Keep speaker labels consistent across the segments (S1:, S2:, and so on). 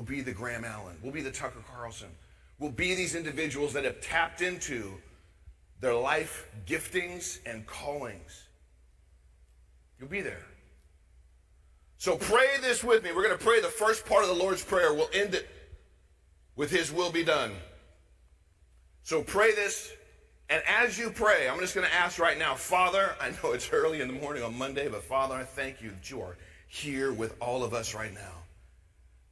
S1: We'll be the Graham Allen. We'll be the Tucker Carlson. We'll be these individuals that have tapped into their life giftings and callings. You'll be there. So pray this with me. We're going to pray the first part of the Lord's Prayer. We'll end it with His will be done. So pray this, and as you pray, I'm just going to ask right now, Father, I know it's early in the morning on Monday, but Father, I thank you that you are here with all of us right now.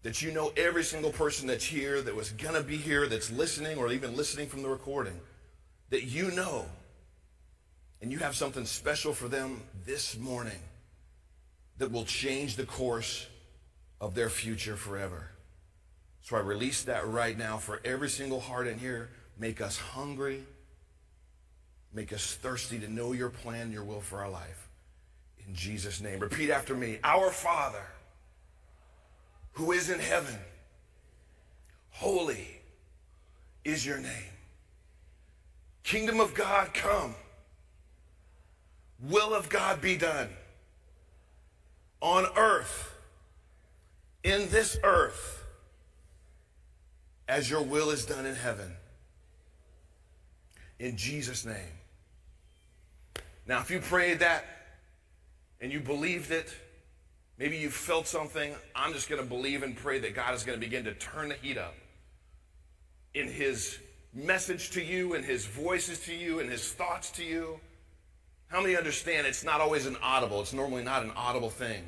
S1: That you know every single person that's here, that was going to be here, that's listening or even listening from the recording, that you know, and you have something special for them this morning that will change the course of their future forever. So I release that right now for every single heart in here. Make us hungry. Make us thirsty to know your plan, your will for our life. In Jesus' name. Repeat after me. Our Father, who is in heaven, holy is your name. Kingdom of God come. Will of God be done. On earth, in this earth, as your will is done in heaven. In Jesus' name. Now, if you prayed that and you believed it, maybe you felt something, I'm just going to believe and pray that God is going to begin to turn the heat up in His message to you, in His voices to you, in His thoughts to you. How many understand it's not always an audible? It's normally not an audible thing.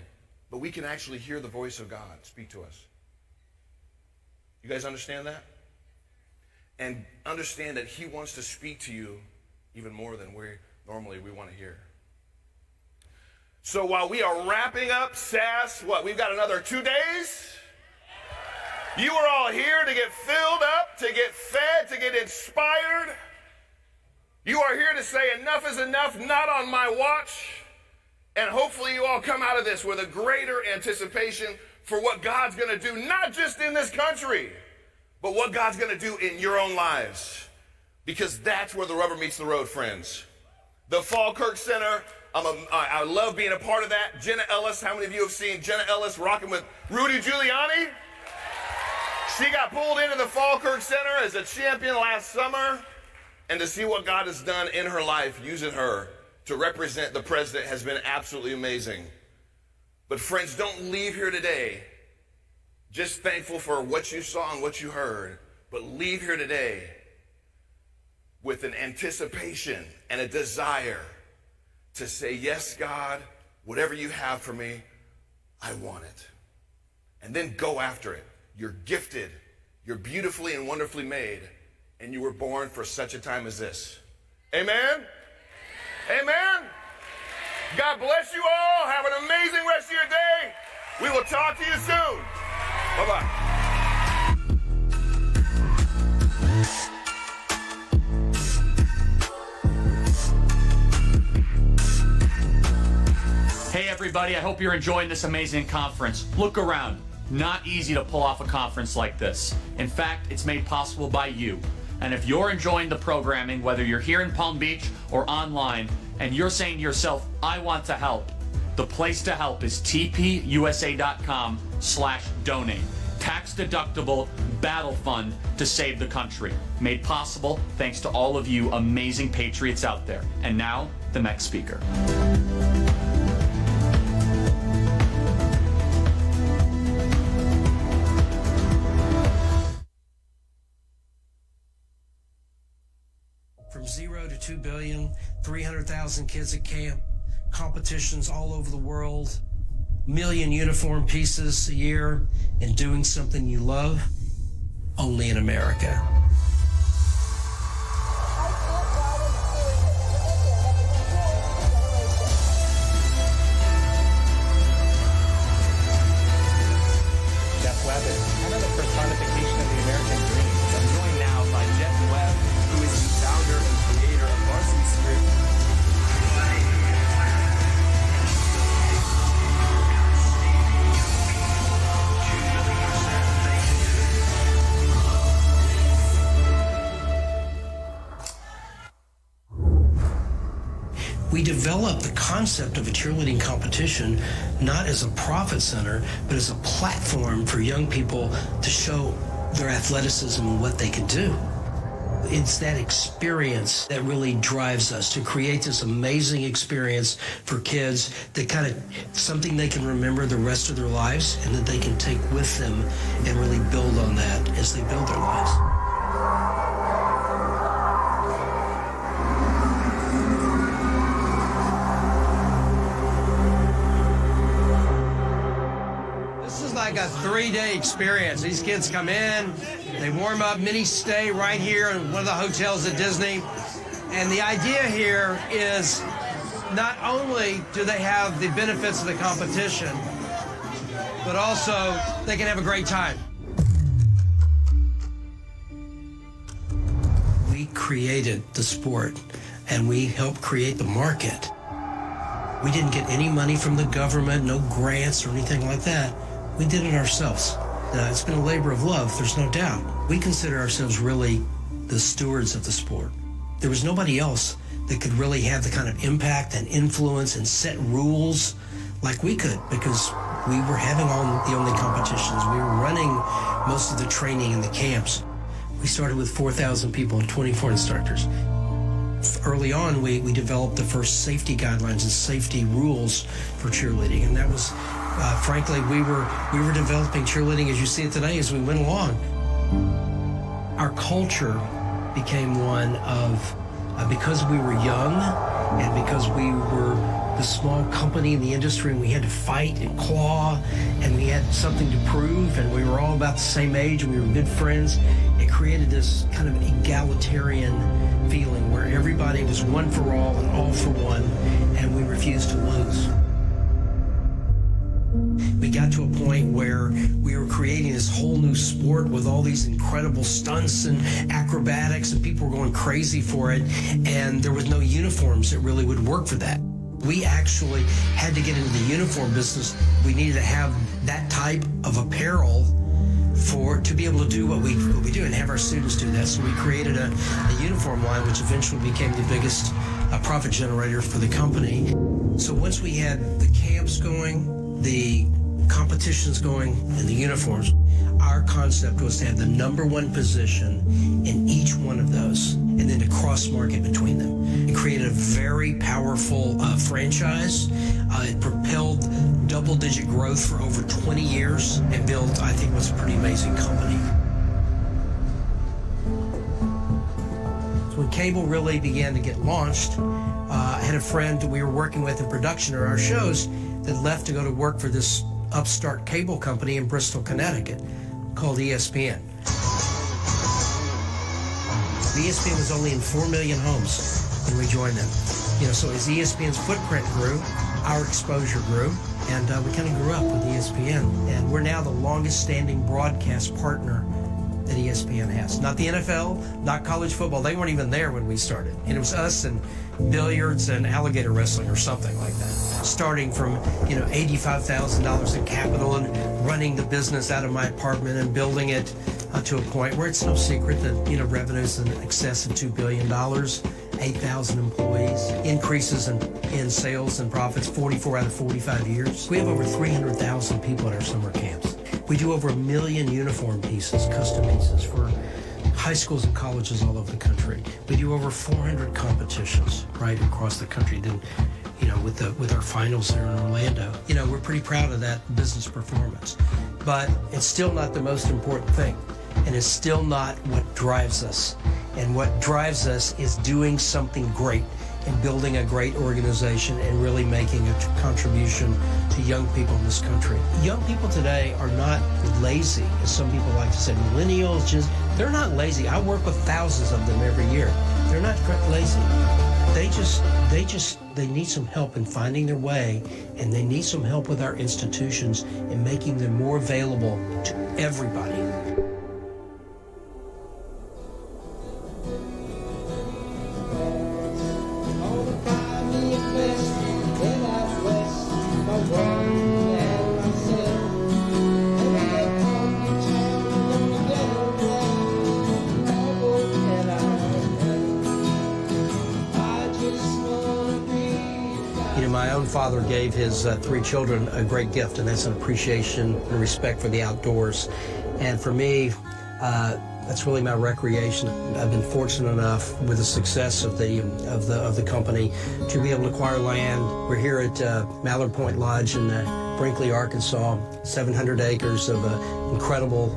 S1: But we can actually hear the voice of God speak to us. You guys understand that? And understand that He wants to speak to you even more than we want to hear. So while we are wrapping up SAS, we've got another 2 days? You are all here to get filled up, to get fed, to get inspired. You are here to say enough is enough, not on my watch. And hopefully you all come out of this with a greater anticipation for what God's going to do, not just in this country, but what God's going to do in your own lives. Because that's where the rubber meets the road, friends. The Falkirk Center, I love being a part of that. Jenna Ellis, how many of you have seen Jenna Ellis rocking with Rudy Giuliani? She got pulled into the Falkirk Center as a champion last summer. And to see what God has done in her life, using her to represent the president, has been absolutely amazing. But friends, don't leave here today just thankful for what you saw and what you heard, but leave here today with an anticipation and a desire to say, yes, God, whatever you have for me, I want it. And then go after it. You're gifted. You're beautifully and wonderfully made. And you were born for such a time as this. Amen? Amen? God bless you all. Have an amazing rest of your day. We will talk to you soon. Bye-bye.
S2: Hey everybody, I hope you're enjoying this amazing conference. Look around. Not easy to pull off a conference like this. In fact, it's made possible by you. And if you're enjoying the programming, whether you're here in Palm Beach or online, and you're saying to yourself, I want to help, the place to help is tpusa.com/donate. Tax deductible battle fund to save the country. Made possible thanks to all of you amazing patriots out there. And now, the next speaker.
S3: From 0 to 2 billion, 300,000 kids at camp, competitions all over the world, million uniform pieces a year, and doing something you love, only in America.
S4: Jeff Webb is kind of the personification of the American dream. I'm joined now by Jeff Webb, who is the founder and creator of Varsity Spirit.
S3: We we developed the concept of a cheerleading competition not as a profit center, but as a platform for young people to show their athleticism and what they can do. It's that experience that really drives us to create this amazing experience for kids that kind of something they can remember the rest of their lives and that they can take with them and really build on that as they build their lives.
S5: This is like a 3-day experience. These kids come in, they warm up, many stay right here in one of the hotels at Disney. And the idea here is not only do they have the benefits of the competition, but also they can have a great time.
S3: We created the sport and we helped create the market. We didn't get any money from the government, no grants or anything like that. We did it ourselves. It's been a labor of love, there's no doubt. We consider ourselves really the stewards of the sport. There was nobody else that could really have the kind of impact and influence and set rules like we could, because we were having all the only competitions. We were running most of the training in the camps. We started with 4,000 people and 24 instructors. Early on, we developed the first safety guidelines and safety rules for cheerleading, and that was, frankly, we were developing cheerleading as you see it today as we went along. Our culture became one of, because we were young and because we were the small company in the industry and we had to fight and claw and we had something to prove and we were all about the same age and we were good friends, it created this kind of egalitarian feeling where everybody was one for all and all for one, and we refused to lose. We got to a point where we were creating this whole new sport with all these incredible stunts and acrobatics, and people were going crazy for it, and there was no uniforms that really would work for that. We actually had to get into the uniform business. We needed to have that type of apparel to be able to do what we do and have our students do that. So we created a uniform line, which eventually became the biggest profit generator for the company. So once we had the camps going, the competitions going, and the uniforms, our concept was to have the #1 position in each one of those and then to cross-market between them. It created a very powerful franchise. It propelled double-digit growth for over 20 years and built, I think, what's a pretty amazing company. So when cable really began to get launched, I had a friend that we were working with in production of our shows that left to go to work for this upstart cable company in Bristol, Connecticut, called ESPN. ESPN was only in 4 million homes when we joined them. So as ESPN's footprint grew, our exposure grew, and we kind of grew up with ESPN. And we're now the longest standing broadcast partner that ESPN has. Not the NFL, not college football. They weren't even there when we started. And it was us and billiards and alligator wrestling or something like that. Starting from, $85,000 in capital and running the business out of my apartment and building it to a point where it's no secret that, revenues in excess of $2 billion, 8,000 employees, increases in sales and profits 44 out of 45 years. We have over 300,000 people at our summer camps. We do over 1 million uniform pieces, custom pieces for high schools and colleges all over the country. We do over 400 competitions right across the country. Then, with our finals there in Orlando, we're pretty proud of that business performance. But it's still not the most important thing, and it's still not what drives us. And what drives us is doing something great and building a great organization and really making a contribution to young people in this country. Young people today are not lazy, as some people like to say. Millennials, they're not lazy. I work with thousands of them every year. They're not lazy. They need some help in finding their way, and they need some help with our institutions in making them more available to everybody.
S5: father gave his 3 children a great gift, and that's an appreciation and respect for the outdoors. And for me, that's really my recreation. I've been fortunate enough with the success of the company to be able to acquire land. We're here at Mallard Point Lodge in Brinkley, Arkansas, 700 acres of incredible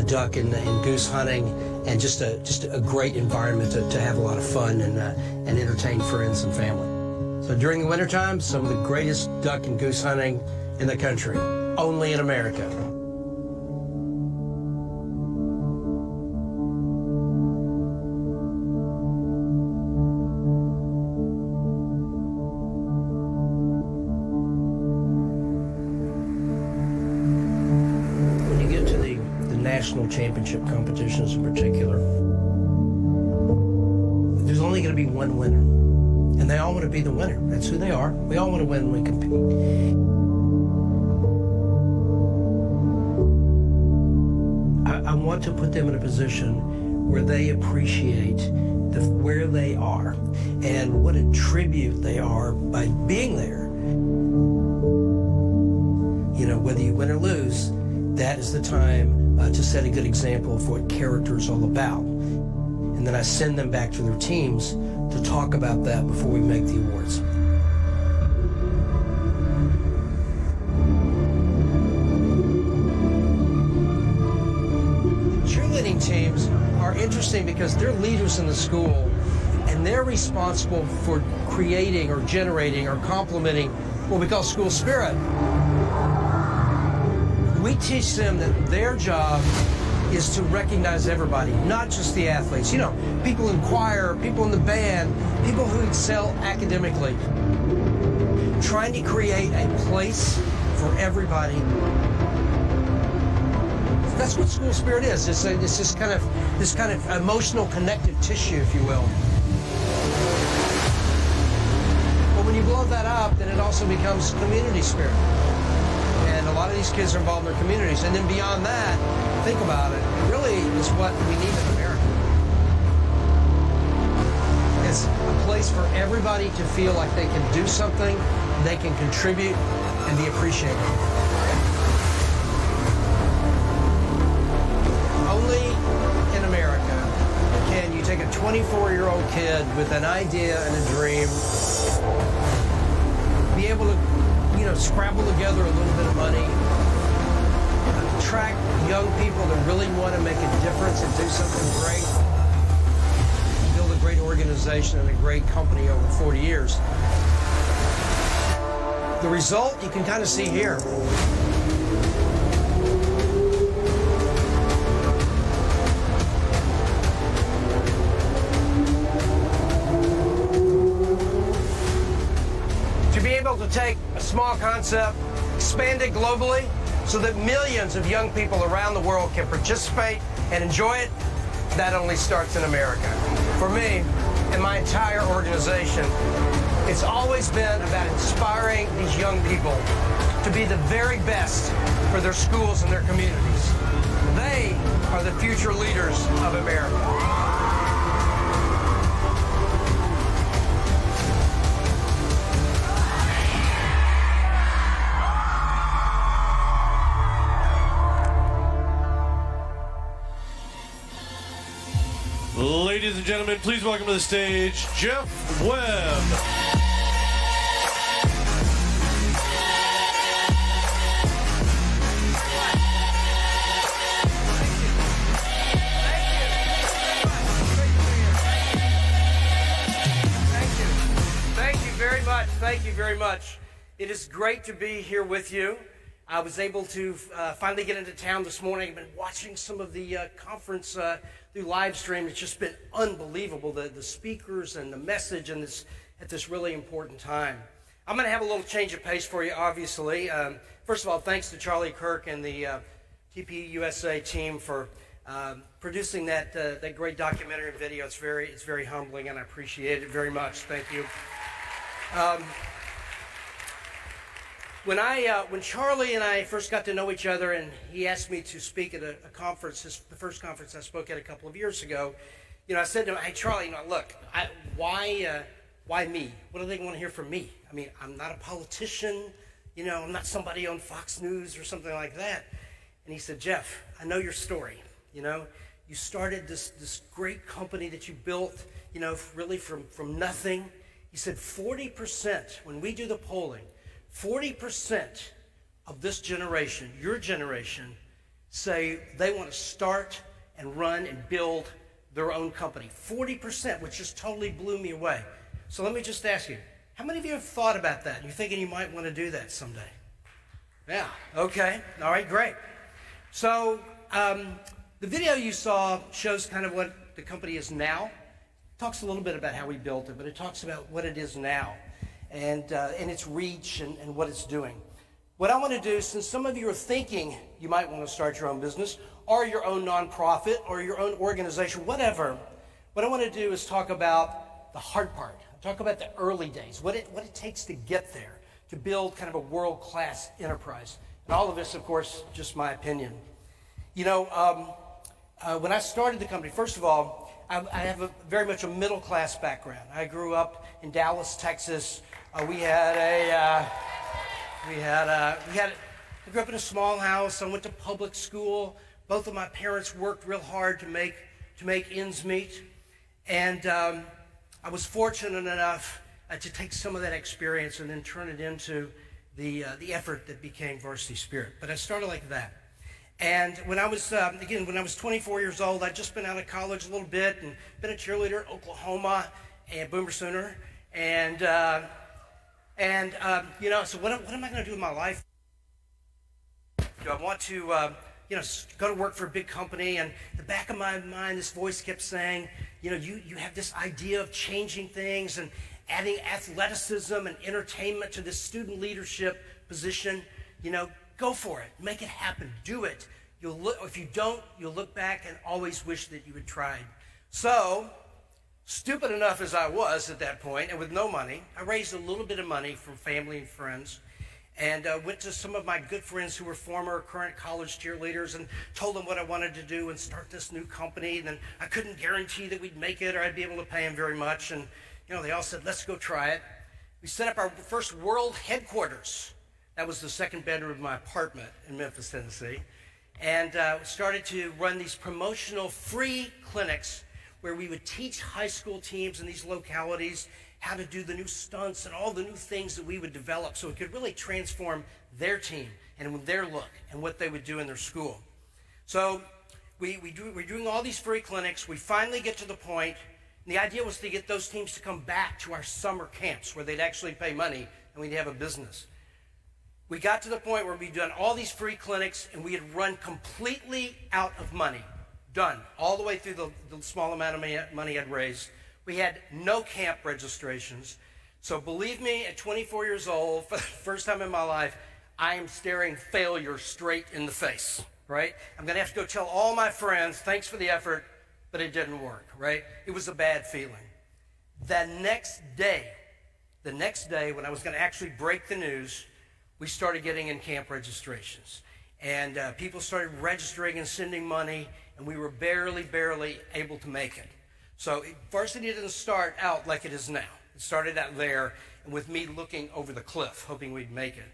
S5: duck and goose hunting, and just a great environment to have a lot of fun and entertain friends and family. So during the wintertime, some of the greatest duck and goose hunting in the country, only in America. National championship competitions in particular, there's only going to be one winner, and they all want to be the winner. That's who they are. We all want to win when we compete. I want to put them in a position where they appreciate where they are and what a tribute they are by being there. You know, whether you win or lose, that is the time to set a good example of what character is all about. And then I send them back to their teams to talk about that before we make the awards. Cheerleading teams are interesting because they're leaders in the school, and they're responsible for creating or generating or complementing what we call school spirit. We teach them that their job is to recognize everybody, not just the athletes. You know, people in choir, people in the band, people who excel academically. Trying to create a place for everybody. That's what school spirit is. It's this kind of emotional connective tissue, if you will. But when you blow that up, then it also becomes community spirit. And a lot of these kids are involved in their communities. And then beyond that, think about it, it really is what we need in America. It's a place for everybody to feel like they can do something, they can contribute, and be appreciated. Only in America can you take a 24-year-old kid with an idea and a dream, be able to scrabble together a little bit of money, attract young people that really want to make a difference and do something great, build a great organization and a great company over 40 years. The result you can kind of see here. To take a small concept, expand it globally so that millions of young people around the world can participate and enjoy it, that only starts in America. For me and my entire organization, it's always been about inspiring these young people to be the very best for their schools and their communities. They are the future leaders of America.
S6: Ladies and gentlemen, please welcome to the stage, Jeff Webb.
S3: Thank you very much. It is great to be here with you. I was able to finally get into town this morning. I've been watching some of the conference through live stream. It's just been unbelievable, the speakers and the message and this at this really important time. I'm going to have a little change of pace for you, obviously. First of all, thanks to Charlie Kirk and the TP USA team for producing that great documentary and video. It's very humbling, and I appreciate it very much. Thank you. When Charlie and I first got to know each other, and he asked me to speak at a conference, the first conference I spoke at a couple of years ago, I said to him, "Hey, Charlie, look, why Why me? What do they want to hear from me? I mean, I'm not a politician. You know, I'm not somebody on Fox News or something like that. And he said, Jeff, I know your story. You know, you started this great company that you built, you know, really from nothing. He said 40%, when we do the polling, 40% of this generation, your generation, say they want to start and run and build their own company. 40%, which just totally blew me away. So let me just ask you, how many of you have thought about that? You're thinking you might want to do that someday? Yeah, okay, all right, great. So the video you saw shows kind of what the company is now. It talks a little bit about how we built it, but it talks about what it is now and its reach and what it's doing. What I want to do, since some of you are thinking you might want to start your own business or your own nonprofit or your own organization, whatever, what I want to do is talk about the hard part. Talk about the early days, what it takes to get there, to build kind of a world-class enterprise. And all of this, of course, just my opinion. You know, when I started the company, first of all, I have very much a middle-class background. I grew up in Dallas, Texas. I grew up in a small house. I went to public school. Both of my parents worked real hard to make ends meet. And I was fortunate enough to take some of that experience and then turn it into the effort that became Varsity Spirit. But I started like that. And when I was, when I was 24 years old, I'd just been out of college a little bit and been a cheerleader at Oklahoma and Boomer Sooner. And you know, so what am I going to do with my life? Do I want to, go to work for a big company? And in the back of my mind, this voice kept saying, you know, you have this idea of changing things and adding athleticism and entertainment to this student leadership position. You know, go for it. Make it happen. Do it. If you don't, you'll look back and always wish that you had tried. So, stupid enough as I was at that point, and with no money, I raised a little bit of money from family and friends, and went to some of my good friends who were former or current college cheerleaders and told them what I wanted to do and start this new company. And then I couldn't guarantee that we'd make it or I'd be able to pay them very much. And, you know, they all said, let's go try it. We set up our first world headquarters. That was the second bedroom of my apartment in Memphis, Tennessee. And started to run these promotional free clinics where we would teach high school teams in these localities how to do the new stunts and all the new things that we would develop so it could really transform their team and their look and what they would do in their school. So we're doing all these free clinics. We finally get to the point, and the idea was to get those teams to come back to our summer camps where they'd actually pay money and we'd have a business. We got to the point where we'd done all these free clinics and we had run completely out of money. Done. All the way through the small amount of money I'd raised. We had no camp registrations. So believe me, at 24 years old, for the first time in my life, I am staring failure straight in the face, right? I'm going to have to go tell all my friends, thanks for the effort, but it didn't work, right? It was a bad feeling. The next day when I was going to actually break the news, we started getting in camp registrations. And people started registering and sending money, and we were barely able to make it. So varsity didn't start out like it is now. It started out there, and with me looking over the cliff, hoping we'd make it.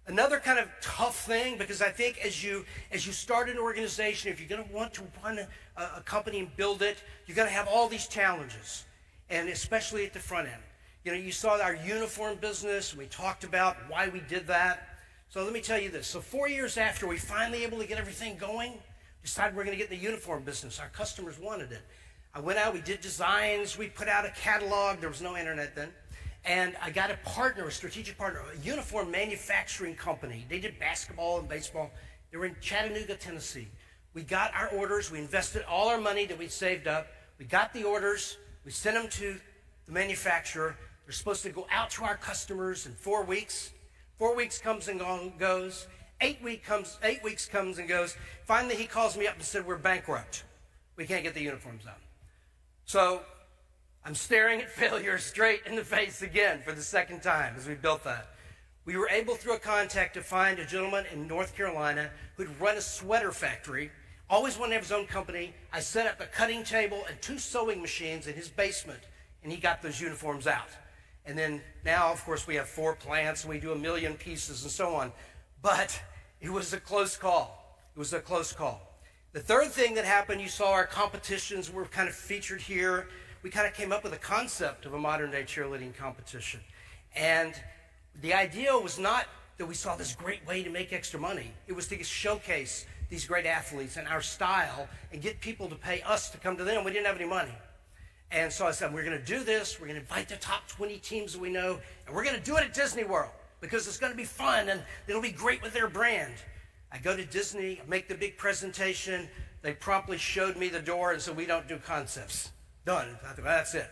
S3: Another kind of tough thing, because I think as you start an organization, if you're going to want to run a company and build it, you're going to have all these challenges, and especially at the front end. You know, you saw our uniform business, and we talked about why we did that. So let me tell you this. So 4 years after we finally able to get everything going, decided we're going to get in the uniform business. Our customers wanted it. I went out, we did designs, we put out a catalog. There was no internet then. And I got a partner, a strategic partner, a uniform manufacturing company. They did basketball and baseball. They were in Chattanooga, Tennessee. We got our orders. We invested all our money that we'd saved up. We got the orders. We sent them to the manufacturer. They're supposed to go out to our customers in 4 weeks. 4 weeks comes and goes. 8 weeks comes and goes. Finally, he calls me up and said, we're bankrupt. We can't get the uniforms out. So I'm staring at failure straight in the face again for the second time as we built that. We were able, through a contact, to find a gentleman in North Carolina who'd run a sweater factory, always wanted to have his own company. I set up a cutting table and 2 sewing machines in his basement, and he got those uniforms out.
S5: And then now, of course, we have 4 plants and we do 1 million pieces and so on. But it was a close call. It was a close call. The third thing that happened, you saw our competitions were kind of featured here. We kind of came up with a concept of a modern day cheerleading competition. And the idea was not that we saw this great way to make extra money. It was to showcase these great athletes and our style and get people to pay us to come to them. We didn't have any money. And so I said, we're going to do this. We're going to invite the top 20 teams that we know, and we're going to do it at Disney World because it's going to be fun and it'll be great with their brand. I go to Disney, I make the big presentation. They promptly showed me the door and said, we don't do concepts. Done. I thought, well, that's it.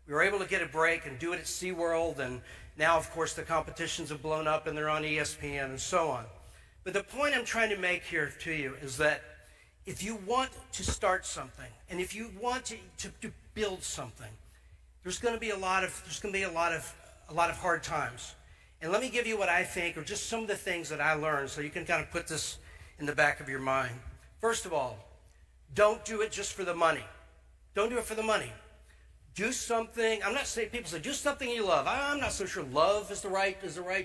S5: We were able to get a break and do it at SeaWorld, and now, of course, the competitions have blown up and they're on ESPN and so on. But the point I'm trying to make here to you is that if you want to start something and if you want to build something, there's going to be a lot of hard times. And let me give you what I think are just some of the things that I learned so you can kind of put this in the back of your mind. First of all, don't do it just for the money. Don't do it for the money. Do something. I'm not saying people say do something you love. I'm not so sure love is the right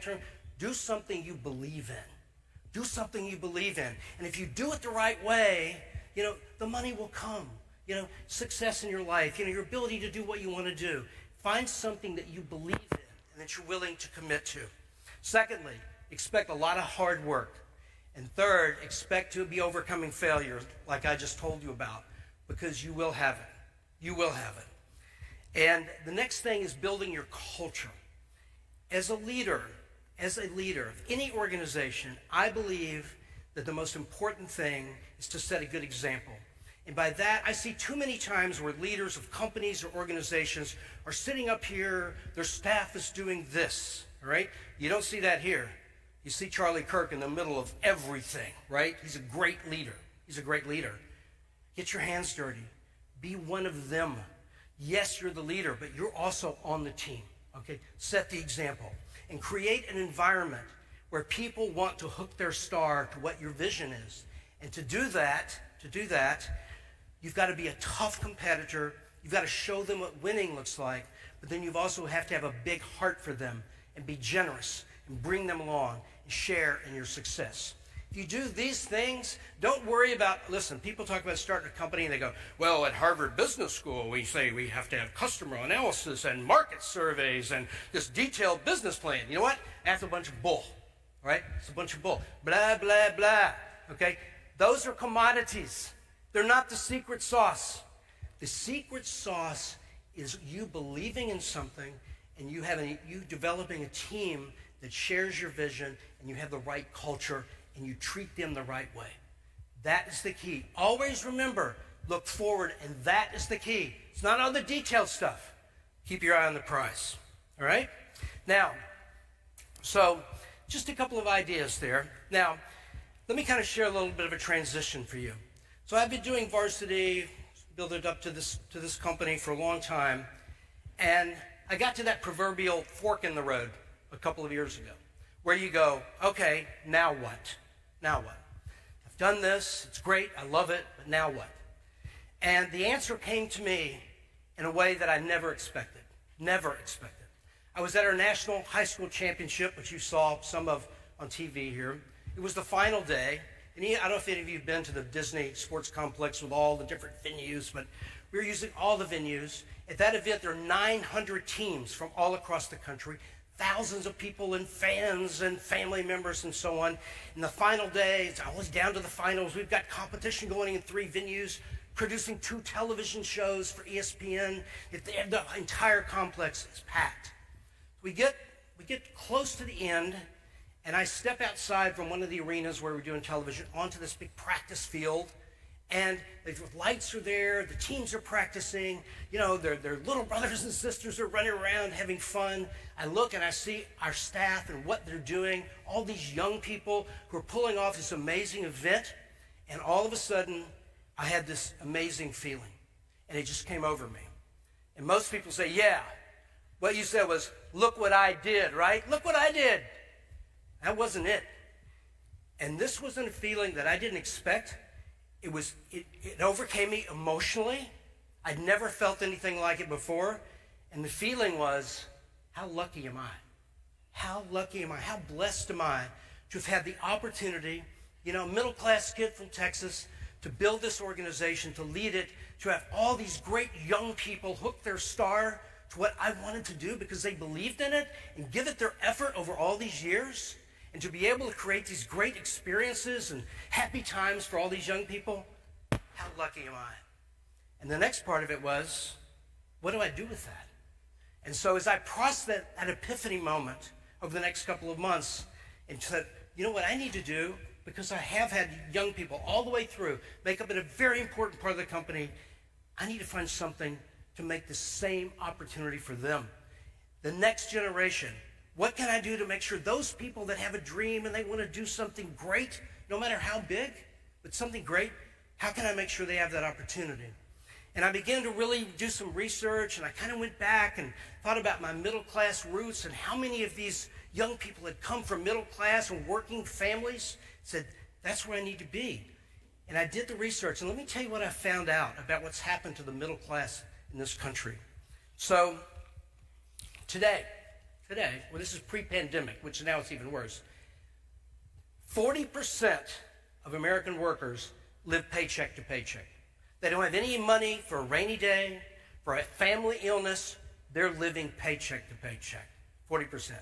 S5: term. Do something you believe in. Do something you believe in. And if you do it the right way, the money will come. Success in your life, your ability to do what you want to do. Find something that you believe in and that you're willing to commit to. Secondly, expect a lot of hard work. And third, expect to be overcoming failure like I just told you about, because you will have it. You will have it. And the next thing is building your culture. As a leader of any organization, I believe that the most important thing is to set a good example. And by that, I see too many times where leaders of companies or organizations are sitting up here, their staff is doing this, all right? You don't see that here. You see Charlie Kirk in the middle of everything, right? He's a great leader. He's a great leader. Get your hands dirty. Be one of them. Yes, you're the leader, but you're also on the team, okay? Set the example and create an environment where people want to hook their star to what your vision is. And to do that, you've got to be a tough competitor. You've got to show them what winning looks like, but then you also have to have a big heart for them and be generous and bring them along and share in your success. If you do these things, don't worry about, listen, people talk about starting a company and they go, well, at Harvard Business School, we say we have to have customer analysis and market surveys and this detailed business plan. You know what? That's a bunch of bull, right? It's a bunch of bull. Blah, blah, blah, okay? Those are commodities. They're not the secret sauce. The secret sauce is you believing in something and you developing a team that shares your vision and you have the right culture and you treat them the right way. That is the key. Always remember, look forward, and that is the key. It's not all the detailed stuff. Keep your eye on the prize, all right? Now, so just a couple of ideas there. Now, let me kind of share a little bit of a transition for you. So I've been doing varsity, built it up to this company for a long time, and I got to that proverbial fork in the road a couple of years ago, where you go, okay, now what? Now what? I've done this, it's great, I love it, but now what? And the answer came to me in a way that I never expected. Never expected. I was at our National High School Championship, which you saw some of on TV here. It was the final day. And I don't know if any of you have been to the Disney Sports Complex with all the different venues, but we were using all the venues. At that event, there are 900 teams from all across the country, thousands of people and fans and family members and so on. And the final day, it's always down to the finals. We've got competition going in 3 venues, producing 2 television shows for ESPN. The entire complex is packed. We get close to the end, and I step outside from one of the arenas where we're doing television onto this big practice field, and the lights are there, the teams are practicing, their little brothers and sisters are running around having fun. I look and I see our staff and what they're doing, all these young people who are pulling off this amazing event, and all of a sudden, I had this amazing feeling, and it just came over me. And most people say, yeah, what you said was, look what I did, right? Look what I did. That wasn't it. And this wasn't a feeling that I didn't expect. It overcame me emotionally. I'd never felt anything like it before. And the feeling was, how lucky am I? How lucky am I? How blessed am I to have had the opportunity, middle-class kid from Texas, to build this organization, to lead it, to have all these great young people hook their star to what I wanted to do because they believed in it and give it their effort over all these years, and to be able to create these great experiences and happy times for all these young people. How lucky am I? And the next part of it was, what do I do with that? And so as I processed that epiphany moment over the next couple of months and said, you know what I need to do, because I have had young people all the way through make up a very important part of the company, I need to find something to make the same opportunity for them. The next generation, what can I do to make sure those people that have a dream and they want to do something great, no matter how big, but something great, how can I make sure they have that opportunity? And I began to really do some research, and I kind of went back and thought about my middle-class roots and how many of these young people had come from middle-class and working families, said, that's where I need to be. And I did the research, and let me tell you what I found out about what's happened to the middle class in this country. So today, well, this is pre-pandemic, which now it's even worse, 40% of American workers live paycheck to paycheck. They don't have any money for a rainy day, for a family illness. They're living paycheck to paycheck, 40%.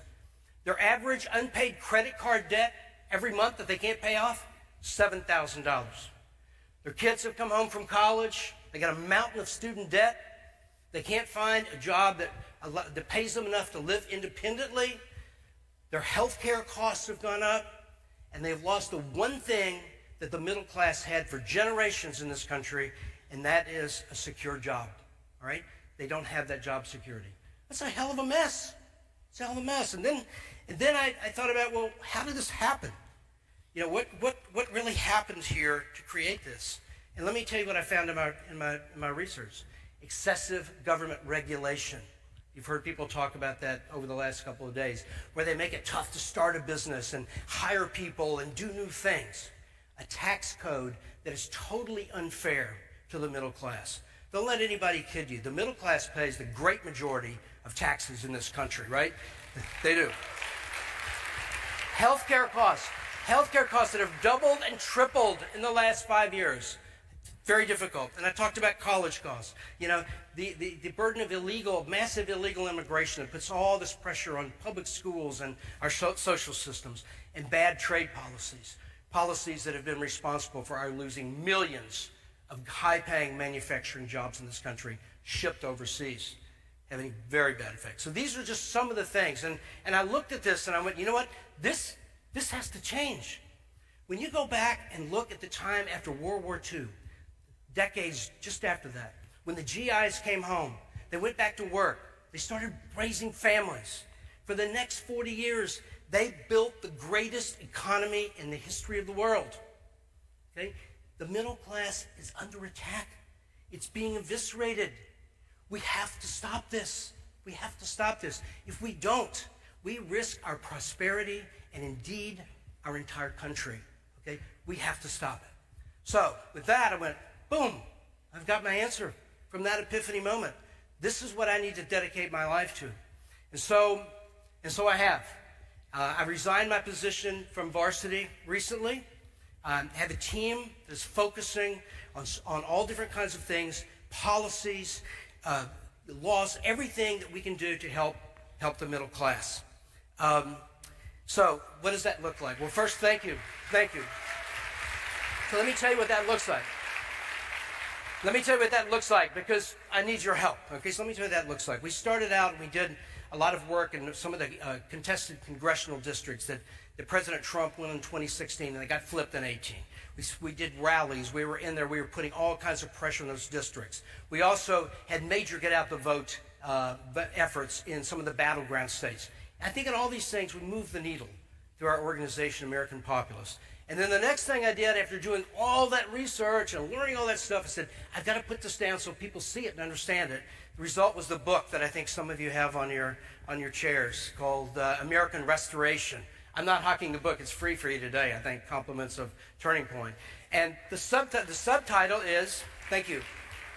S5: Their average unpaid credit card debt every month that they can't pay off, $7,000. Their kids have come home from college. They got a mountain of student debt. They can't find a job that pays them enough to live independently. Their health care costs have gone up, and they've lost the one thing that the middle class had for generations in this country, and that is a secure job, all right? They don't have that job security. That's a hell of a mess. It's a hell of a mess. And then I thought about, well, how did this happen? What really happened here to create this? And let me tell you what I found in my research. Excessive government regulation. You've heard people talk about that over the last couple of days, where they make it tough to start a business and hire people and do new things. A tax code that is totally unfair to the middle class. Don't let anybody kid you. The middle class pays the great majority of taxes in this country, right? They do. Healthcare costs that have doubled and tripled in the last 5 years. Very difficult. And I talked about college costs. The burden of massive illegal immigration that puts all this pressure on public schools and our social systems, and bad trade policies that have been responsible for our losing millions of high-paying manufacturing jobs in this country shipped overseas, having very bad effects. So these are just some of the things. And I looked at this and I went, you know what? This has to change. When you go back and look at the time after World War II, decades just after that, when the GIs came home, they went back to work. They started raising families. For the next 40 years, they built the greatest economy in the history of the world. Okay? The middle class is under attack. It's being eviscerated. We have to stop this. We have to stop this. If we don't, we risk our prosperity and indeed our entire country. Okay? We have to stop it. So with that, I went, boom, I've got my answer from that epiphany moment. This is what I need to dedicate my life to. And so I have. I resigned my position from varsity recently. Have a team that's focusing on all different kinds of things, policies, laws, everything that we can do to help the middle class. So what does that look like? Well, first, thank you. So let me tell you what that looks like. Because I need your help. Okay, so let me tell you what that looks like. We started out and we did a lot of work in some of the contested congressional districts that President Trump won in 2016, and they got flipped in 18. We did rallies. We were in there. We were putting all kinds of pressure on those districts. We also had major get-out-the-vote efforts in some of the battleground states. I think in all these things, we moved the needle through our organization, American Populist. And then the next thing I did after doing all that research and learning all that stuff, I said, I've got to put this down so people see it and understand it. The result was the book that I think some of you have on your chairs called American Restoration. I'm not hawking the book. It's free for you today, I think, compliments of Turning Point. And the subtitle is, thank you,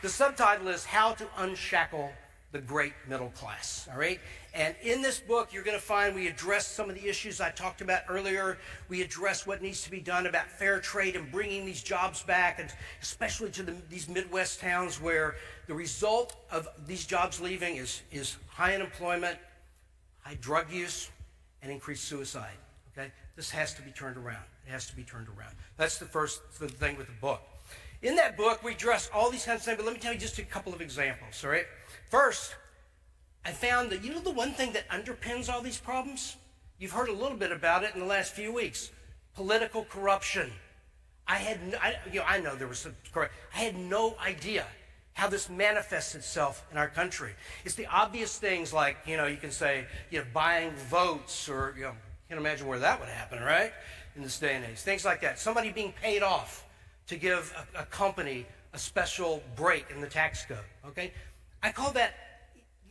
S5: the subtitle is How to Unshackle the great middle class, all right? And in this book, you're going to find we address some of the issues I talked about earlier. We address what needs to be done about fair trade and bringing these jobs back, and especially to these Midwest towns where the result of these jobs leaving is high unemployment, high drug use, and increased suicide, okay? This has to be turned around. It has to be turned around. That's the first thing with the book. In that book, we address all these kinds of things, but let me tell you just a couple of examples, all right? First, I found that, the one thing that underpins all these problems? You've heard a little bit about it in the last few weeks. Political corruption. I know there was some corruption. I had no idea how this manifests itself in our country. It's the obvious things like, you can say, buying votes, or, can't imagine where that would happen, right? In this day and age. Things like that. Somebody being paid off to give a company a special break in the tax code, okay? I call that,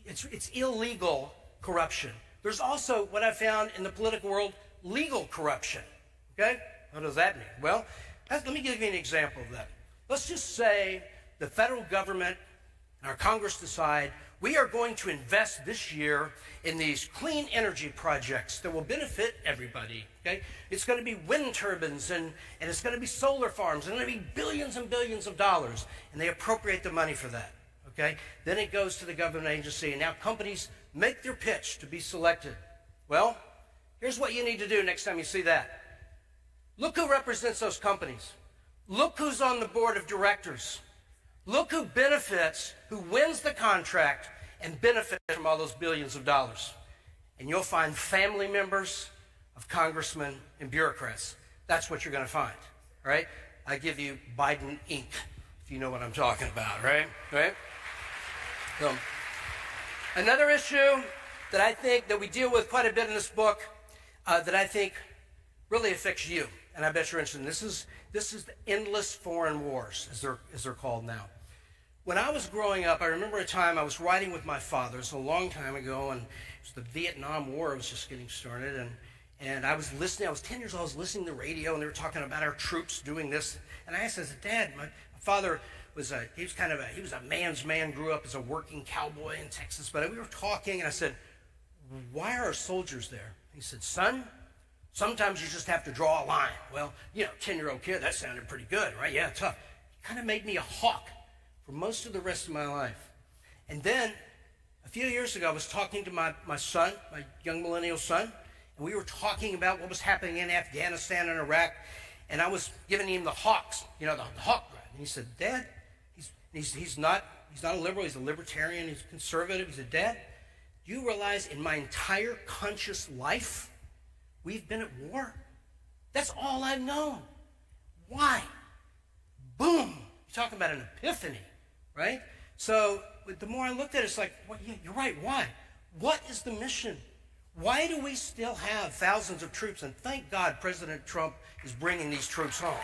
S5: it's illegal corruption. There's also, what I found in the political world, legal corruption, okay? What does that mean? Well, let me give you an example of that. Let's just say the federal government and our Congress decide we are going to invest this year in these clean energy projects that will benefit everybody, okay? It's going to be wind turbines, and it's going to be solar farms, and it's going to be billions and billions of dollars, and they appropriate the money for that. Okay? Then it goes to the government agency, and now companies make their pitch to be selected. Well, here's what you need to do next time you see that. Look who represents those companies. Look who's on the board of directors. Look who benefits, who wins the contract and benefits from all those billions of dollars. And you'll find family members of congressmen and bureaucrats. That's what you're going to find, all right? I give you Biden Inc., if you know what I'm talking about, right? Right? So, another issue that I think that we deal with quite a bit in this book that I think really affects you, and I bet you're interested in this is the endless foreign wars, as they're called now. When I was growing up, I remember a time I was riding with my father. It's a long time ago, and it was the Vietnam War was just getting started, and I was listening. I was 10 years old. I was listening to the radio, and they were talking about our troops doing this. And I asked, I said, Dad, my father was a man's man, grew up as a working cowboy in Texas. But we were talking, and I said, why are our soldiers there? He said, son, sometimes you just have to draw a line. Well, 10-year-old kid, that sounded pretty good, right? Yeah, tough. It kind of made me a hawk for most of the rest of my life. And then, a few years ago, I was talking to my son, my young millennial son, and we were talking about what was happening in Afghanistan and Iraq, and I was giving him the hawks, the hawk grab. And he said, Dad, he's not a liberal, he's a libertarian, he's conservative. He said, Dad, do you realize in my entire conscious life, we've been at war? That's all I've known. Why? Boom. You're talking about an epiphany, right? So the more I looked at it, it's like, well, yeah, you're right. Why? What is the mission? Why do we still have thousands of troops? And thank God President Trump is bringing these troops home,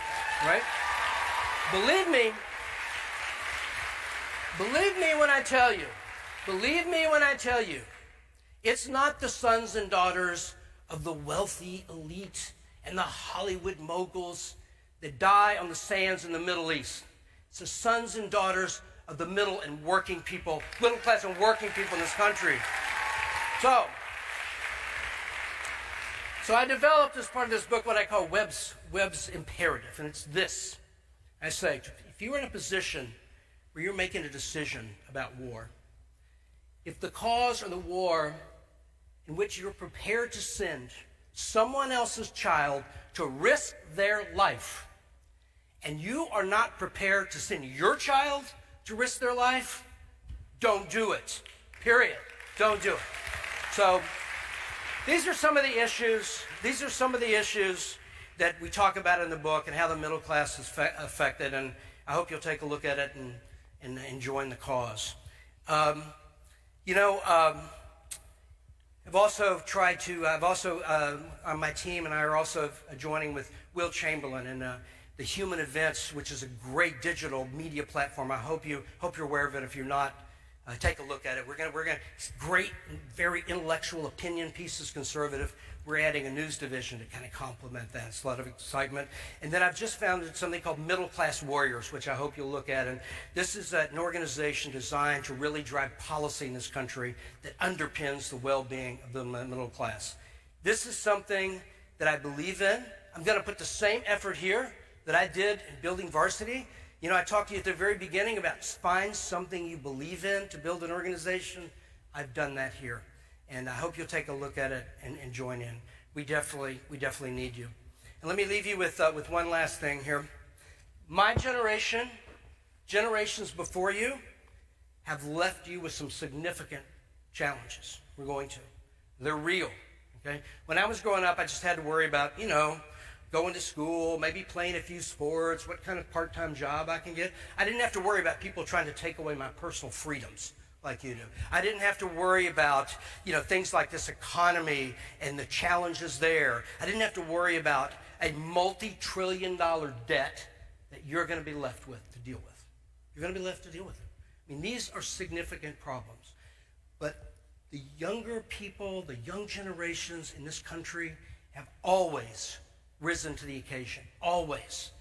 S5: right? Believe me when I tell you, it's not the sons and daughters of the wealthy elite and the Hollywood moguls that die on the sands in the Middle East. It's the sons and daughters of the middle and working people, middle class and working people in this country. So I developed as part of this book what I call Webb's imperative, and it's this. I say, if you're in a position where you're making a decision about war, if the cause of the war in which you're prepared to send someone else's child to risk their life, and you are not prepared to send your child to risk their life, don't do it. Period. Don't do it. So these are some of the issues. These are some of the issues that we talk about in the book and how the middle class is affected. And I hope you'll take a look at it and join the cause. I've also tried to. On my team and I are also joining with Will Chamberlain and the Human Events, which is a great digital media platform. I hope you're aware of it. If you're not,
S3: take a look at it. We're gonna great, very intellectual opinion pieces, conservative. We're adding a news division to kind of complement that. It's a lot of excitement. And then I've just founded something called Middle Class Warriors, which I hope you'll look at. And this is an organization designed to really drive policy in this country that underpins the well-being of the middle class. This is something that I believe in. I'm going to put the same effort here that I did in building Varsity. You know, I talked to you at the very beginning about find something you believe in to build an organization. I've done that here. And I hope you'll take a look at it and join in. We definitely need you. And let me leave you with one last thing here. My generation, generations before you, have left you with some significant challenges. We're going to. They're real. Okay? When I was growing up, I just had to worry about, you know, going to school, maybe playing a few sports, what kind of part-time job I can get. I didn't have to worry about people trying to take away my personal freedoms like you do. I didn't have to worry about, you know, things like this economy and the challenges there. I didn't have to worry about a multi-trillion-dollar debt that you're going to be left with to deal with. You're going to be left to deal with it. I mean, these are significant problems. But the younger people, the young generations in this country have always risen to the occasion. Always.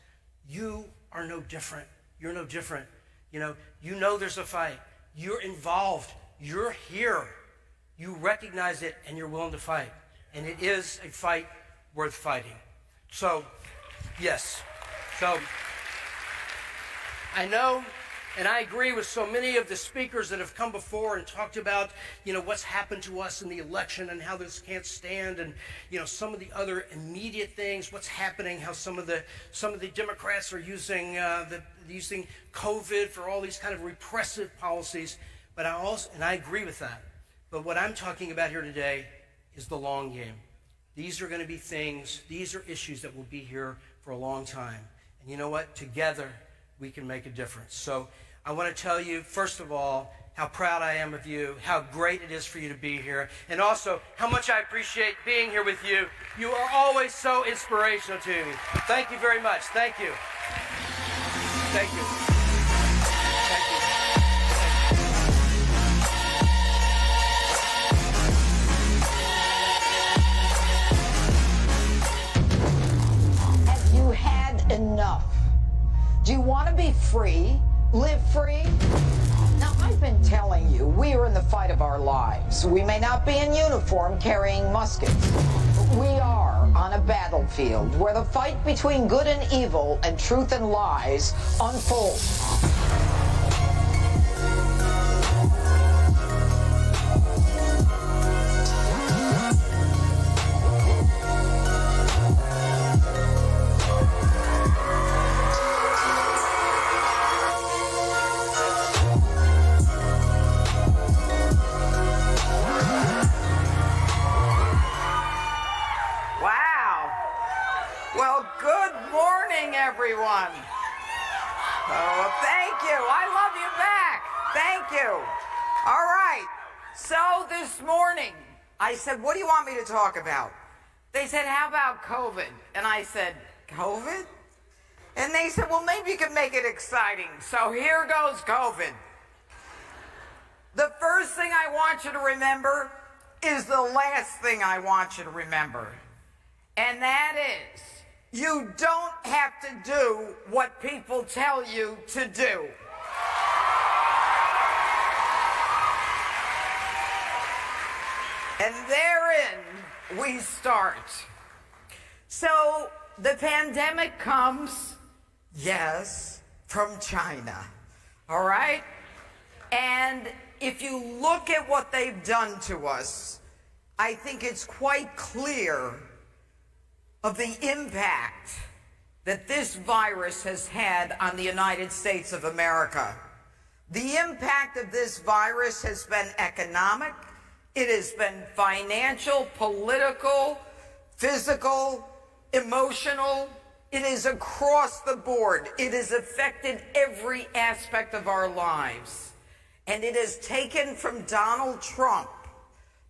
S3: You are no different. You're no different. You know there's a fight. You're involved. You're here. You recognize it and you're willing to fight. And it is a fight worth fighting. So, yes. So, I know and I agree with so many of the speakers that have come before and talked about, you know, what's happened to us in the election and how this can't stand, and, you know, some of the other immediate things, what's happening, how some of the Democrats are using using COVID for all these kind of repressive policies. But I agree with that. But what I'm talking about here today is the long game. These are going to be things, these are issues that will be here for a long time. And you know what? Together, we can make a difference. So I want to tell you, first of all, how proud I am of you, how great it is for you to be here, and also how much I appreciate being here with you. You are always so inspirational to me. Thank you very much. Thank you. Thank you. Thank you.
S7: Have you had enough? Do you want to be free? Live free? Now, I've been telling you, we are in the fight of our lives. We may not be in uniform carrying muskets, but we are on a battlefield where the fight between good and evil and truth and lies unfolds.
S8: Everyone. Oh, thank you. I love you back. Thank you. All right. So this morning, I said, what do you want me to talk about? They said, how about COVID? And I said, COVID? And they said, well, maybe you can make it exciting. So here goes COVID. The first thing I want you to remember is the last thing I want you to remember. And that is, you don't have to do what people tell you to do. And therein we start. So the pandemic comes, yes, from China, all right? And if you look at what they've done to us, I think it's quite clear of the impact that this virus has had on the United States of America. The impact of this virus has been economic, it has been financial, political, physical, emotional. It is across the board. It has affected every aspect of our lives. And it has taken from Donald Trump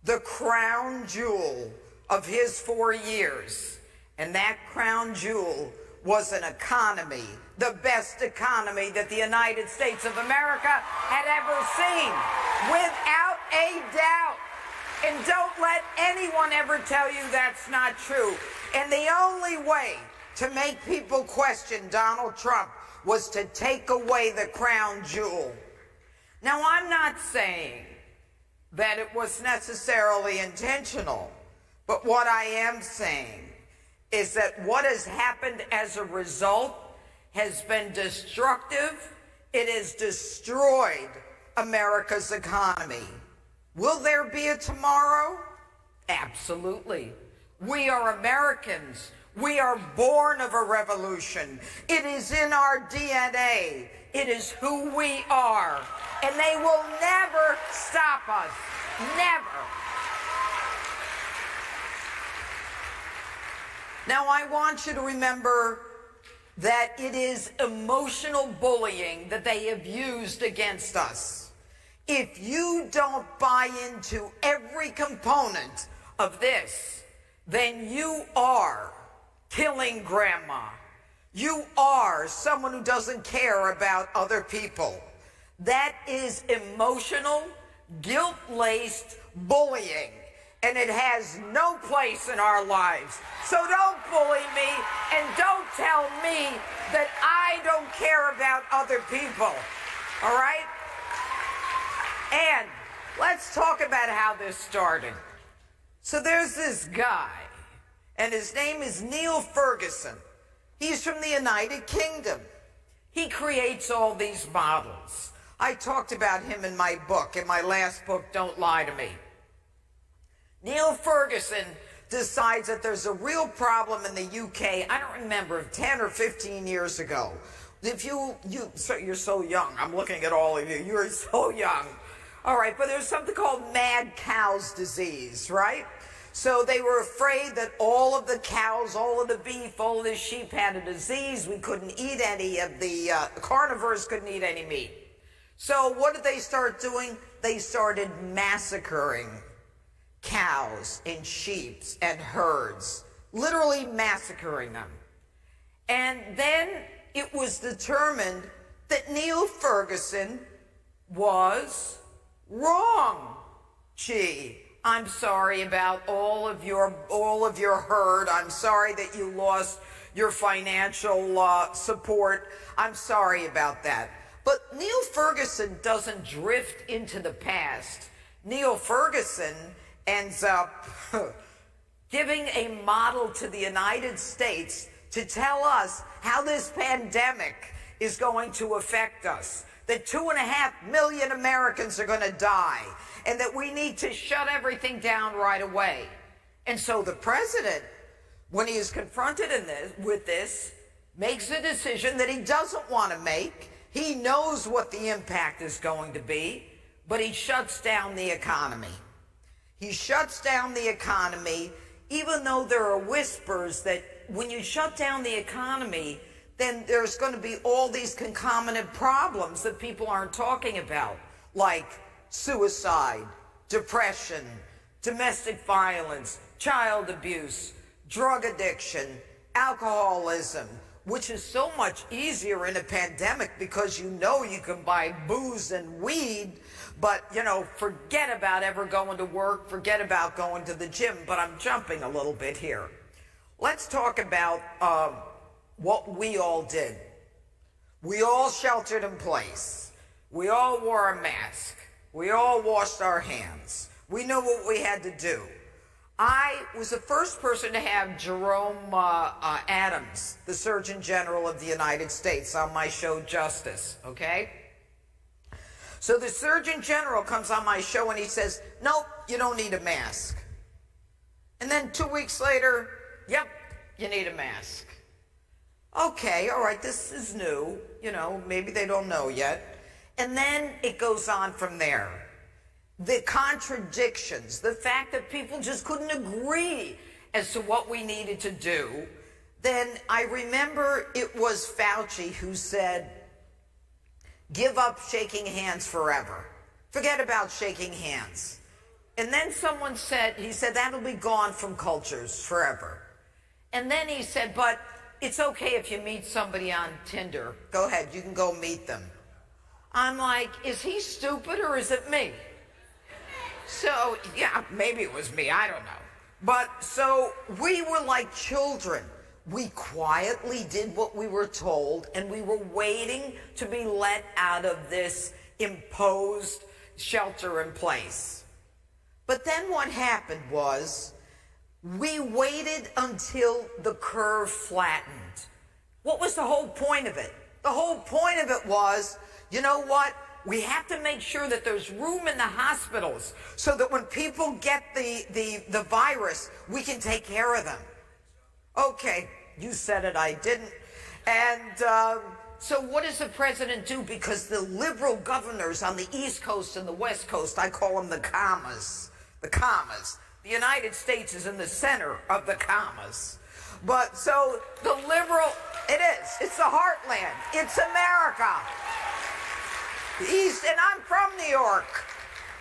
S8: the crown jewel of his 4 years. And that crown jewel was an economy, the best economy that the United States of America had ever seen, without a doubt. And don't let anyone ever tell you that's not true. And the only way to make people question Donald Trump was to take away the crown jewel. Now, I'm not saying that it was necessarily intentional, but what I am saying is that what has happened as a result has been destructive. It has destroyed America's economy. Will there be a tomorrow? Absolutely. We are Americans. We are born of a revolution. It is in our DNA. It is who we are. And they will never stop us. Never. Now, I want you to remember that it is emotional bullying that they have used against us. If you don't buy into every component of this, then you are killing grandma. You are someone who doesn't care about other people. That is emotional, guilt-laced bullying, and it has no place in our lives. So don't bully me and don't tell me that I don't care about other people, all right? And let's talk about how this started. So there's this guy, and his name is Neil Ferguson. He's from the United Kingdom. He creates all these models. I talked about him in my book, in my last book, Don't Lie to Me. Neil Ferguson decides that there's a real problem in the UK. I don't remember, 10 or 15 years ago. If you're so young. I'm looking at all of you. You're so young. All right, but there's something called mad cow's disease, right? So they were afraid that all of the cows, all of the beef, all of the sheep had a disease. We couldn't eat any of the carnivores couldn't eat any meat. So what did they start doing? They started massacring cows and sheep and herds, literally massacring them. And then it was determined that Neil Ferguson was wrong. Gee, I'm sorry about all of your herd. I'm sorry that you lost your financial support. I'm sorry about that. But Neil Ferguson doesn't drift into the past. Neil Ferguson ends up giving a model to the United States to tell us how this pandemic is going to affect us. That 2.5 million Americans are going to die, and that we need to shut everything down right away. And so the president, when he is confronted with this, makes a decision that he doesn't want to make. He knows what the impact is going to be, but he shuts down the economy. He shuts down the economy, even though there are whispers that when you shut down the economy, then there's going to be all these concomitant problems that people aren't talking about, like suicide, depression, domestic violence, child abuse, drug addiction, alcoholism, which is so much easier in a pandemic because you know you can buy booze and weed, but, forget about ever going to work, forget about going to the gym, but I'm jumping a little bit here. Let's talk about what we all did. We all sheltered in place. We all wore a mask. We all washed our hands. We knew what we had to do. I was the first person to have Jerome Adams, the Surgeon General of the United States, on my show Justice, okay? So the Surgeon General comes on my show and he says, nope, you don't need a mask. And then 2 weeks later, yep, you need a mask. Okay, all right, this is new. Maybe they don't know yet. And then it goes on from there. The contradictions, the fact that people just couldn't agree as to what we needed to do. Then I remember it was Fauci who said, give up shaking hands forever. Forget about shaking hands. And then someone said, he said, that'll be gone from cultures forever. And then he said, but it's okay if you meet somebody on Tinder. Go ahead, you can go meet them. I'm like, is he stupid or is it me? So, yeah, maybe it was me, I don't know. But so we were like children. We quietly did what we were told, and we were waiting to be let out of this imposed shelter in place. But then what happened was we waited until the curve flattened. What was the whole point of it? The whole point of it was, you know what? We have to make sure that there's room in the hospitals so that when people get the virus, we can take care of them. Okay, you said it, I didn't. And so what does the president do? Because the liberal governors on the East Coast and the West Coast, I call them the commas. The commas. The United States is in the center of the commas. But so the liberal, it is. It's the heartland. It's America. The East, and I'm from New York.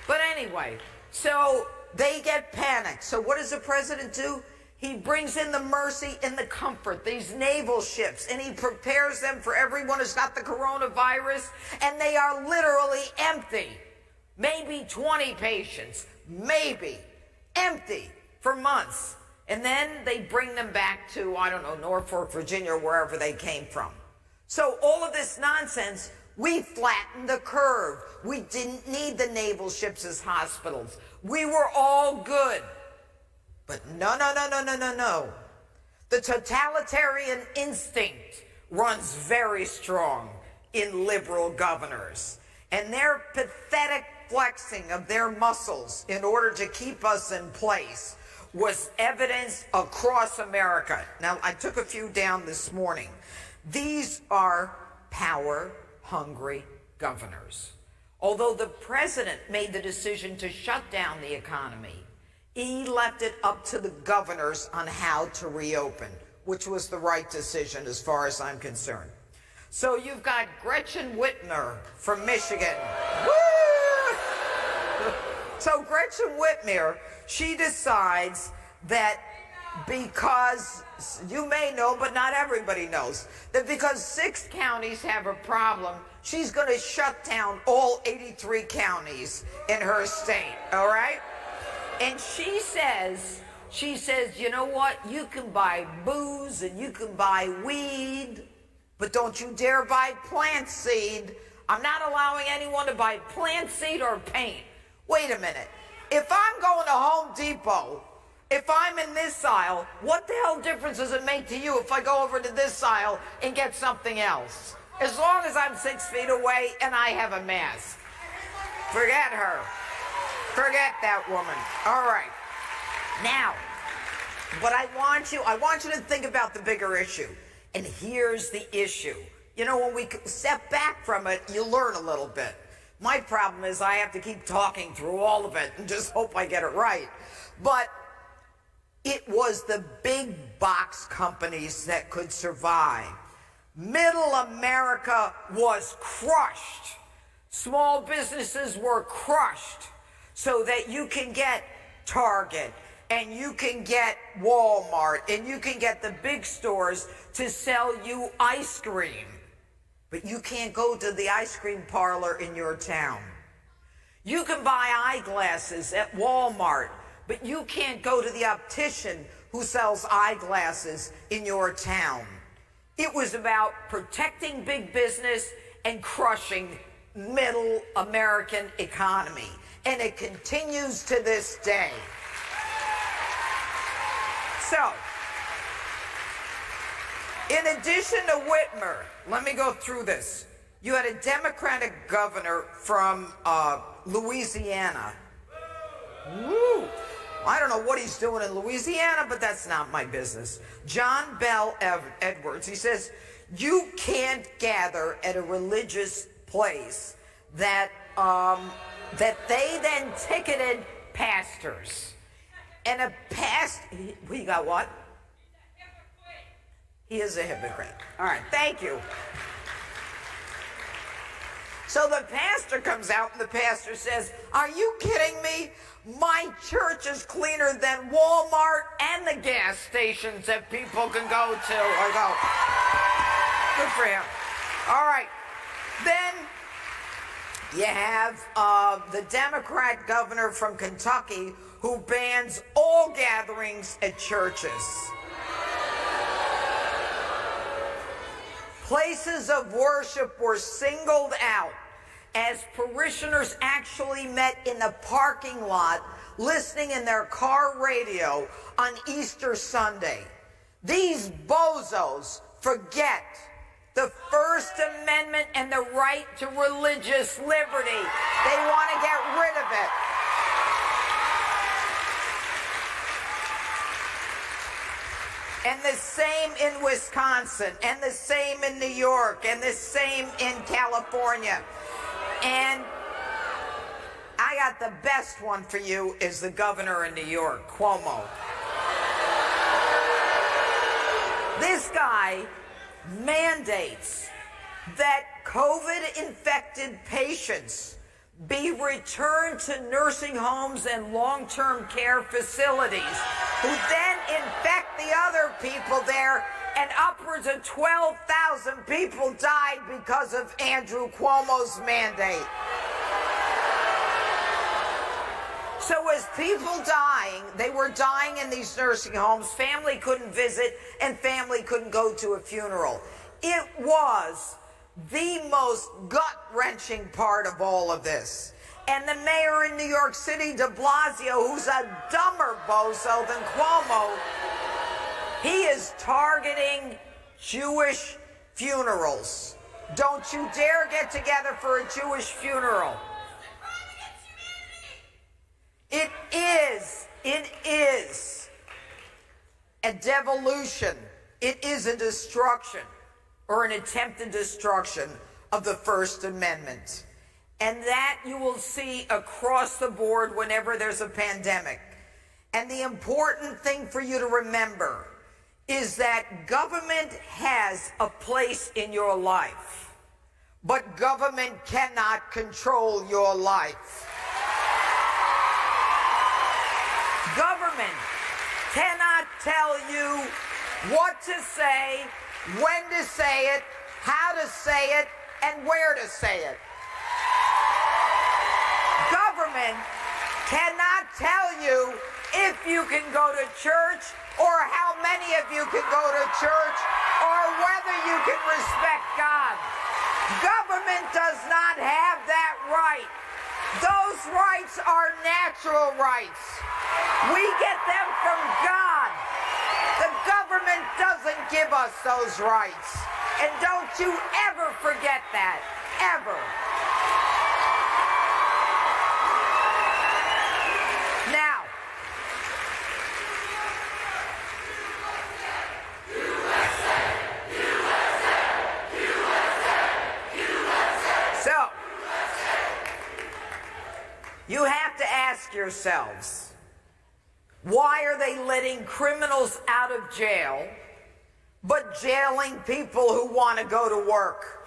S8: But anyway, so they get panicked. So what does the president do? He brings in the mercy and the comfort, these naval ships, and he prepares them for everyone who's got the coronavirus, and they are literally empty. Maybe 20 patients, maybe, empty for months. And then they bring them back to, I don't know, Norfolk, Virginia, or wherever they came from. So all of this nonsense, we flattened the curve. We didn't need the naval ships as hospitals. We were all good. But no. The totalitarian instinct runs very strong in liberal governors. And their pathetic flexing of their muscles in order to keep us in place was evidenced across America. Now, I took a few down this morning. These are power-hungry governors. Although the president made the decision to shut down the economy, he left it up to the governors on how to reopen, which was the right decision as far as I'm concerned. So you've got Gretchen Whitmer from Michigan. Woo! So Gretchen Whitmer, she decides that because, you may know, but not everybody knows, that because 6 counties have a problem, she's going to shut down all 83 counties in her state, all right? And she says, you know what? You can buy booze and you can buy weed, but don't you dare buy plant seed. I'm not allowing anyone to buy plant seed or paint. Wait a minute. If I'm going to Home Depot, if I'm in this aisle, what the hell difference does it make to you if I go over to this aisle and get something else? As long as I'm 6 feet away and I have a mask. Forget her. Forget that woman. All right. Now, but I want you to think about the bigger issue. And here's the issue. You know, when we step back from it, you learn a little bit. My problem is I have to keep talking through all of it and just hope I get it right. But it was the big box companies that could survive. Middle America was crushed. Small businesses were crushed so that you can get Target and you can get Walmart and you can get the big stores to sell you ice cream. But you can't go to the ice cream parlor in your town. You can buy eyeglasses at Walmart, but you can't go to the optician who sells eyeglasses in your town. It was about protecting big business and crushing middle American economy. And it continues to this day. So, in addition to Whitmer, let me go through this. You had a Democratic governor from Louisiana. Woo! I don't know what he's doing in Louisiana, but that's not my business. John Bell Edwards, he says, you can't gather at a religious place that they then ticketed pastors. And a we got what? He is a hypocrite. All right, thank you. So the pastor comes out and the pastor says, "Are you kidding me? My church is cleaner than Walmart and the gas stations that people can go to." I go, good for him. All right. Then you have the Democrat governor from Kentucky who bans all gatherings at churches. Places of worship were singled out as parishioners actually met in the parking lot listening in their car radio on Easter Sunday. These bozos forget the First Amendment and the right to religious liberty. They want to get rid of it. And the same in Wisconsin, and the same in New York, and the same in California. And I got the best one for you is the governor in New York, Cuomo. This guy mandates that COVID-infected patients be returned to nursing homes and long-term care facilities, who then infect the other people there, and upwards of 12,000 people died because of Andrew Cuomo's mandate. So as people dying, they were dying in these nursing homes, family couldn't visit, and family couldn't go to a funeral. It was the most gut-wrenching part of all of this. And the mayor in New York City, de Blasio, who's a dumber bozo than Cuomo, he is targeting Jewish funerals. Don't you dare get together for a Jewish funeral. It is a devolution. It is a destruction, or an attempted destruction of the First Amendment. And that you will see across the board whenever there's a pandemic. And the important thing for you to remember is that government has a place in your life, but government cannot control your life. Government cannot tell you what to say, when to say it, how to say it, and where to say it. Government cannot tell you if you can go to church, or how many of you can go to church, or whether you can respect God. Government does not have that right. Those rights are natural rights. We get them from God. The government doesn't give us those rights. And don't you ever forget that. Ever. Now, so, you have to ask yourselves, why are they letting criminals out of jail, but jailing people who want to go to work?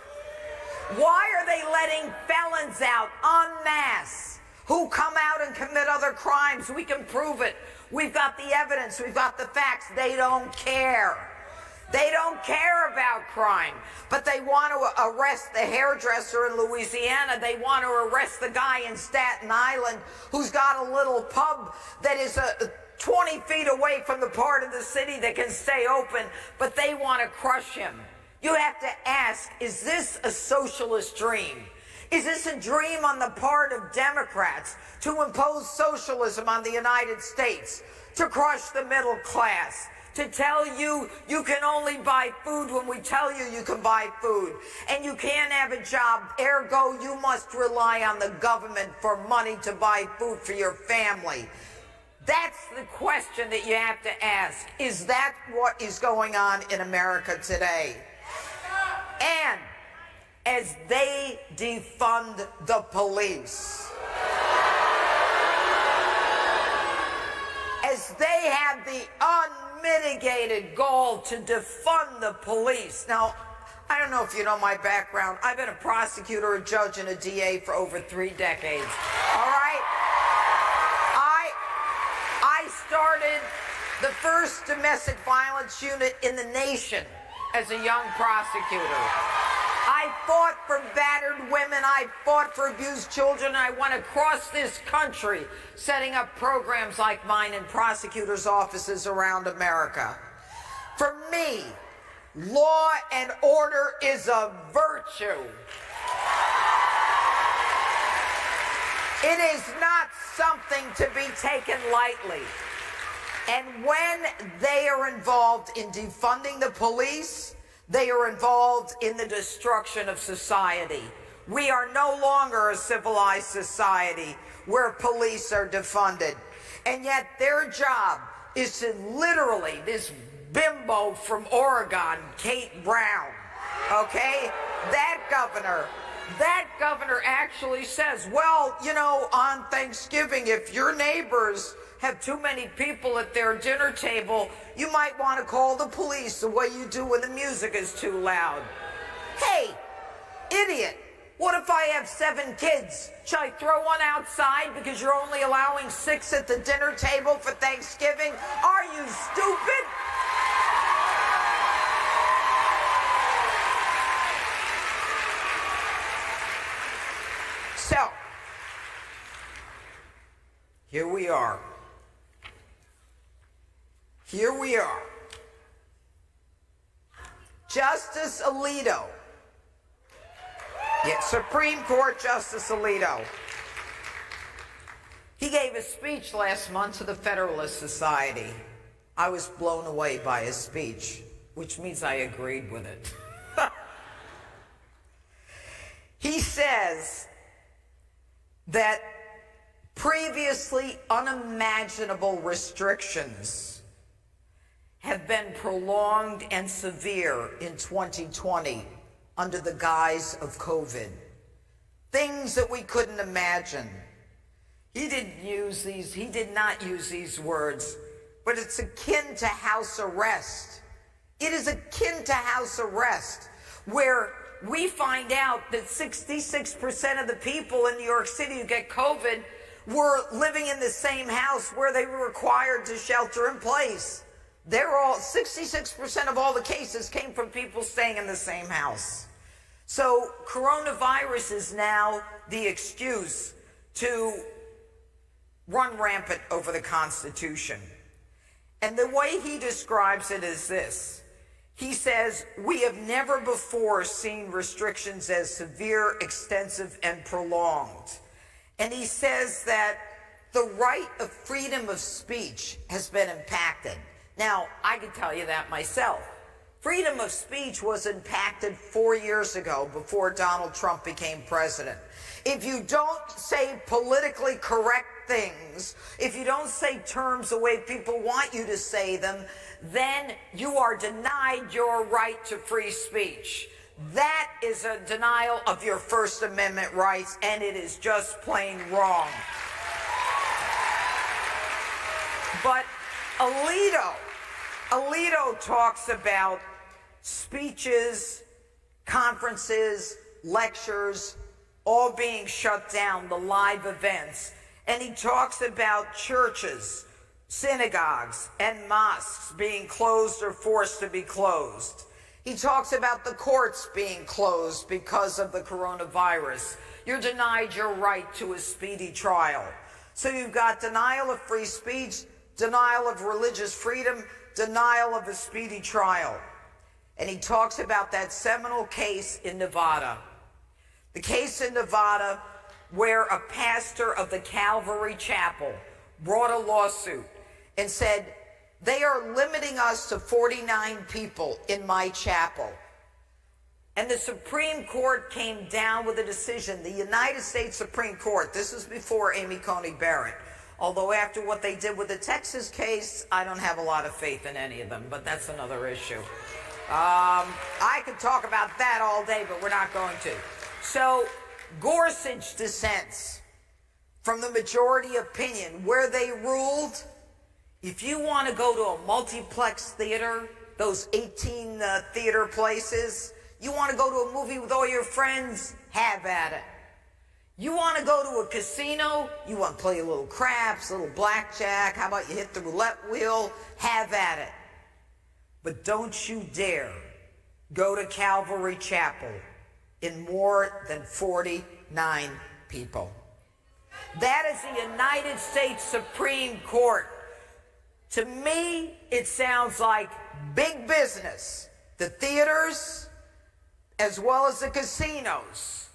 S8: Why are they letting felons out en masse who come out and commit other crimes? We can prove it. We've got the evidence. We've got the facts. They don't care. They don't care about crime, but they want to arrest the hairdresser in Louisiana. They want to arrest the guy in Staten Island who's got a little pub that is 20 feet away from the part of the city that can stay open, but they want to crush him. You have to ask, is this a socialist dream? Is this a dream on the part of Democrats to impose socialism on the United States, to crush the middle class, to tell you you can only buy food when we tell you you can buy food, and you can't have a job, ergo you must rely on the government for money to buy food for your family? That's the question that you have to ask. Is that what is going on in America today? And as they defund the police, as they have the unmitigated goal to defund the police. Now, I don't know if you know my background. I've been a prosecutor, a judge, and a DA for over 3 decades. All right? I started the first domestic violence unit in the nation as a young prosecutor. I fought for battered women. I fought for abused children. I went across this country setting up programs like mine in prosecutors' offices around America. For me, law and order is a virtue. It is not something to be taken lightly. And when they are involved in defunding the police, they are involved in the destruction of society. We are no longer a civilized society where police are defunded. And yet their job is to literally, this bimbo from Oregon, Kate Brown, okay? That governor actually says, well, you know, on Thanksgiving, if your neighbors have too many people at their dinner table, you might want to call the police the way you do when the music is too loud. Hey, idiot, what if I have 7 kids? Shall I throw one outside because you're only allowing 6 at the dinner table for Thanksgiving? Are you stupid? So, here we are. Here we are. Justice Alito. Yeah, Supreme Court Justice Alito. He gave a speech last month to the Federalist Society. I was blown away by his speech, which means I agreed with it. He says that previously unimaginable restrictions have been prolonged and severe in 2020 under the guise of COVID. Things that we couldn't imagine. He did not use these words, but it's akin to house arrest. It is akin to house arrest, where we find out that 66% of the people in New York City who get COVID were living in the same house where they were required to shelter in place. 66% of all the cases came from people staying in the same house. So coronavirus is now the excuse to run rampant over the Constitution. And the way he describes it is this. He says, we have never before seen restrictions as severe, extensive, and prolonged. And he says that the right of freedom of speech has been impacted. Now, I can tell you that myself. Freedom of speech was impacted 4 years ago before Donald Trump became president. If you don't say politically correct things, if you don't say terms the way people want you to say them, then you are denied your right to free speech. That is a denial of your First Amendment rights, and it is just plain wrong. But Alito talks about speeches, conferences, lectures, all being shut down, the live events. And he talks about churches, synagogues, and mosques being closed or forced to be closed. He talks about the courts being closed because of the coronavirus. You're denied your right to a speedy trial. So you've got denial of free speech, denial of religious freedom, denial of a speedy trial. And he talks about that seminal case in Nevada. The case in Nevada where a pastor of the Calvary Chapel brought a lawsuit and said, they are limiting us to 49 people in my chapel. And the Supreme Court came down with a decision. The United States Supreme Court, this is before Amy Coney Barrett, although after what they did with the Texas case, I don't have a lot of faith in any of them, but that's another issue. I could talk about that all day, but we're not going to. So Gorsuch dissents from the majority opinion where they ruled, if you want to go to a multiplex theater, those 18 theater places, You want to go to a movie with all your friends? Have at it. You want to go to a casino? You want to play a little craps, a little blackjack? How about you hit the roulette wheel? Have at it. But don't you dare go to Calvary Chapel in more than 49 people. That is the United States Supreme Court. To me, it sounds like big business. The theaters, as well as the casinos,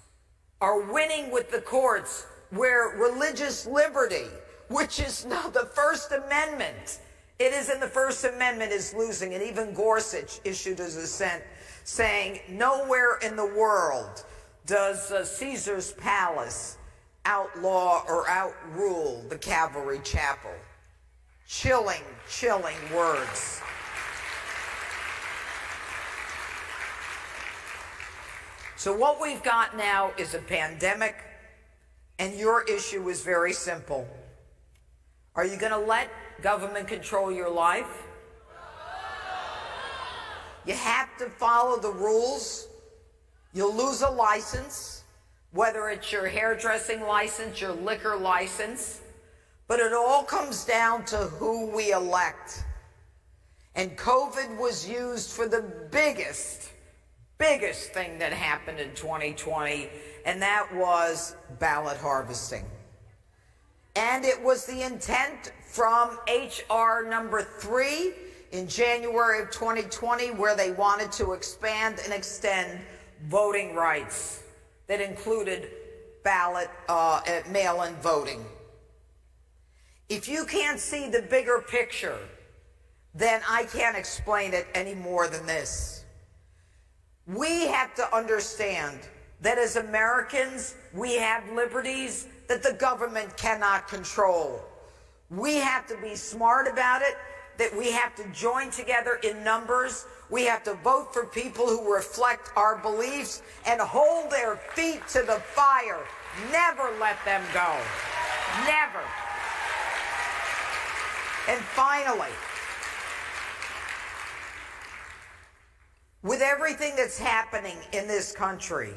S8: are winning with the courts where religious liberty, which is now the First Amendment, it is in the First Amendment, is losing. And even Gorsuch issued his dissent saying, nowhere in the world does Caesar's palace outlaw or outrule the Calvary Chapel. Chilling, chilling words. So what we've got now is a pandemic, and your issue is very simple. Are you going to let government control your life? You have to follow the rules. You'll lose a license, whether it's your hairdressing license, your liquor license, but it all comes down to who we elect. And COVID was used for the biggest thing that happened in 2020, and that was ballot harvesting. And it was the intent from H.R. number 3 in January of 2020, where they wanted to expand and extend voting rights that included ballot mail-in voting. If you can't see the bigger picture, then I can't explain it any more than this. We have to understand that as Americans, we have liberties that the government cannot control. We have to be smart about it, that we have to join together in numbers. We have to vote for people who reflect our beliefs and hold their feet to the fire. Never let them go. Never. And finally, with everything that's happening in this country,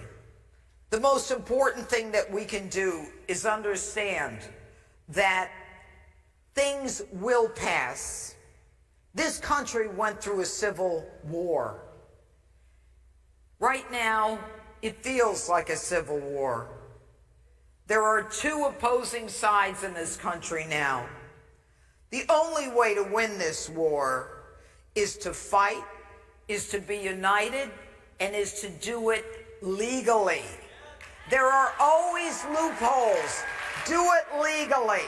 S8: the most important thing that we can do is understand that things will pass. This country went through a civil war. Right now, it feels like a civil war. There are two opposing sides in this country now. The only way to win this war is to fight, is to be united, and is to do it legally. There are always loopholes. Do it legally,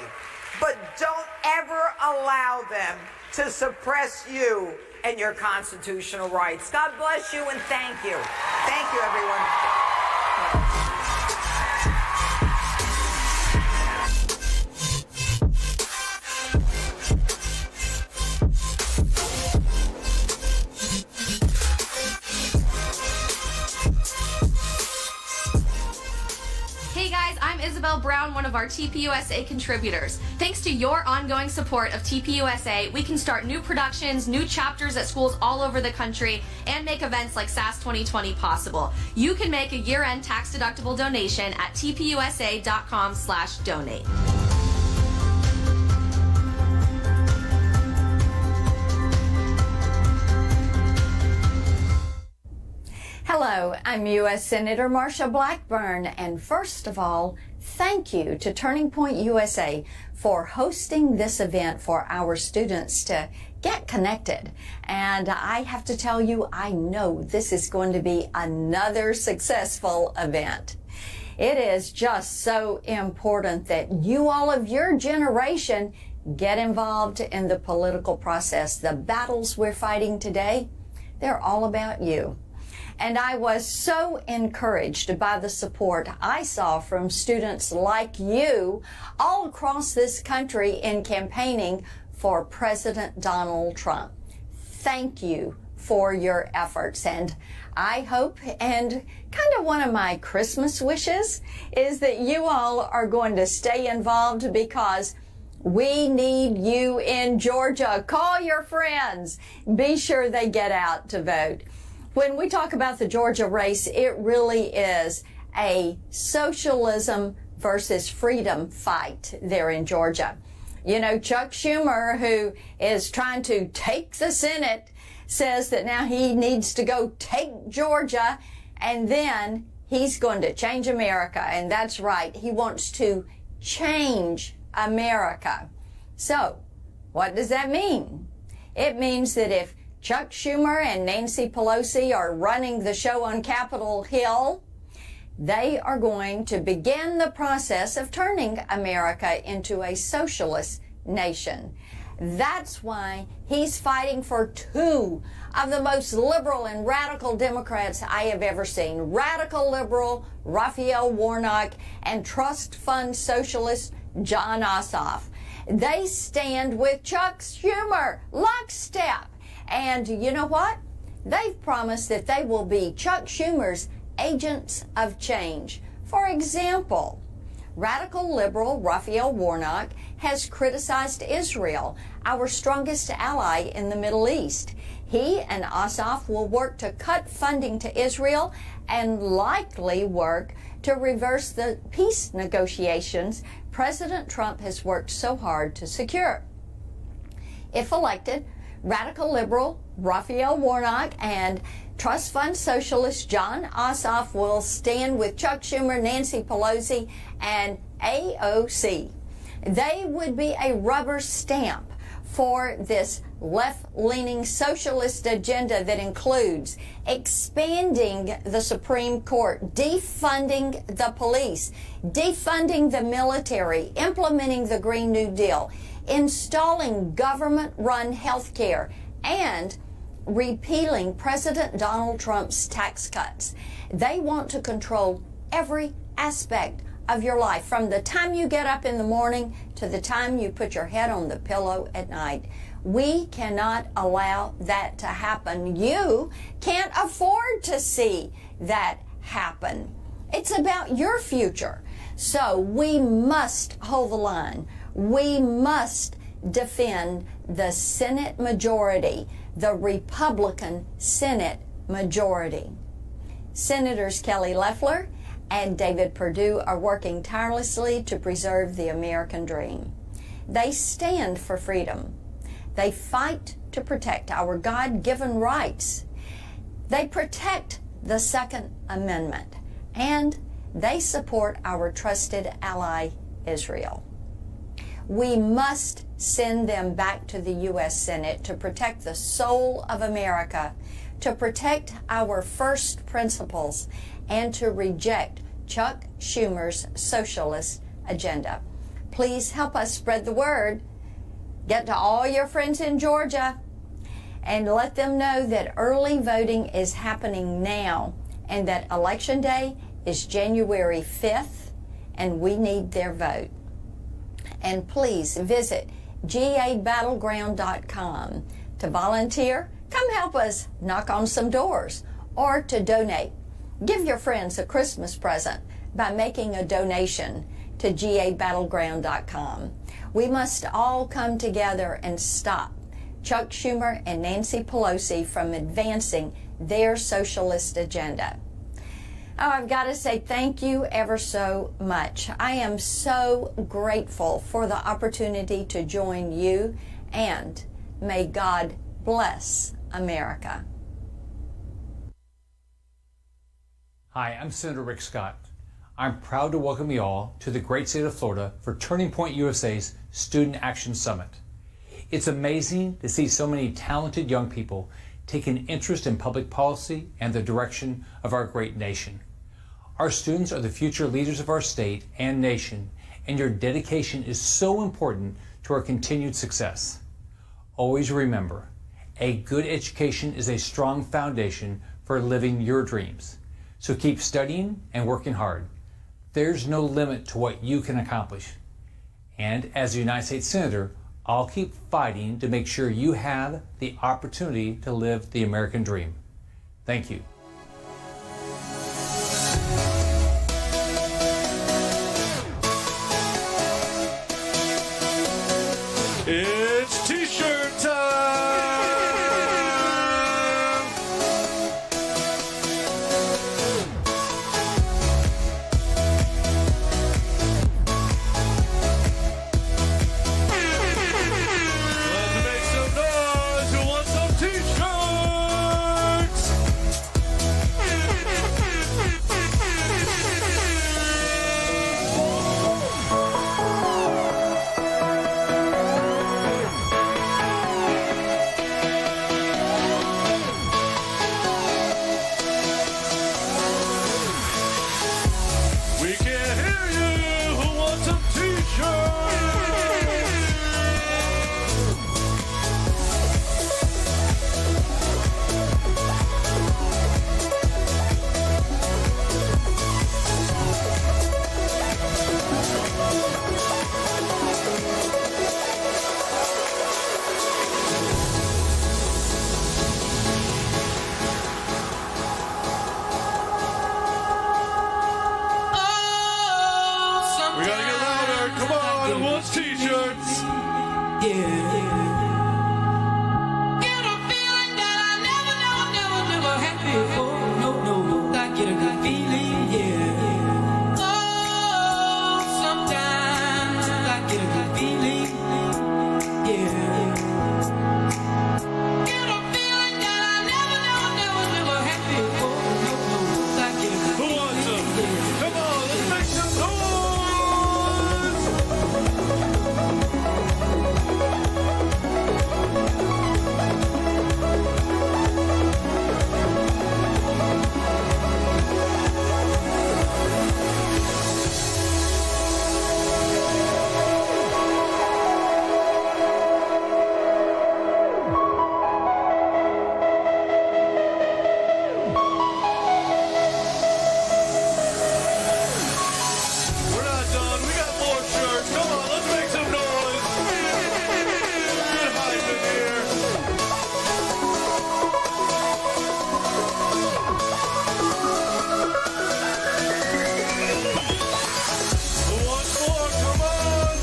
S8: but don't ever allow them to suppress you and your constitutional rights. God bless you and thank you. Thank you, everyone.
S9: Isabel Brown, one of our TPUSA contributors. Thanks to your ongoing support of TPUSA, we can start new productions, new chapters at schools all over the country, and make events like SAS 2020 possible. You can make a year-end tax-deductible donation at tpusa.com/donate.
S10: Hello, I'm U.S. Senator Marsha Blackburn, and first of all, thank you to Turning Point USA for hosting this event for our students to get connected. And I have to tell you, I know this is going to be another successful event. It is just so important that you all of your generation get involved in the political process. The battles we're fighting today, they're all about you. And I was so encouraged by the support I saw from students like you all across this country in campaigning for President Donald Trump. Thank you for your efforts. And I hope, and kind of one of my Christmas wishes, is that you all are going to stay involved, because we need you in Georgia. Call your friends. Be sure they get out to vote. When we talk about the Georgia race, it really is a socialism versus freedom fight there in Georgia. You know, Chuck Schumer, who is trying to take the Senate, says that now he needs to go take Georgia, and then he's going to change America. And that's right. He wants to change America. So, what does that mean? It means that if Chuck Schumer and Nancy Pelosi are running the show on Capitol Hill, they are going to begin the process of turning America into a socialist nation. That's why he's fighting for two of the most liberal and radical Democrats I have ever seen. Radical liberal Raphael Warnock and trust fund socialist Jon Ossoff. They stand with Chuck Schumer, lockstep. And you know what? They've promised that they will be Chuck Schumer's agents of change. For example, radical liberal Raphael Warnock has criticized Israel, our strongest ally in the Middle East. He and Ossoff will work to cut funding to Israel and likely work to reverse the peace negotiations President Trump has worked so hard to secure. If elected, radical liberal Raphael Warnock and trust fund socialist Jon Ossoff will stand with Chuck Schumer, Nancy Pelosi, and AOC. They would be a rubber stamp for this left-leaning socialist agenda that includes expanding the Supreme Court, defunding the police, defunding the military, implementing the Green New Deal, installing government-run health care, and repealing President Donald Trump's tax cuts. They want to control every aspect of your life, from the time you get up in the morning to the time you put your head on the pillow at night. We cannot allow that to happen. You can't afford to see that happen. It's about your future. So we must hold the line. We must defend the Senate majority, the Republican Senate majority. Senators Kelly Loeffler and David Perdue are working tirelessly to preserve the American dream. They stand for freedom. They fight to protect our God-given rights. They protect the Second Amendment, and they support our trusted ally, Israel. We must send them back to the U.S. Senate to protect the soul of America, to protect our first principles, and to reject Chuck Schumer's socialist agenda. Please help us spread the word. Get to all your friends in Georgia and let them know that early voting is happening now and that Election Day is January 5th, and we need their vote. And please visit gabattleground.com to volunteer, come help us knock on some doors, or to donate. Give your friends a Christmas present by making a donation to gabattleground.com. We must all come together and stop Chuck Schumer and Nancy Pelosi from advancing their socialist agenda. Oh, I've got to say thank you ever so much. I am so grateful for the opportunity to join you, and may God bless America.
S11: Hi, I'm Senator Rick Scott. I'm proud to welcome you all to the great state of Florida for Turning Point USA's Student Action Summit. It's amazing to see so many talented young people take an interest in public policy and the direction of our great nation. Our students are the future leaders of our state and nation, and your dedication is so important to our continued success. Always remember, a good education is a strong foundation for living your dreams. So keep studying and working hard. There's no limit to what you can accomplish. And as a United States Senator, I'll keep fighting to make sure you have the opportunity to live the American dream. Thank you.
S6: It's t-shirt time! We gotta get louder. Come on, who wants t-shirts?
S12: Get a feeling that I never had before. No. I get a good feeling, yeah. Oh, sometimes I get a good feeling, yeah. Get a feeling that I never had before. No. I get a good feeling.
S6: Who wants them? Come on, let's make some noise! We're not done. We got more shirts. Come on, let's make some noise. Good hype in here. Who wants more? Come on.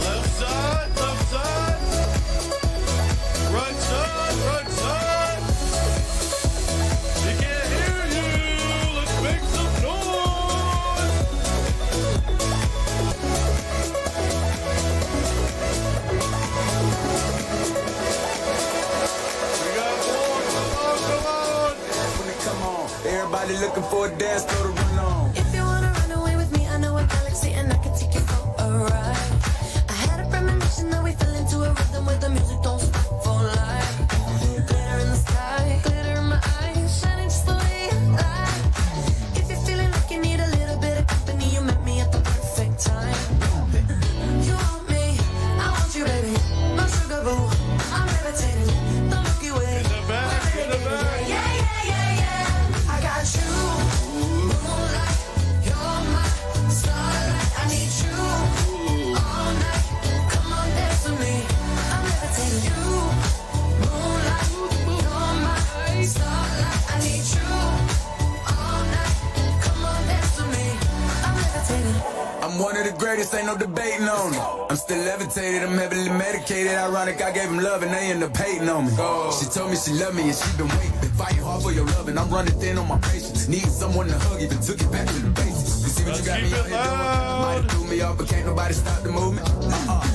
S6: Left side, left side. Right side, right side. She can't hear you. Let's make some noise. We got more. Come on.
S13: Come on, everybody looking for a dance floor to run on.
S12: If you wanna run away with me, I know a galaxy and I can take you for a ride. I had a premonition that we fell into a rhythm where the music don't stop for life. Glitter in the sky, glitter in my eyes, shining just the way you like. If you're feeling like you need a little bit of company, you met me at the perfect time. You want me, I want you, baby. My sugar boo, I'm levitating. The Milky Way.
S6: In the back, in the back.
S12: Yeah. I got you, moonlight, you're my starlight. I need you all night. Come on, dance with me. I'm levitating. You, moonlight, you're my starlight. I need you all night. Come on, dance with me. I'm levitating.
S13: I'm one of the greatest, ain't no debating on it. I'm still levitated, I'm heavily medicated. Ironic, I gave him love and they end up hating on me. She told me she loved me and she been waiting. Been fighting hard for your love and I'm running thin on my patience. Need someone to hug, even took it back to the basics. You see what you got me out here doing? Might have threw me off, but can't nobody stop the movement.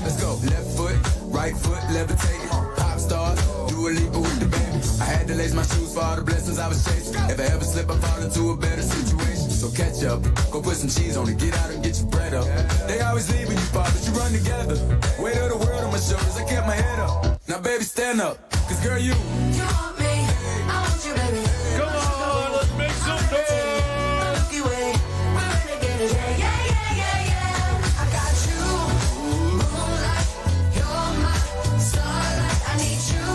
S13: Let's go. Left foot, right foot, levitating. Pop stars, do a leap with the baby. I had to lace my shoes for all the blessings I was chasing. If I ever slip, I fall into a better situation. So catch up, go put some cheese on it, get out and get your bread up. They always leave when you fall, but you run together. Weight of the world on my shoulders, I kept my head up. Now baby, stand up, cause girl, you
S12: want me, I want you, baby.
S6: Come on, let's make some noise.
S12: The Milky Way, we're renegading. Yeah. I got you, moonlight, you're my starlight. I need you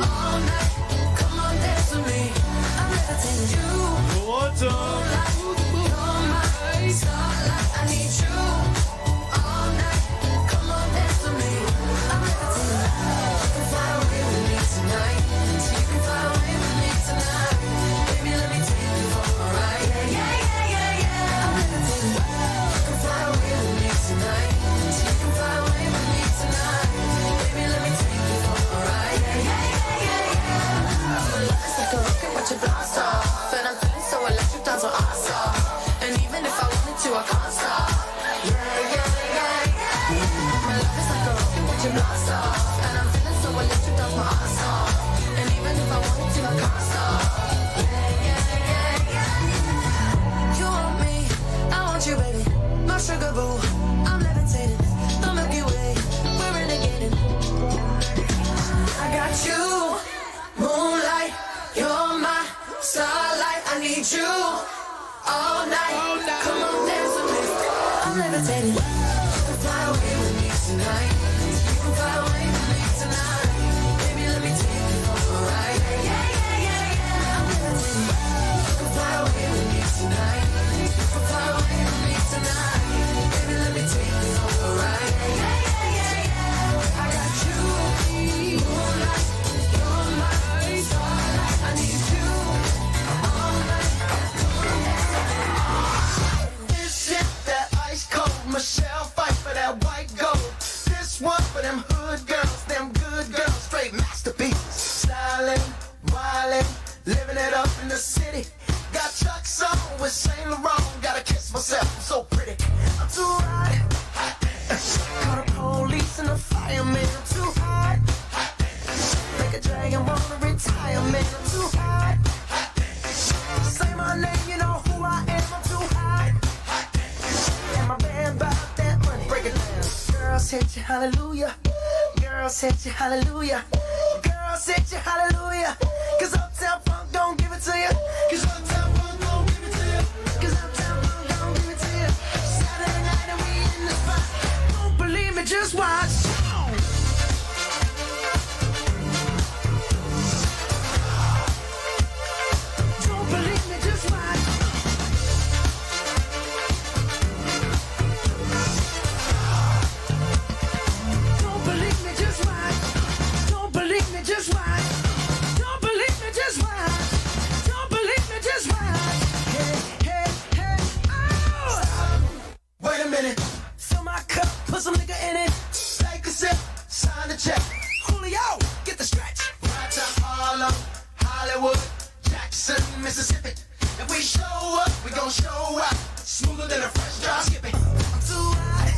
S12: all night. Come on, dance with me. I'm levitating. You,
S6: Who wants them?
S12: moonlight, you're my starlight. I need you all night. Come on, dance with me. I'm levitating. You can fly away with me tonight. You can fly away with me tonight. Baby, let me take you for a ride. Yeah. I'm levitating. You can fly away with me tonight. You can fly away with me tonight. Baby, let me take you for a ride. Yeah. It's like a rocket, watch it blast off. And I'm feeling so electric, that's so awesome. And even if I wanted to, I can't stop. Yeah. My love is like a rocket, watch it blast off. And I'm feeling so electric, that's my awesome. And even if I wanted to, I can't stop. Yeah. You want me, I want you, baby. My sugar boo, I'm levitating. The Milky Way, we're renegading. I got you, moonlight, you're my starlight. I need you all night. Come on, dance with me. I'm levitating. You can fly away with me tonight. You can fly away with me tonight. Baby, let me take you for a ride. Yeah. I'm levitating. You can fly away with me tonight. You can fly away with me tonight. Baby, let me take you for a ride. Yeah. I got you, moonlight, you're my starlight. in the city. Got Chuck's on with Saint Laurent. Gotta kiss myself, I'm so pretty. I'm too hot. Call the police and the fireman. I'm too hot. Make a dragon wanna retire, man. I'm too hot. Say my name, you know who I am. I'm too hot. And my band about that money. Break it down. Girls hit you, hallelujah. Girls hit you, hallelujah. Girls hit you, hallelujah. Cause Uptown Funk don't give it to you. Cause Uptown Funk don't give it to you. Cause Uptown Funk don't give it to you. Saturday night and we in the spot. Don't believe me, just watch. Don't believe me, just watch. Don't believe me, just watch. Don't believe me, just watch. Don't believe me, just watch. Don't believe me, just watch. Hey, hey, hey, oh! Wait a minute. Fill my cup, put some nigga in it. Take a sip, sign the check. Julio, get the stretch. Right to Harlem, Hollywood, Jackson, Mississippi. If we show up, we gon' show out. Smoother than a fresh drop skipping. I'm too hot.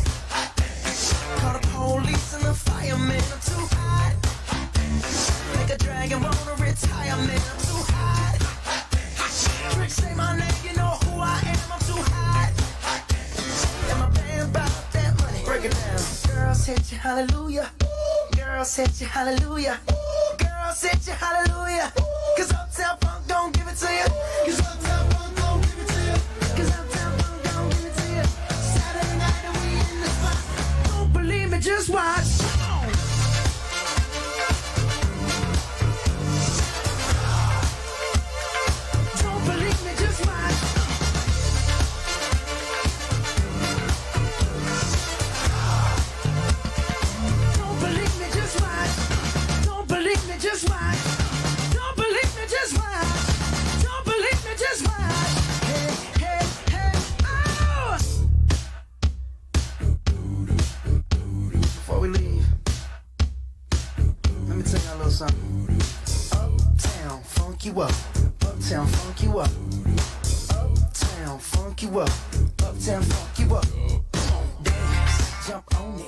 S12: Call the police and the fireman. I'm too hot. Make a dragon wanna retire, man. I'm too hot. Trick say my name, you know who I am. I'm too hot. And my band about that money. Break it down. Girls hit you, hallelujah. Girls hit you, hallelujah. Girls hit you, hallelujah. Cause Uptown Funk don't give it to you. Cause Uptown Funk don't give it to you. Cause Uptown Funk don't give it to you. Saturday night and we in the spot. Don't believe me, just watch. Don't believe me, just watch. Don't believe me, just watch. Don't believe me, just watch. Don't believe me, just watch. Don't believe me, just watch. Hey, hey, hey, oh! Before we leave, let me tell y'all a little something. Uptown, funk you up. Uptown, funk you up. Uptown, funk you up. Uptown, funk you up. Come on, dance, jump on it.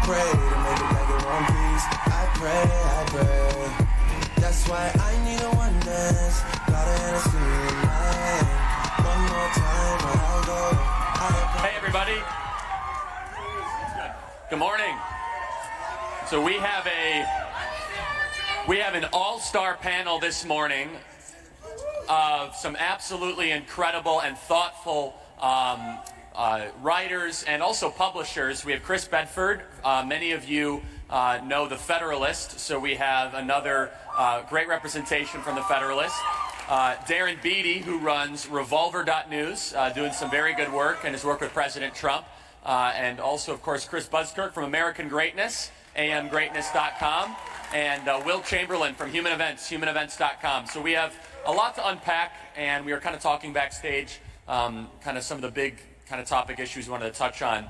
S13: pray to make it back in one piece. I pray. That's why I need a one dance. Got a Hennessy in my hand. One more time, I'll go.
S2: Hey, everybody. Good morning. So we have an all-star panel this morning of some absolutely incredible and thoughtful writers and also publishers. We have Chris Bedford. Many of you know The Federalist, so we have another great representation from The Federalist. Darren Beatty, who runs Revolver.news, doing some very good work and has worked with President Trump. And also, of course, Chris Buskirk from American Greatness, amgreatness.com, and Will Chamberlain from Human Events, humanevents.com. So we have a lot to unpack, and we were kind of talking backstage, kind of some of the big kind of topic issues we wanted to touch on.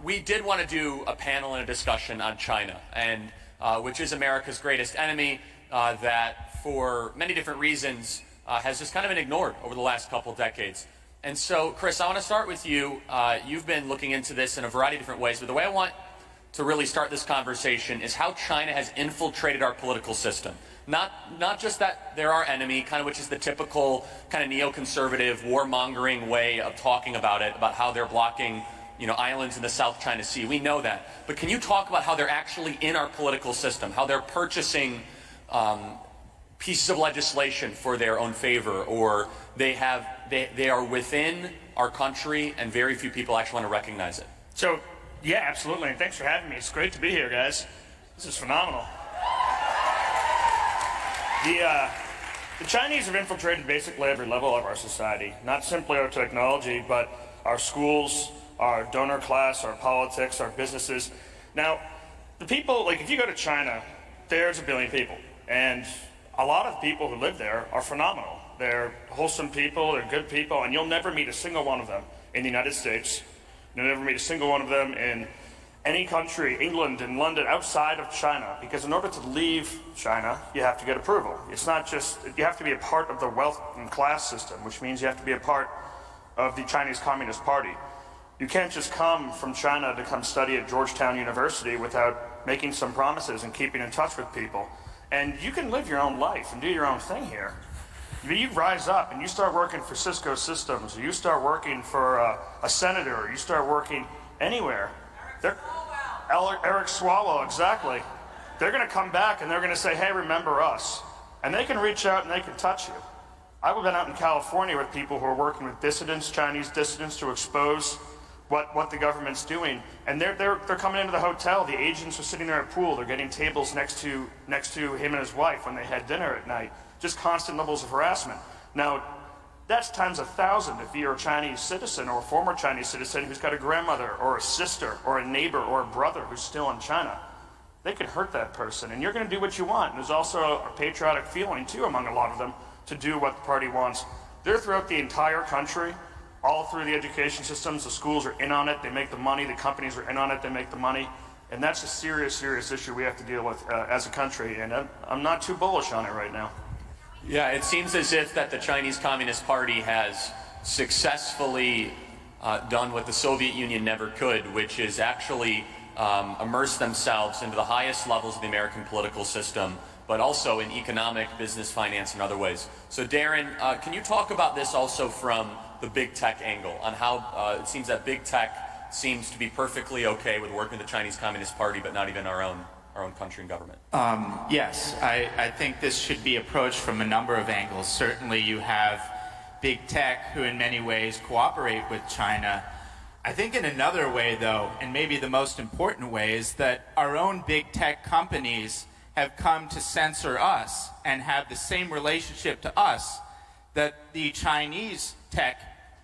S2: We did want to do a panel and a discussion on China, and which is America's greatest enemy, that for many different reasons has just kind of been ignored over the last couple decades. And so, Chris, I want to start with you. You've been looking into this in a variety of different ways, but the way I want to really start this conversation is how China has infiltrated our political system. Not just that they're our enemy, kind of which is the typical kind of neoconservative, warmongering way of talking about it, about how they're blocking, you know, islands in the South China Sea. We know that. But can you talk about how they're actually in our political system, how they're purchasing pieces of legislation for their own favor, or they are within our country and very few people actually want to recognize it?
S14: So, yeah, absolutely, and thanks for having me. It's great to be here, guys. This is phenomenal. The Chinese have infiltrated basically every level of our society, not simply our technology, but our schools, our donor class, our politics, our businesses. Now, the people, like if you go to China, there's 1 billion people, and a lot of people who live there are phenomenal. They're wholesome people, they're good people, and you'll never meet a single one of them in the United States. You'll never meet a single one of them in any country, England and London, outside of China, because in order to leave China, you have to get approval. It's not just, you have to be a part of the wealth and class system, which means you have to be a part of the Chinese Communist Party. You can't just come from China to come study at Georgetown University without making some promises and keeping in touch with people. And you can live your own life and do your own thing here. You rise up and you start working for Cisco Systems, or you start working for a senator, or you start working anywhere. Eric Swalwell, exactly. They're going to come back and they're going to say, hey, remember us. And they can reach out and they can touch you. I've been out in California with people who are working with dissidents, Chinese dissidents, to expose what the government's doing. And they're coming into the hotel. The agents are sitting there at pool. They're getting tables next to him and his wife when they had dinner at night. Just constant levels of harassment. Now, that's times 1,000 if you're a Chinese citizen or a former Chinese citizen who's got a grandmother or a sister or a neighbor or a brother who's still in China. They could hurt that person, and you're going to do what you want. And there's also a patriotic feeling, too, among a lot of them to do what the party wants. They're throughout the entire country, all through the education systems. The schools are in on it. They make the money. The companies are in on it. They make the money. And that's a serious, serious issue we have to deal with as a country, and I'm not too bullish on it right now.
S2: Yeah, it seems as if that the Chinese Communist Party has successfully done what the Soviet Union never could, which is actually immerse themselves into the highest levels of the American political system, but also in economic, business, finance, and other ways. So Darren, can you talk about this also from the big tech angle, on how it seems that big tech seems to be perfectly okay with working with the Chinese Communist Party, but not even our own country and government?
S15: Yes, I think this should be approached from a number of angles. Certainly you have big tech who in many ways cooperate with China. I think in another way, though, and maybe the most important way, is that our own big tech companies have come to censor us and have the same relationship to us that the Chinese tech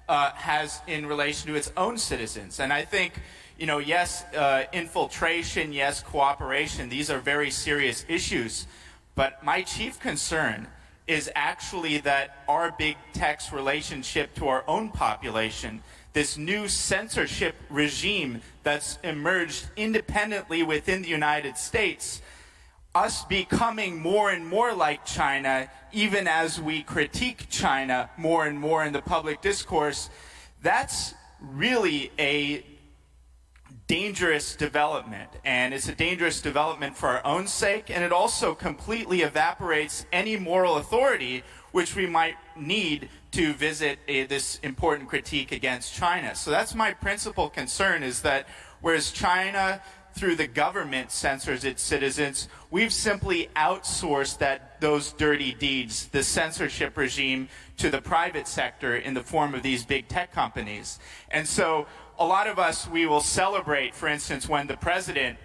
S15: has in relation to its own citizens. And I think, you know, yes, infiltration, yes, cooperation, these are very serious issues. But my chief concern is actually that our big tech's relationship to our own population, this new censorship regime that's emerged independently within the United States, us becoming more and more like China, even as we critique China more and more in the public discourse, that's really a dangerous development, and it's a dangerous development for our own sake, and it also completely evaporates any moral authority which we might need to visit this important critique against China. So that's my principal concern, is that whereas China, through the government, censors its citizens, we've simply outsourced those dirty deeds, the censorship regime, to the private sector in the form of these big tech companies. And so a lot of us, we will celebrate, for instance, when the president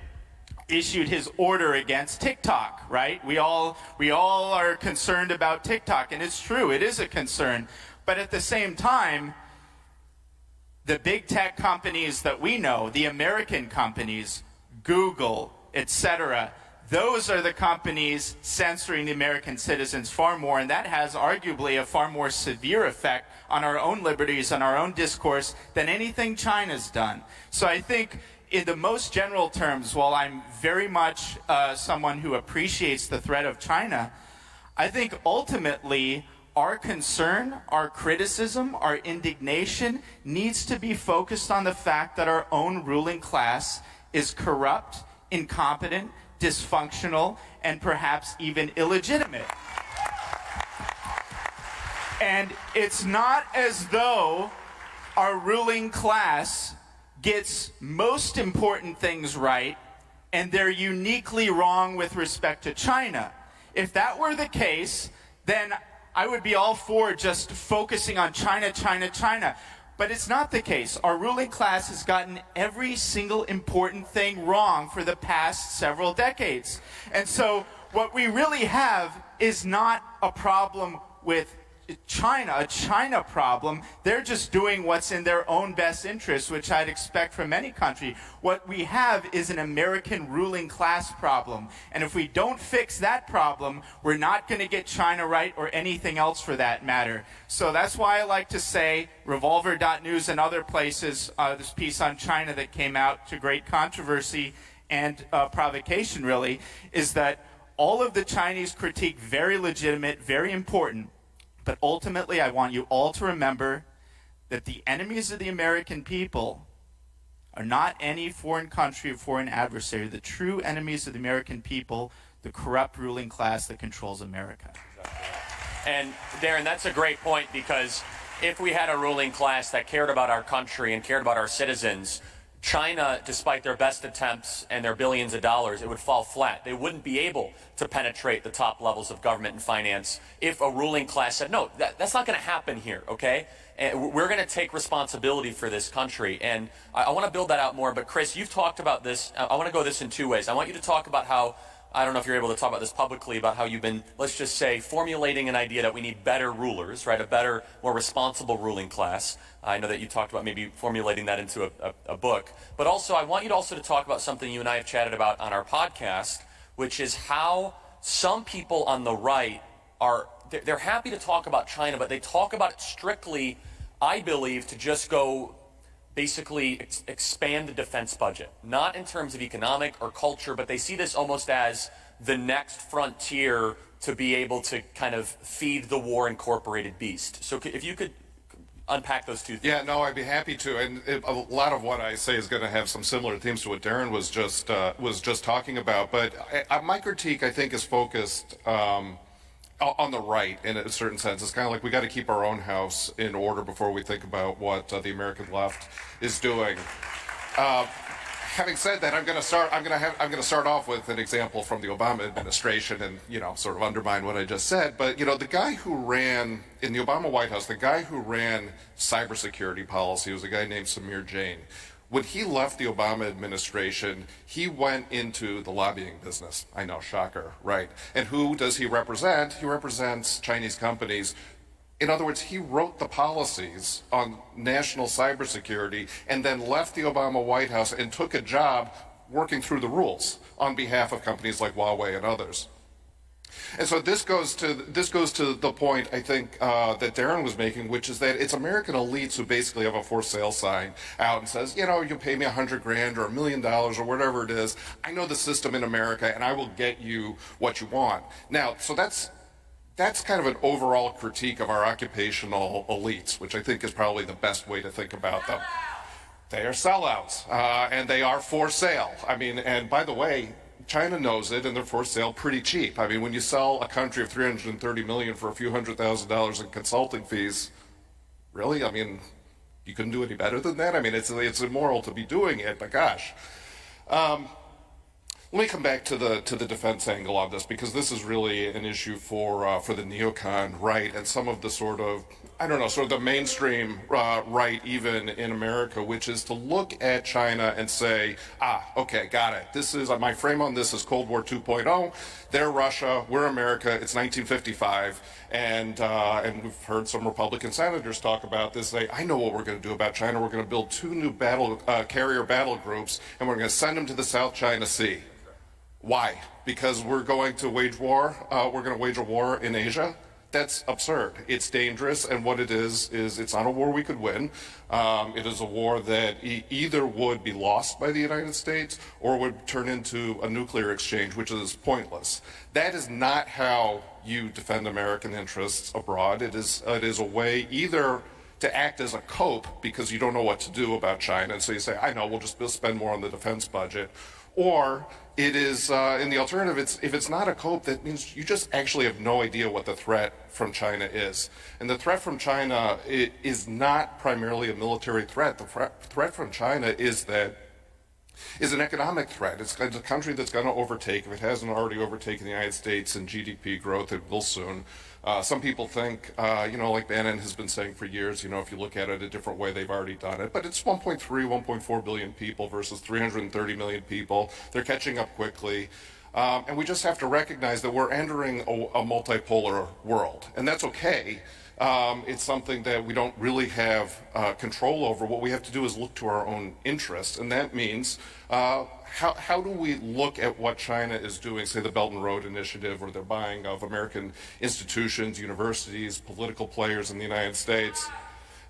S15: issued his order against TikTok, right? We all are concerned about TikTok, and it's true, it is a concern. But at the same time, the big tech companies that we know, the American companies, Google, etc., those are the companies censoring the American citizens far more, and that has arguably a far more severe effect on our own liberties and our own discourse than anything China's done. So I think in the most general terms, while I'm very much someone who appreciates the threat of China, I think ultimately our concern, our criticism, our indignation needs to be focused on the fact that our own ruling class is corrupt, incompetent, dysfunctional, and perhaps even illegitimate. And it's not as though our ruling class gets most important things right and they're uniquely wrong with respect to China. If that were the case, then I would be all for just focusing on China, China, China. But it's not the case. Our ruling class has gotten every single important thing wrong for the past several decades. And so what we really have is not a problem with China, a China problem. They're just doing what's in their own best interest, which I'd expect from any country. What we have is an American ruling class problem. And if we don't fix that problem, we're not going to get China right, or anything else for that matter. So that's why I like to say, Revolver.news and other places, this piece on China that came out to great controversy and provocation really, is that all of the Chinese critique, very legitimate, very important. But ultimately, I want you all to remember that the enemies of the American people are not any foreign country or foreign adversary. The true enemies of the American people, the corrupt ruling class that controls America.
S2: And Darren, that's a great point, because if we had a ruling class that cared about our country and cared about our citizens, China, despite their best attempts and their billions of dollars, it would fall flat. They wouldn't be able to penetrate the top levels of government and finance if a ruling class said, no, that's not going to happen here, okay? And we're going to take responsibility for this country. And I want to build that out more. But Chris, you've talked about this. I want to go this in two ways. I want you to talk about how, I don't know if you're able to talk about this publicly, about how you've been, let's just say, formulating an idea that we need better rulers, right? A better, more responsible ruling class. I know that you talked about maybe formulating that into a book. But also, I want you to also talk about something you and I have chatted about on our podcast, which is how some people on the right are, they're happy to talk about China, but they talk about it strictly, I believe, to just go basically expand the defense budget, not in terms of economic or culture, but they see this almost as the next frontier to be able to kind of feed the war incorporated beast. So if you could unpack those two things.
S16: Yeah, no, I'd be happy to. And a lot of what I say is going to have some similar themes to what Darren was just talking about. But my critique, I think, is focused on the right in a certain sense. It's kind of like we got to keep our own house in order before we think about what the American left is doing. Having said that, I'm going to start off with an example from the Obama administration, and sort of undermine what I just said. But the guy who ran in the Obama White House, the guy who ran cybersecurity policy was a guy named Samir Jain. When he left the Obama administration, he went into the lobbying business. I know, shocker, right? And who does he represent? He represents Chinese companies. In other words, he wrote the policies on national cybersecurity and then left the Obama White House and took a job working through the rules on behalf of companies like Huawei and others. And so this goes to the point, I think, that Darren was making, which is that it's American elites who basically have a for sale sign out and says, you pay me $100,000 or $1 million or whatever it is. I know the system in America, and I will get you what you want. Now, so that's kind of an overall critique of our occupational elites, which I think is probably the best way to think about them. They are sellouts, and they are for sale. I mean, and by the way, China knows it, and they're for sale pretty cheap. I mean, when you sell a country of 330 million for a few $100,000 in consulting fees, really? I mean, you couldn't do any better than that? I mean, it's immoral to be doing it, but gosh. Let me come back to the defense angle on this, because this is really an issue for the neocon right and some of the sort of, I don't know, sort of the mainstream right even in America, which is to look at China and say, okay, got it. This is, my frame on this is Cold War 2.0. They're Russia, we're America, it's 1955, and we've heard some Republican senators talk about this, say, I know what we're going to do about China. We're going to build 2 new carrier battle groups, and we're going to send them to the South China Sea. Why? Because we're going to wage war? We're going to wage a war in Asia? That's absurd. It's dangerous, and what it is it's not a war we could win. It is a war that either would be lost by the United States or would turn into a nuclear exchange, which is pointless. That is not how you defend American interests abroad. It is a way either to act as a cope because you don't know what to do about China, and so you say, I know, we'll just spend more on the defense budget. Or it is, in the alternative, if it's not a cope, that means you just actually have no idea what the threat from China is. And the threat from China is not primarily a military threat. The threat from China is an economic threat. It's a country that's going to overtake, if it hasn't already overtaken the United States in GDP growth, it will soon. Some people think, like Bannon has been saying for years, if you look at it a different way, they've already done it. But it's 1.3, 1.4 billion people versus 330 million people. They're catching up quickly. And we just have to recognize that we're entering a multipolar world. And that's okay. It's something that we don't really have control over. What we have to do is look to our own interests. And that means how do we look at what China is doing, say the Belt and Road Initiative, or their buying of American institutions, universities, political players in the United States.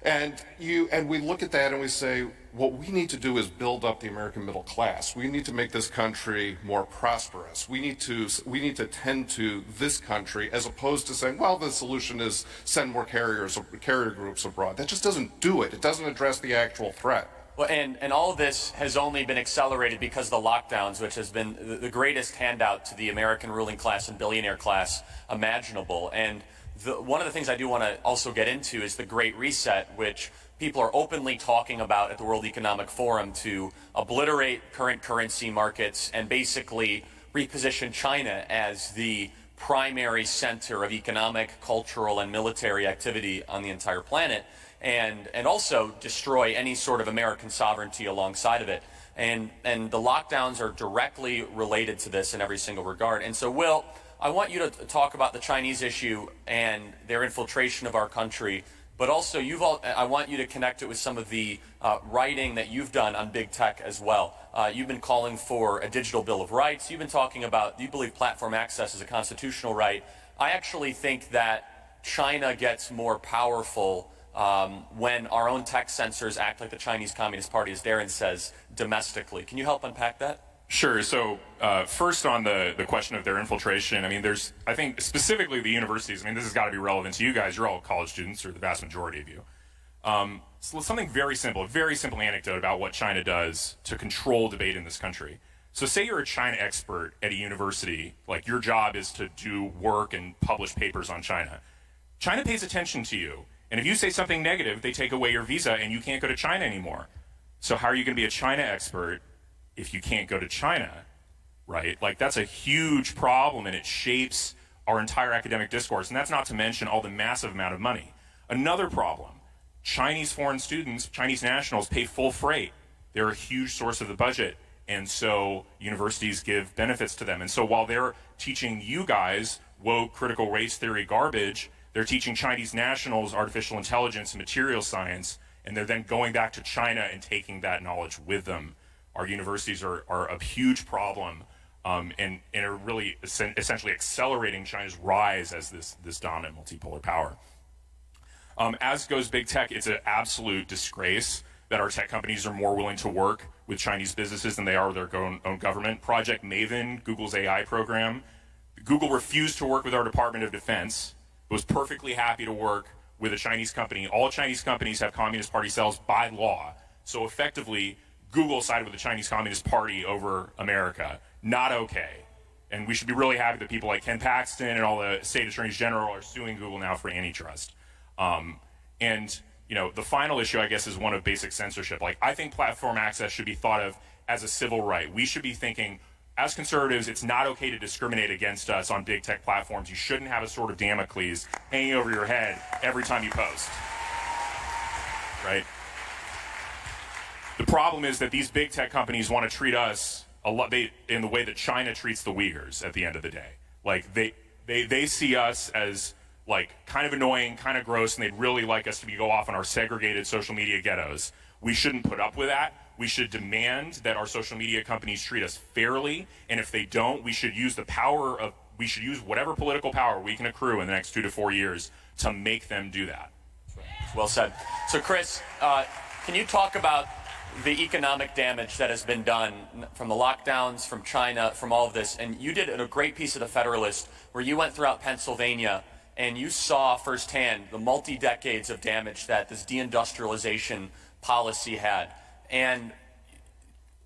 S16: And we look at that and we say, what we need to do is build up the American middle class. We need to make this country more prosperous. We need to tend to this country, as opposed to saying, well, the solution is send more carrier groups abroad. That just doesn't do it. It doesn't address the actual threat.
S2: Well, and all of this has only been accelerated because of the lockdowns, which has been the greatest handout to the American ruling class and billionaire class imaginable. And one of the things I do want to also get into is the Great Reset, which people are openly talking about at the World Economic Forum to obliterate current currency markets and basically reposition China as the primary center of economic, cultural, and military activity on the entire planet, and also destroy any sort of American sovereignty alongside of it. And the lockdowns are directly related to this in every single regard. And so, Will, I want you to talk about the Chinese issue and their infiltration of our country, but also I want you to connect it with some of the writing that you've done on big tech as well. You've been calling for a digital Bill of Rights. You've been talking about, you believe platform access is a constitutional right. I actually think that China gets more powerful when our own tech censors act like the Chinese Communist Party, as Darren says, domestically. Can you help unpack that?
S17: Sure. So first on the question of their infiltration, I mean, I think specifically the universities, I mean, this has got to be relevant to you guys. You're all college students, or the vast majority of you. So something very simple, a very simple anecdote about what China does to control debate in this country. So say you're a China expert at a university, like your job is to do work and publish papers on China. China pays attention to you. And if you say something negative, they take away your visa and you can't go to China anymore. So how are you going to be a China expert if you can't go to China, right? Like, that's a huge problem, and it shapes our entire academic discourse. And that's not to mention all the massive amount of money. Another problem, Chinese foreign students, Chinese nationals pay full freight. They're a huge source of the budget. And so universities give benefits to them. And so while they're teaching you guys woke critical race theory garbage, they're teaching Chinese nationals artificial intelligence and material science, and they're then going back to China and taking that knowledge with them. Our universities are a huge problem, and are really essentially accelerating China's rise as this dominant multipolar power. As goes big tech, it's an absolute disgrace that our tech companies are more willing to work with Chinese businesses than they are with their own government. Project Maven, Google's AI program, Google refused to work with our Department of Defense, but was perfectly happy to work with a Chinese company. All Chinese companies have Communist Party cells by law. So effectively, Google sided with the Chinese Communist Party over America. Not okay. And we should be really happy that people like Ken Paxton and all the state attorneys general are suing Google now for antitrust. And the final issue, I guess, is one of basic censorship. Like, I think platform access should be thought of as a civil right. We should be thinking, as conservatives, it's not okay to discriminate against us on big tech platforms. You shouldn't have a sword of Damocles hanging over your head every time you post. Right? The problem is that these big tech companies want to treat us in the way that China treats the Uyghurs at the end of the day. Like, they see us as like kind of annoying, kind of gross, and they'd really like us to go off on our segregated social media ghettos. We shouldn't put up with that. We should demand that our social media companies treat us fairly, and if they don't, we should use whatever political power we can accrue in the next 2 to 4 years to make them do that.
S2: Well said. So, Chris, can you talk about the economic damage that has been done from the lockdowns, from China, from all of this? And you did a great piece of The Federalist where you went throughout Pennsylvania and you saw firsthand the multi-decades of damage that this deindustrialization policy had. And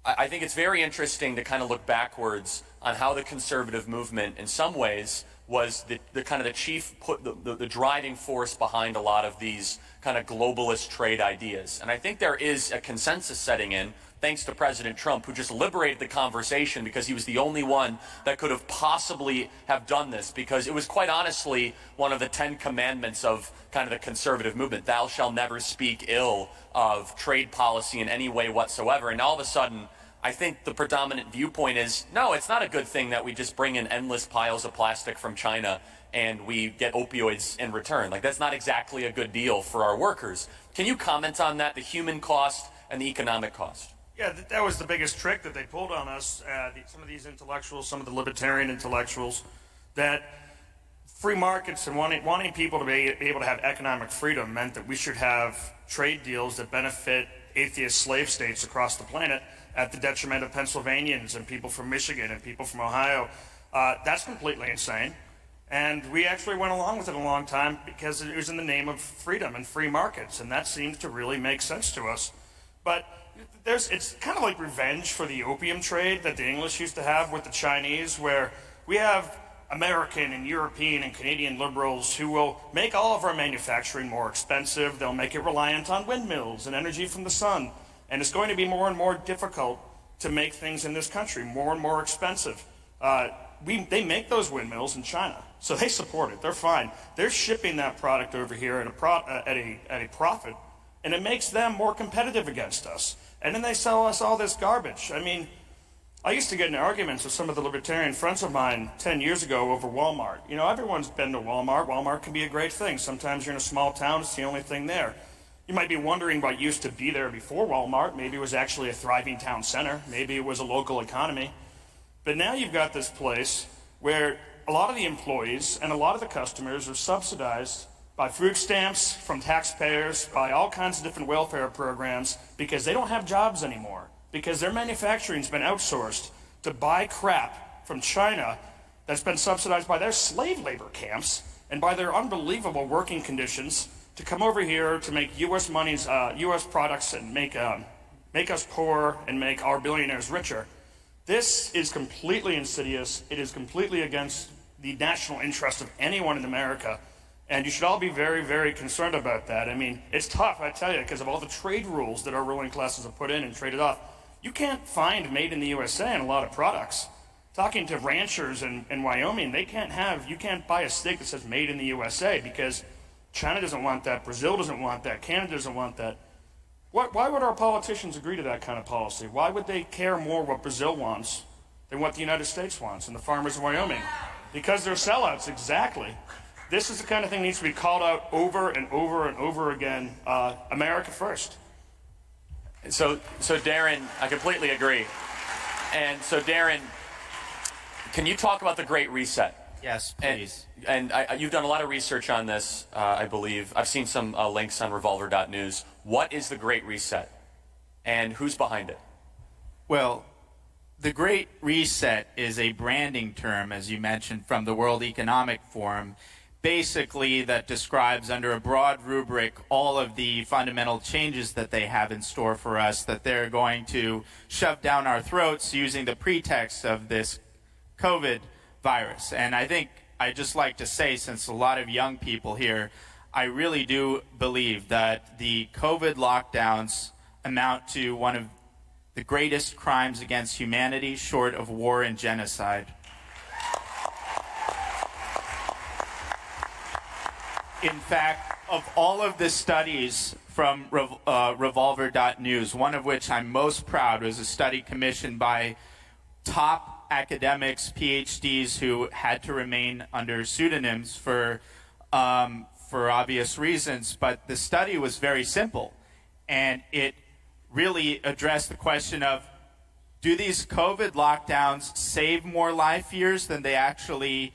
S2: I think it's very interesting to kind of look backwards on how the conservative movement, in some ways, was the kind of the chief, the driving force behind a lot of these kind of globalist trade ideas. And I think there is a consensus setting in, thanks to President Trump, who just liberated the conversation because he was the only one that could have possibly have done this, because it was quite honestly one of the 10 commandments of kind of the conservative movement. Thou shalt never speak ill of trade policy in any way whatsoever. And all of a sudden, I think the predominant viewpoint is, no, it's not a good thing that we just bring in endless piles of plastic from China and we get opioids in return. Like, that's not exactly a good deal for our workers. Can you comment on that, the human cost and the economic cost?
S14: Yeah, that was the biggest trick that they pulled on us, some of these intellectuals, some of the libertarian intellectuals, that free markets and wanting people to be able to have economic freedom meant that we should have trade deals that benefit atheist slave states across the planet at the detriment of Pennsylvanians and people from Michigan and people from Ohio. That's completely insane. And we actually went along with it a long time because it was in the name of freedom and free markets, and that seems to really make sense to us. But it's kind of like revenge for the opium trade that the English used to have with the Chinese, where we have American and European and Canadian liberals who will make all of our manufacturing more expensive. They'll make it reliant on windmills and energy from the sun. And it's going to be more and more difficult to make things in this country, more and more expensive. They make those windmills in China, so they support it. They're fine. They're shipping that product over here at a profit, and it makes them more competitive against us. And then they sell us all this garbage. I mean, I used to get in arguments with some of the libertarian friends of mine 10 years ago over Walmart. You know, everyone's been to Walmart. Walmart can be a great thing. Sometimes you're in a small town, it's the only thing there. You might be wondering what used to be there before Walmart. Maybe it was actually a thriving town center. Maybe it was a local economy. But now you've got this place where a lot of the employees and a lot of the customers are subsidized by food stamps from taxpayers, by all kinds of different welfare programs, because they don't have jobs anymore, because their manufacturing's been outsourced to buy crap from China that's been subsidized by their slave labor camps and by their unbelievable working conditions to come over here to make U.S. U.S. products and make us poor and make our billionaires richer. This is completely insidious. It is completely against the national interest of anyone in America. And you should all be very, very concerned about that. I mean, it's tough, I tell you, because of all the trade rules that our ruling classes have put in and traded off. You can't find made in the USA in a lot of products. Talking to ranchers in Wyoming, you can't buy a steak that says made in the USA because China doesn't want that, Brazil doesn't want that, Canada doesn't want that. Why would our politicians agree to that kind of policy? Why would they care more what Brazil wants than what the United States wants and the farmers of Wyoming? Because they're sellouts, exactly. This is the kind of thing that needs to be called out over and over and over again. America first.
S2: So Darren, I completely agree. And so Darren, can you talk about the Great Reset?
S15: Yes, please.
S2: And you've done a lot of research on this, I believe. I've seen some links on revolver.news. What is the Great Reset, and who's behind it?
S15: Well, the Great Reset is a branding term, as you mentioned, from the World Economic Forum, basically that describes under a broad rubric all of the fundamental changes that they have in store for us, that they're going to shove down our throats using the pretext of this COVID virus. And I think I'd just like to say, since a lot of young people here, I really do believe that the COVID lockdowns amount to one of the greatest crimes against humanity, short of war and genocide. In fact, of all of the studies from Revolver.news, one of which I'm most proud was a study commissioned by top academics, PhDs, who had to remain under pseudonyms for obvious reasons. But the study was very simple, and it really addressed the question of, do these COVID lockdowns save more life years than they actually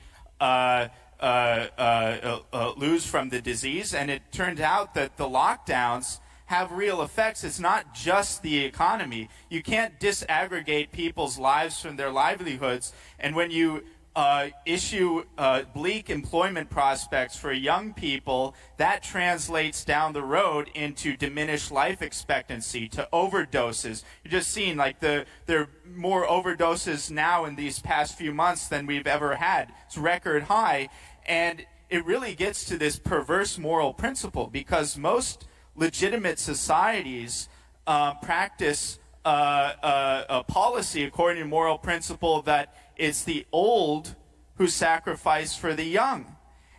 S15: lose from the disease? And it turned out that the lockdowns have real effects. It's not just the economy. You can't disaggregate people's lives from their livelihoods. And when you issue bleak employment prospects for young people, that translates down the road into diminished life expectancy, to overdoses. You're just seeing like there are more overdoses now in these past few months than we've ever had. It's record high. And it really gets to this perverse moral principle, because most legitimate societies practice a policy according to moral principle that it's the old who sacrifice for the young.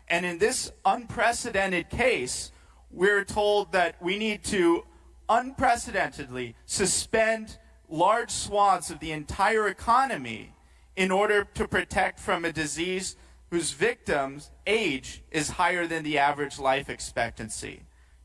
S15: And in this unprecedented case, we're told that we need to unprecedentedly suspend large swaths of the entire economy in order to protect from a disease whose victims' age is higher than the average life expectancy.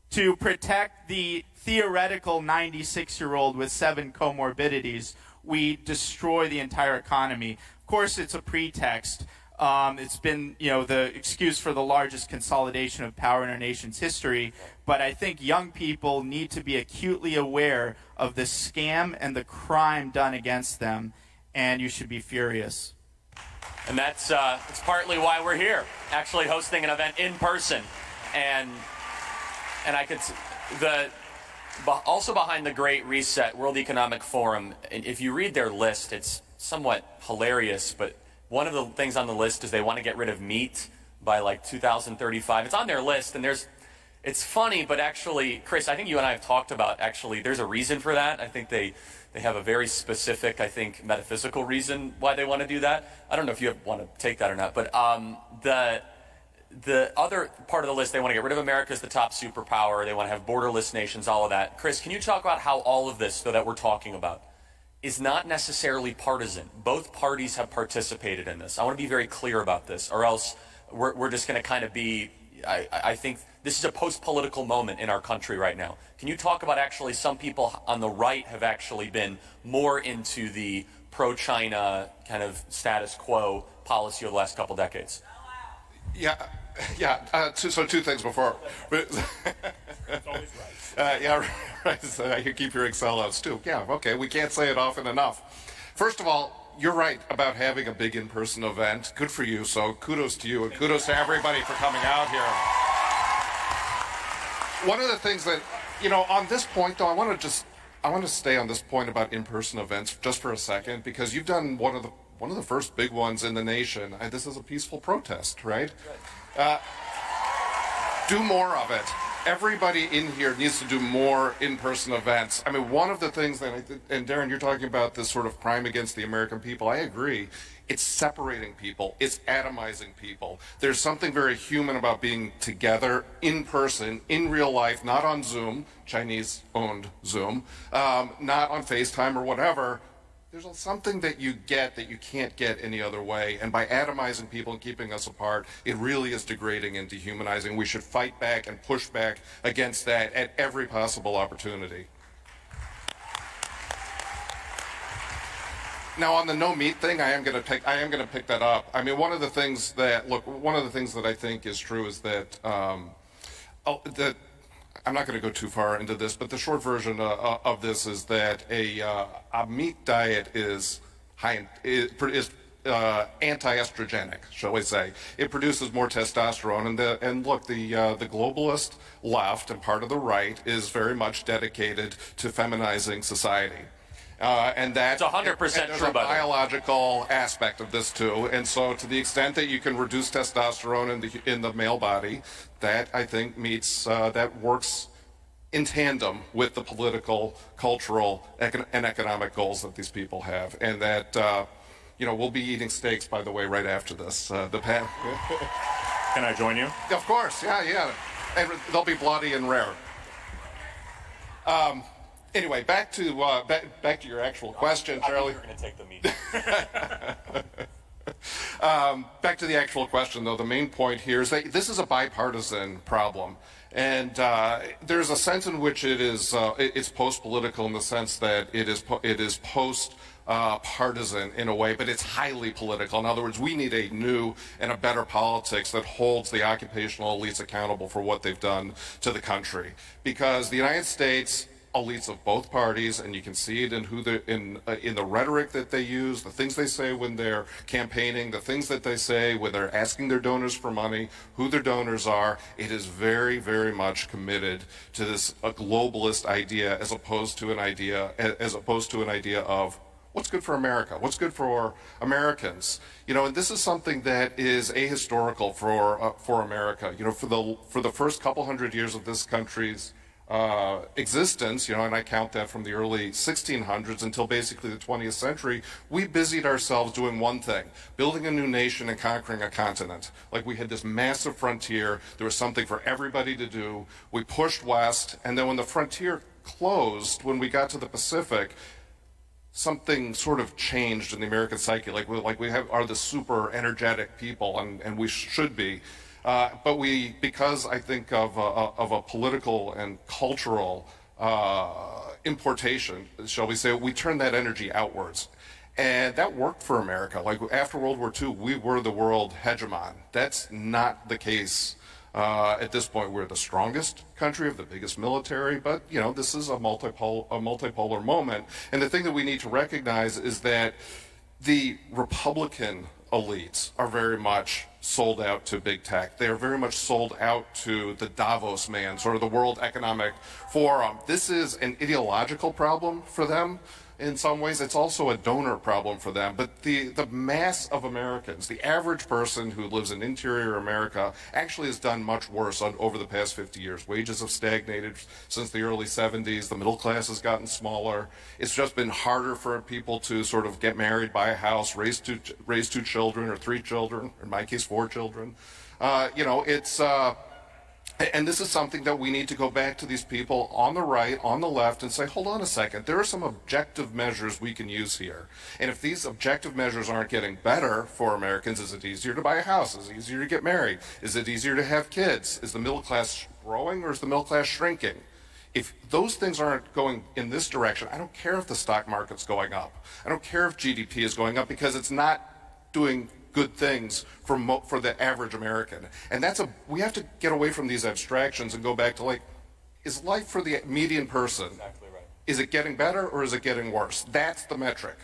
S15: To protect the theoretical 96-year-old with 7 comorbidities, we destroy the entire economy. Of course, it's a pretext. It's been, the excuse for the largest consolidation of power in our nation's history. But I think young people need to be acutely aware of the scam and the crime done against them, and you should be furious.
S2: And that's it's partly why we're here, actually hosting an event in person. And I could also behind the Great Reset, World Economic Forum, if you read their list, it's somewhat hilarious, but one of the things on the list is they want to get rid of meat by like 2035. It's on their list, and it's funny, but actually, Chris, I think you and I have talked about, actually, there's a reason for that. I think they have a very specific, I think, metaphysical reason why they want to do that. I don't know if you want to take that or not, but the other part of the list, they want to get rid of America as the top superpower. They want to have borderless nations, all of that. Chris, can you talk about how all of this, that we're talking about, is not necessarily partisan? Both parties have participated in this. I want to be very clear about this, or else we're just going to kind of be, I think this is a post-political moment in our country right now. Can you talk about actually some people on the right have actually been more into the pro-China kind of status quo policy over the last couple decades?
S16: Yeah. So two things before.
S17: It's always right.
S16: Right. You keep your Excel outs too. Yeah, okay. We can't say it often enough. First of all, you're right about having a big in-person event. Good for you. So kudos to you, and kudos to everybody for coming out here. One of the things that, on this point though, I want to stay on this point about in-person events just for a second, because you've done one of the first big ones in the nation. This is a peaceful protest, right? Do more of it. Everybody in here needs to do more in-person events. I mean, one of the things that, and Darren, you're talking about this sort of crime against the American people. I agree. It's separating people. It's atomizing people. There's something very human about being together in person, in real life, not on Zoom, Chinese-owned Zoom, not on FaceTime or whatever. There's something that you get that you can't get any other way, and by atomizing people and keeping us apart, it really is degrading and dehumanizing. We should fight back and push back against that at every possible opportunity. Now, on the no meat thing, I am going to pick that up. I mean, one of the things that I think is true is that I'm not going to go too far into this, but the short version of this is that a meat diet is anti-estrogenic, shall we say. It produces more testosterone, and look, the globalist left and part of the right is very much dedicated to feminizing society. And that's
S2: 100%
S16: there's
S2: true,
S16: a
S2: by the way.
S16: biological aspect of this too. And so, to the extent that you can reduce testosterone in the male body, that I think that works in tandem with the political, cultural, and economic goals that these people have, and that we'll be eating steaks, by the way, right after this.
S17: Can I join you?
S16: Of course, yeah, and they'll be bloody and rare. Anyway, back to your actual question, Charlie.
S17: You're going to take the meat.
S16: Back to the actual question, though. The main point here is that this is a bipartisan problem, and there's a sense in which it's post-political in the sense that it is post-partisan in a way, but it's highly political. In other words, we need a new and a better politics that holds the occupational elites accountable for what they've done to the country, because the United States elites of both parties, and you can see it in the rhetoric that they use, the things they say when they're campaigning, the things that they say when they're asking their donors for money, who their donors are. It is very, very much committed to this a globalist idea as opposed to an idea of what's good for America, what's good for Americans. And this is something that is ahistorical for America. For the first couple hundred years of this country's existence, and I count that from the early 1600s until basically the 20th century, we busied ourselves doing one thing: building a new nation and conquering a continent. Like, we had this massive frontier, there was something for everybody to do, we pushed west, and then when the frontier closed, when we got to the Pacific, something sort of changed in the American psyche. Like we are the super energetic people, and we should be. But because I think of a political and cultural importation, shall we say, we turned that energy outwards. And that worked for America. Like, after World War II, we were the world hegemon. That's not the case at this point. We're the strongest country, of the biggest military, but, this is a multipolar moment. And the thing that we need to recognize is that the Republican elites are very much sold out to big tech. They are very much sold out to the Davos man, sort of the World Economic Forum. This is an ideological problem for them. In some ways, it's also a donor problem for them. But the mass of Americans, the average person who lives in interior America, actually has done much worse over the past 50 years. Wages have stagnated since the early 70s. The middle class has gotten smaller. It's just been harder for people to sort of get married, buy a house, raise two children or three children, or in my case, 4 children. And this is something that we need to go back to these people on the right, on the left, and say, hold on a second, there are some objective measures we can use here. And if these objective measures aren't getting better for Americans, is it easier to buy a house? Is it easier to get married? Is it easier to have kids? Is the middle class growing, or is the middle class shrinking? If those things aren't going in this direction, I don't care if the stock market's going up. I don't care if GDP is going up, because it's not doing good things for the average American. And we have to get away from these abstractions and go back to, is life for the median person, exactly right, is it getting better or is it getting worse? That's the metric.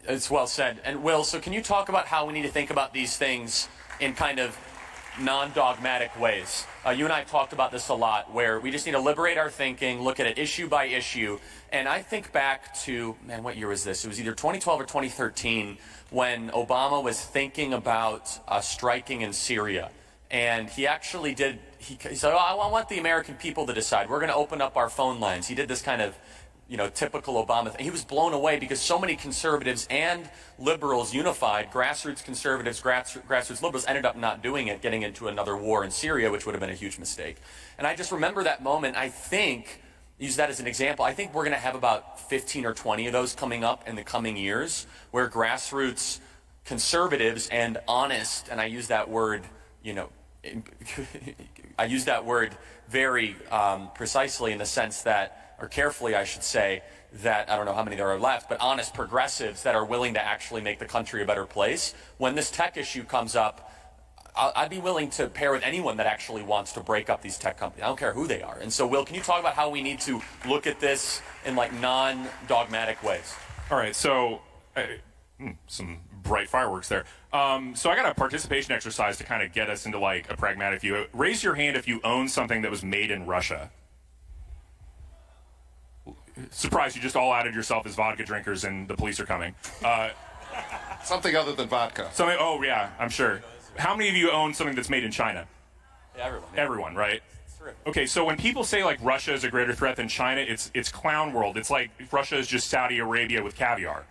S2: It's well said. And Will, so can you talk about how we need to think about these things in kind of non-dogmatic ways? You and I have talked about this a lot, where we just need to liberate our thinking, look at it issue by issue. And I think back to, what year was this? It was either 2012 or 2013, when Obama was thinking about striking in Syria. And he actually did, he said, I want the American people to decide. We're going to open up our phone lines. He did this kind of, typical Obama thing. He was blown away because so many conservatives and liberals unified, grassroots conservatives, grassroots liberals, ended up not doing it, getting into another war in Syria, which would have been a huge mistake. And I just remember that moment. I think, use that as an example, I think we're going to have about 15 or 20 of those coming up in the coming years, where grassroots conservatives and honest, and I use that word, I use that word very precisely in the sense that, or carefully I should say, that I don't know how many there are left, but honest progressives that are willing to actually make the country a better place. When this tech issue comes up, I'd be willing to pair with anyone that actually wants to break up these tech companies. I don't care who they are. And so, Will, can you talk about how we need to look at this in non-dogmatic ways?
S17: All right, so some bright fireworks there. So I got a participation exercise to kind of get us into like a pragmatic view. Raise your hand if you own something that was made in Russia. Surprise, you just all outed yourself as vodka drinkers and the police are coming.
S16: Something other than vodka.
S17: Oh, yeah, I'm sure. How many of you own something that's made in China?
S18: Everyone.
S17: Everyone, right? Okay, so when people say like Russia is a greater threat than China, it's clown world. It's like Russia is just Saudi Arabia with caviar.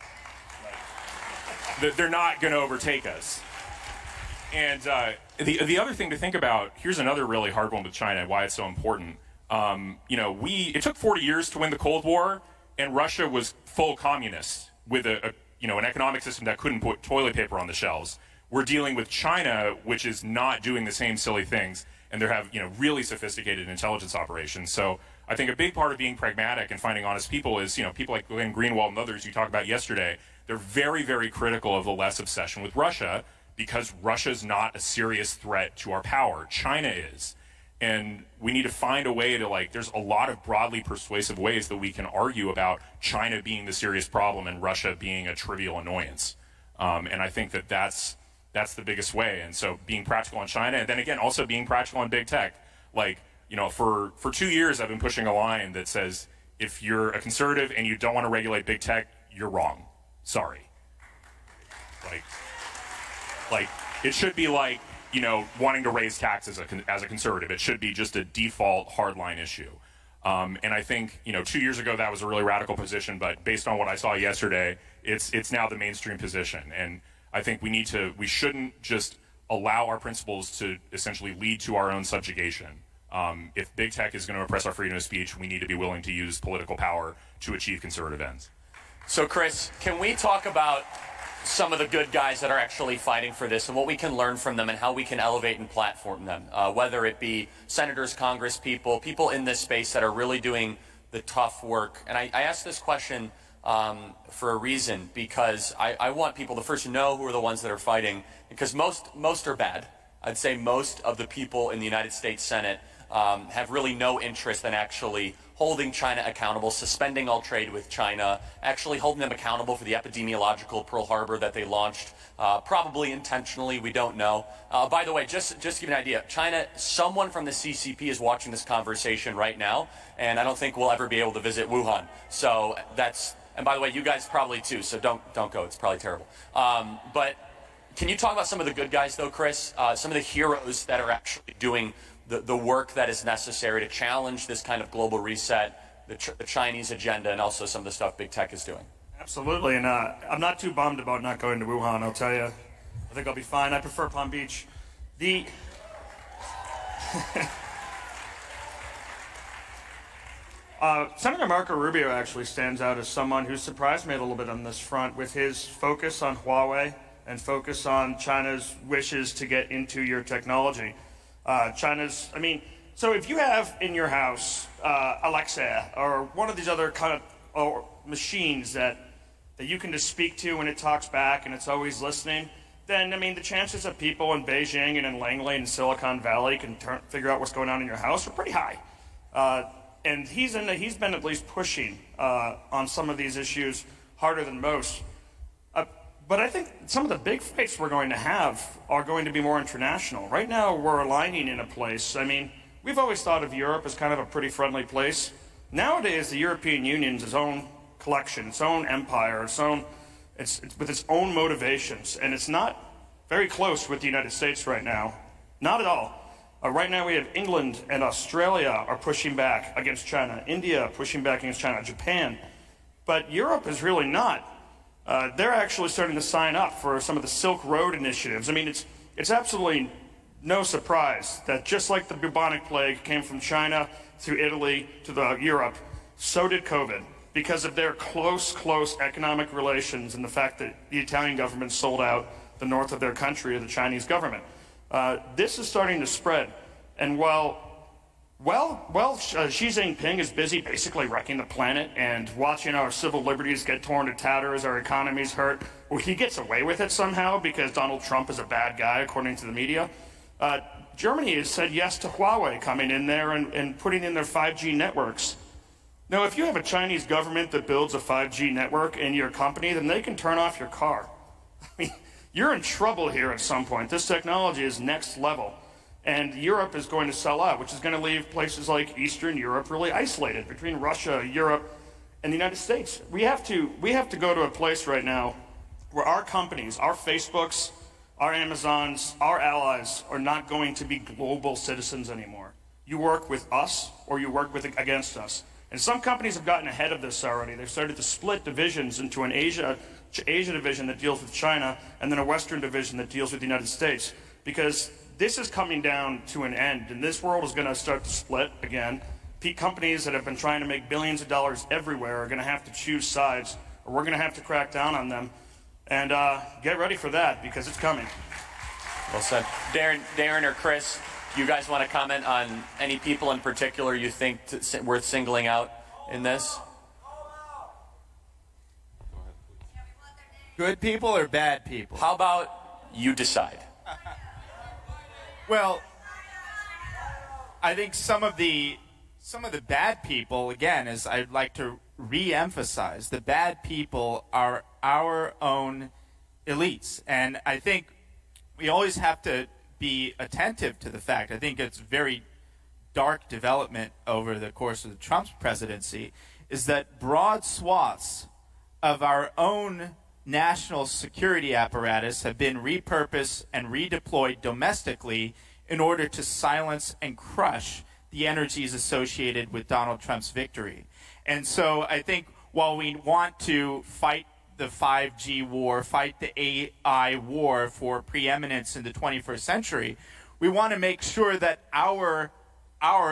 S17: They're not going to overtake us. And the other thing to think about, here's another really hard one with China, why it's so important. It took 40 years to win the Cold War, and Russia was full communist with an economic system that couldn't put toilet paper on the shelves. We're dealing with China, which is not doing the same silly things, and they have really sophisticated intelligence operations. So I think a big part of being pragmatic and finding honest people is, people like Glenn Greenwald and others you talked about yesterday, they're very, very critical of the less obsession with Russia because Russia's not a serious threat to our power. China is. And we need to find a way to, there's a lot of broadly persuasive ways that we can argue about China being the serious problem and Russia being a trivial annoyance. And I think that's the biggest way. And so being practical on China, and then again, also being practical on big tech. For 2 years, I've been pushing a line that says, if you're a conservative and you don't want to regulate big tech, you're wrong. Sorry. It should be wanting to raise taxes as a conservative. It should be just a default hardline issue. And I think, 2 years ago that was a really radical position, but based on what I saw yesterday, it's now the mainstream position. And I think we shouldn't just allow our principles to essentially lead to our own subjugation. If big tech is going to oppress our freedom of speech, we need to be willing to use political power to achieve conservative ends.
S18: So, Chris, can we talk about some of the good guys that are actually fighting for this and what we can learn from them and how we can elevate and platform them, whether it be senators, Congress people in this space that are really doing the tough work? And I ask this question for a reason, because I want people to first know who are the ones that are fighting, because most are bad. I'd say most of the people in the United States Senate have really no interest in actually holding China accountable, suspending all trade with China, actually holding them accountable for the epidemiological Pearl Harbor that they launched, probably intentionally, we don't know. By the way, just to give you an idea, China, someone from the CCP is watching this conversation right now, and I don't think we'll ever be able to visit Wuhan. So and by the way, you guys probably too, so don't go, it's probably terrible. But can you talk about some of the good guys though, Chris? Some of the heroes that are actually doing the work that is necessary to challenge this kind of global reset, the Chinese agenda, and also some of the stuff big tech is doing.
S14: Absolutely, and I'm not too bummed about not going to Wuhan, I'll tell you. I think I'll be fine. I prefer Palm Beach. Senator Marco Rubio actually stands out as someone who surprised me a little bit on this front with his focus on Huawei and focus on China's wishes to get into your technology. So if you have in your house Alexa or one of these other kind of machines that you can just speak to and it talks back and it's always listening, then, the chances that people in Beijing and in Langley and Silicon Valley can figure out what's going on in your house are pretty high. And he's been at least pushing on some of these issues harder than most. But I think some of the big fights we're going to have are going to be more international. Right now, we're aligning in a place. We've always thought of Europe as kind of a pretty friendly place. Nowadays, the European Union's its own collection, its own empire, it's with its own motivations, and it's not very close with the United States right now. Not at all. Right now, we have England and Australia are pushing back against China, India pushing back against China, Japan. But Europe is really not. They're actually starting to sign up for some of the Silk Road initiatives. It's absolutely no surprise that just like the bubonic plague came from China through Italy to Europe, so did COVID, because of their close economic relations and the fact that the Italian government sold out the north of their country to the Chinese government. This is starting to spread. And while Xi Jinping is busy basically wrecking the planet and watching our civil liberties get torn to tatters, our economies hurt, well, he gets away with it somehow because Donald Trump is a bad guy, according to the media. Germany has said yes to Huawei coming in there and putting in their 5G networks. Now, if you have a Chinese government that builds a 5G network in your company, then they can turn off your car. you're in trouble here at some point. This technology is next level. And Europe is going to sell out, which is going to leave places like Eastern Europe really isolated between Russia, Europe, and the United States. We have to go to a place right now where our companies, our Facebooks, our Amazons, our allies are not going to be global citizens anymore. You work with us or you work against us. And some companies have gotten ahead of this already. They've started to split divisions into an Asia division that deals with China and then a Western division that deals with the United States. Because this is coming down to an end, and this world is going to start to split again. Companies that have been trying to make billions of dollars everywhere are going to have to choose sides, or we're going to have to crack down on them. And get ready for that, because it's coming.
S18: Well said. Darren or Chris, you guys want to comment on any people in particular you think worth singling out in this?
S15: Good people or bad people?
S18: How about you decide?
S15: Well, I think some of the bad people, again, as I'd like to re-emphasize, the bad people are our own elites. And I think we always have to be attentive to the fact, I think it's very dark development over the course of the Trump's presidency, is that broad swaths of our own national security apparatus have been repurposed and redeployed domestically in order to silence and crush the energies associated with Donald Trump's victory. And so I think while we want to fight the 5G war, fight the AI war for preeminence in the 21st century, we want to make sure that our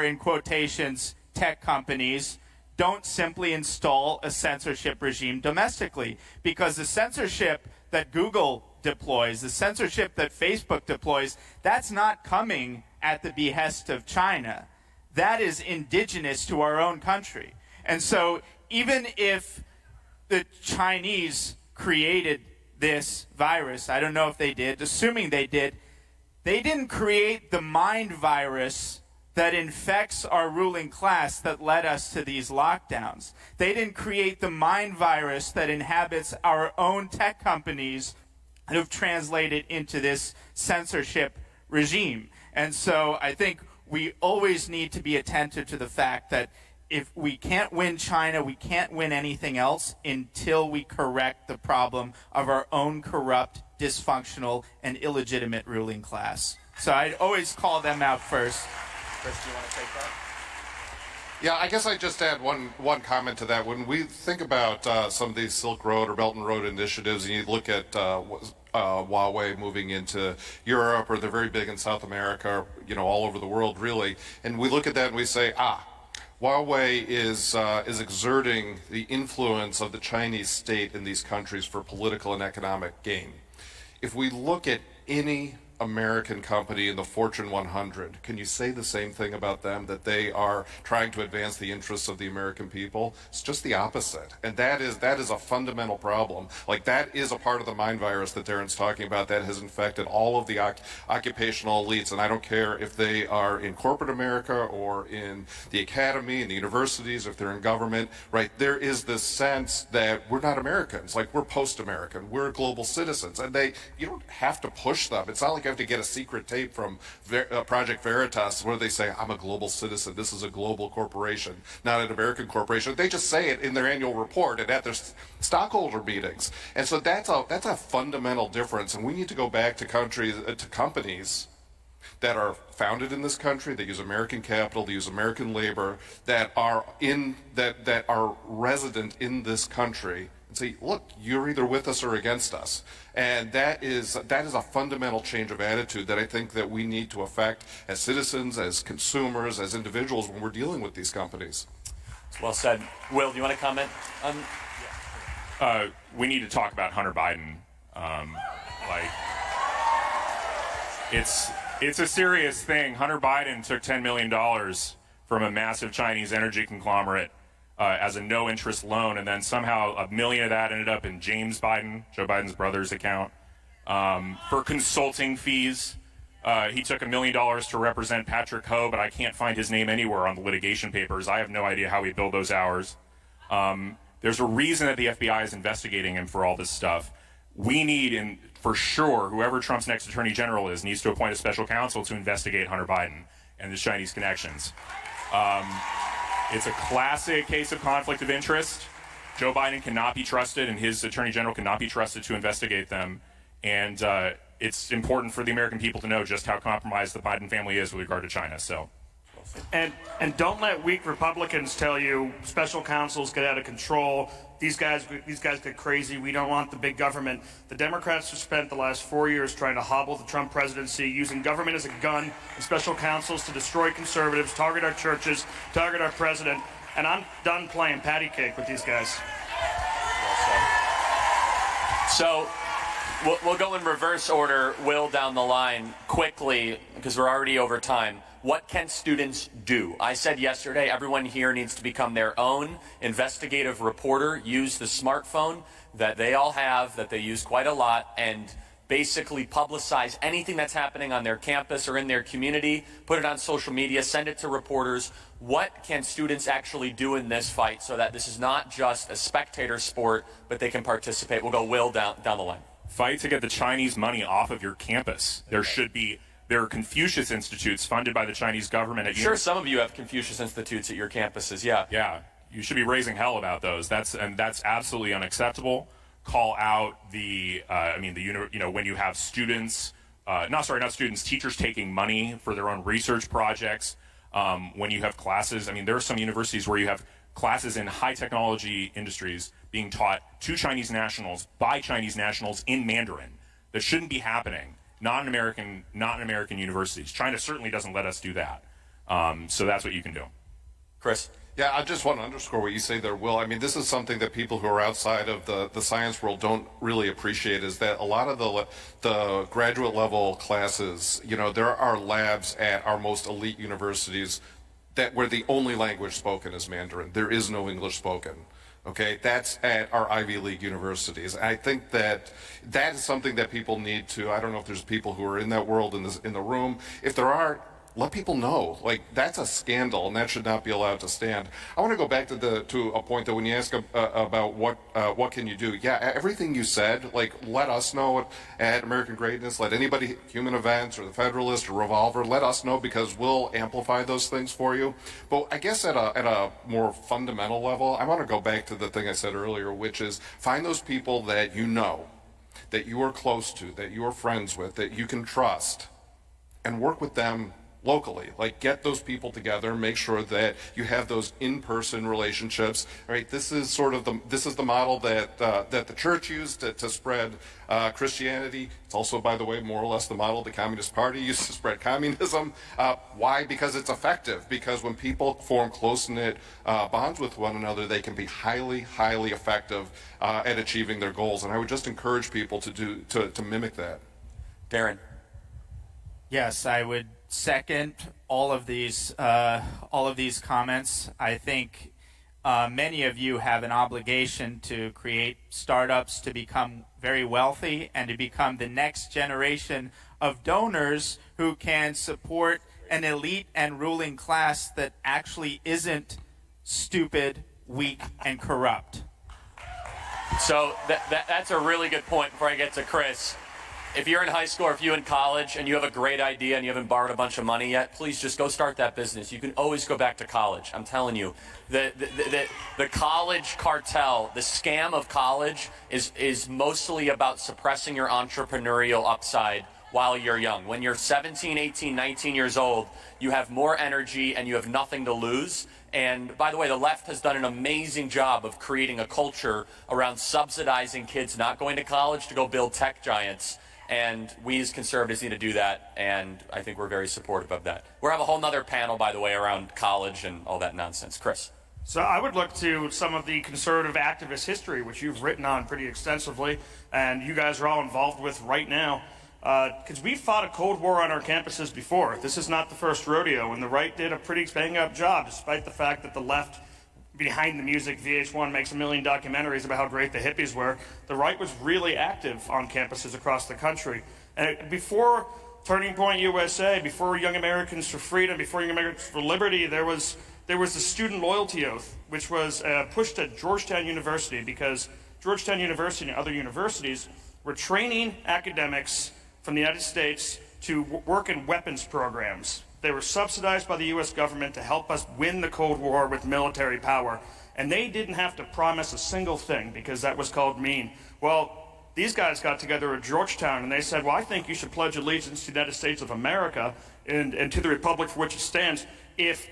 S15: in quotations, tech companies don't simply install a censorship regime domestically, because the censorship that Google deploys, the censorship that Facebook deploys, that's not coming at the behest of China. That is indigenous to our own country. And so even if the Chinese created this virus, I don't know if they did, assuming they did, they didn't create the mind virus that infects our ruling class that led us to these lockdowns. They didn't create the mind virus that inhabits our own tech companies that have translated into this censorship regime. And so I think we always need to be attentive to the fact that if we can't win China, we can't win anything else until we correct the problem of our own corrupt, dysfunctional, and illegitimate ruling class. So I'd always call them out first.
S18: Chris, do you want to take that?
S16: Yeah, I guess I'd just add one comment to that. When we think about some of these Silk Road or Belt and Road initiatives, and you look at Huawei moving into Europe, or they're very big in South America, all over the world, really, and we look at that and we say, Huawei is exerting the influence of the Chinese state in these countries for political and economic gain. If we look at any American company in the Fortune 100, can you say the same thing about them, that they are trying to advance the interests of the American people? It's just the opposite, and that is a fundamental problem. Like, that is a part of the mind virus that Darren's talking about that has infected all of the occupational elites, and I don't care if they are in corporate America or in the academy and the universities, if they're in government, right? There is this sense that we're not Americans, like we're post-American, we're global citizens, and you don't have to push them. It's not like you have to get a secret tape from Project Veritas where they say, I'm a global citizen, this is a global corporation, not an American corporation. They just say it in their annual report and at their stockholder meetings. And so that's a fundamental difference, and we need to go back to companies that are founded in this country, that use American capital, that use American labor, that are resident in this country, and say, look, you're either with us or against us. And that is a fundamental change of attitude that I think that we need to affect as citizens, as consumers, as individuals when we're dealing with these companies.
S18: Well said. Will, do you want to comment on?
S17: We need to talk about Hunter Biden. It's a serious thing. Hunter Biden took $10 million from a massive Chinese energy conglomerate as a no-interest loan, and then somehow $1 million of that ended up in James Biden, Joe Biden's brother's account, for consulting fees. He took $1 million to represent Patrick Ho, but I can't find his name anywhere on the litigation papers. I have no idea how he billed those hours. There's a reason that the FBI is investigating him for all this stuff. we need, and for sure, whoever Trump's next attorney general is, needs to appoint a special counsel to investigate Hunter Biden and his Chinese connections. It's a classic case of conflict of interest. Joe Biden cannot be trusted, and his attorney general cannot be trusted to investigate them. And it's important for the American people to know just how compromised the Biden family is with regard to China. So,
S14: and don't let weak Republicans tell you special counsels get out of control. These guys get crazy. We don't want the big government. The Democrats have spent the last 4 years trying to hobble the Trump presidency, using government as a gun and special counsels to destroy conservatives, target our churches, target our president. And I'm done playing patty cake with these guys.
S18: So we'll go in reverse order, Will, down the line quickly, because we're already over time. What can students do? I said yesterday, everyone here needs to become their own investigative reporter, use the smartphone that they all have, that they use quite a lot, and basically publicize anything that's happening on their campus or in their community, put it on social media, send it to reporters. What can students actually do in this fight so that this is not just a spectator sport, but they can participate? We'll go Will down the line.
S17: fight to get the Chinese money off of your campus. There are Confucius Institutes funded by the Chinese government at
S18: Sure, some of you have Confucius Institutes at your campuses, yeah.
S17: Yeah, you should be raising hell about those. That's absolutely unacceptable. Call out when you have students, teachers taking money for their own research projects. When you have classes, there are some universities where you have classes in high technology industries being taught to Chinese nationals by Chinese nationals in Mandarin. That shouldn't be happening. Not in American universities. China certainly doesn't let us do that. So that's what you can do.
S18: Chris?
S16: Yeah, I just want to underscore what you say there, Will. This is something that people who are outside of the science world don't really appreciate, is that a lot of the graduate level classes, there are labs at our most elite universities where the only language spoken is Mandarin. There is no English spoken. Okay, that's at our Ivy League universities. I think that is something that people need to, I don't know if there's people who are in that world in the room. If there are, let people know. That's a scandal, and that should not be allowed to stand. I want to go back to a point that when you ask about what can you do, yeah, everything you said, let us know at American Greatness, let anybody, Human Events or the Federalist or Revolver, let us know, because we'll amplify those things for you. But I guess at a more fundamental level, I want to go back to the thing I said earlier, which is find those people that you know, that you are close to, that you are friends with, that you can trust, and work with them locally. Get those people together, make sure that you have those in-person relationships. Right? This is the model that the church used to spread Christianity. It's also, by the way, more or less the model the Communist Party used to spread communism. Why? Because it's effective. Because when people form close-knit bonds with one another, they can be highly, highly effective at achieving their goals. And I would just encourage people to mimic that.
S18: Darren.
S15: Yes, I would second all of these comments. I think many of you have an obligation to create startups to become very wealthy and to become the next generation of donors who can support an elite and ruling class that actually isn't stupid, weak, and corrupt.
S18: So that's a really good point before I get to Chris. If you're in high school or if you're in college and you have a great idea and you haven't borrowed a bunch of money yet, please just go start that business. You can always go back to college. I'm telling you, the college cartel, the scam of college is mostly about suppressing your entrepreneurial upside while you're young. When you're 17, 18, 19 years old, you have more energy and you have nothing to lose. And by the way, the left has done an amazing job of creating a culture around subsidizing kids not going to college to go build tech giants. And we as conservatives need to do that, and I think we're very supportive of that. We'll have a whole nother panel, by the way, around college and all that nonsense. Chris.
S14: So I would look to some of the conservative activist history, which you've written on pretty extensively, and you guys are all involved with right now, because we've fought a Cold War on our campuses before. This is not the first rodeo, and the right did a pretty bang-up job, despite the fact that the left, behind the music, VH1 makes a million documentaries about how great the hippies were. The right was really active on campuses across the country. And before Turning Point USA, before Young Americans for Freedom, before Young Americans for Liberty, there was the student loyalty oath, which was pushed at Georgetown University, because Georgetown University and other universities were training academics from the United States to work in weapons programs. They were subsidized by the U.S. government to help us win the Cold War with military power. And they didn't have to promise a single thing because that was called mean. Well, these guys got together at Georgetown and they said, well, I think you should pledge allegiance to the United States of America and to the republic for which it stands if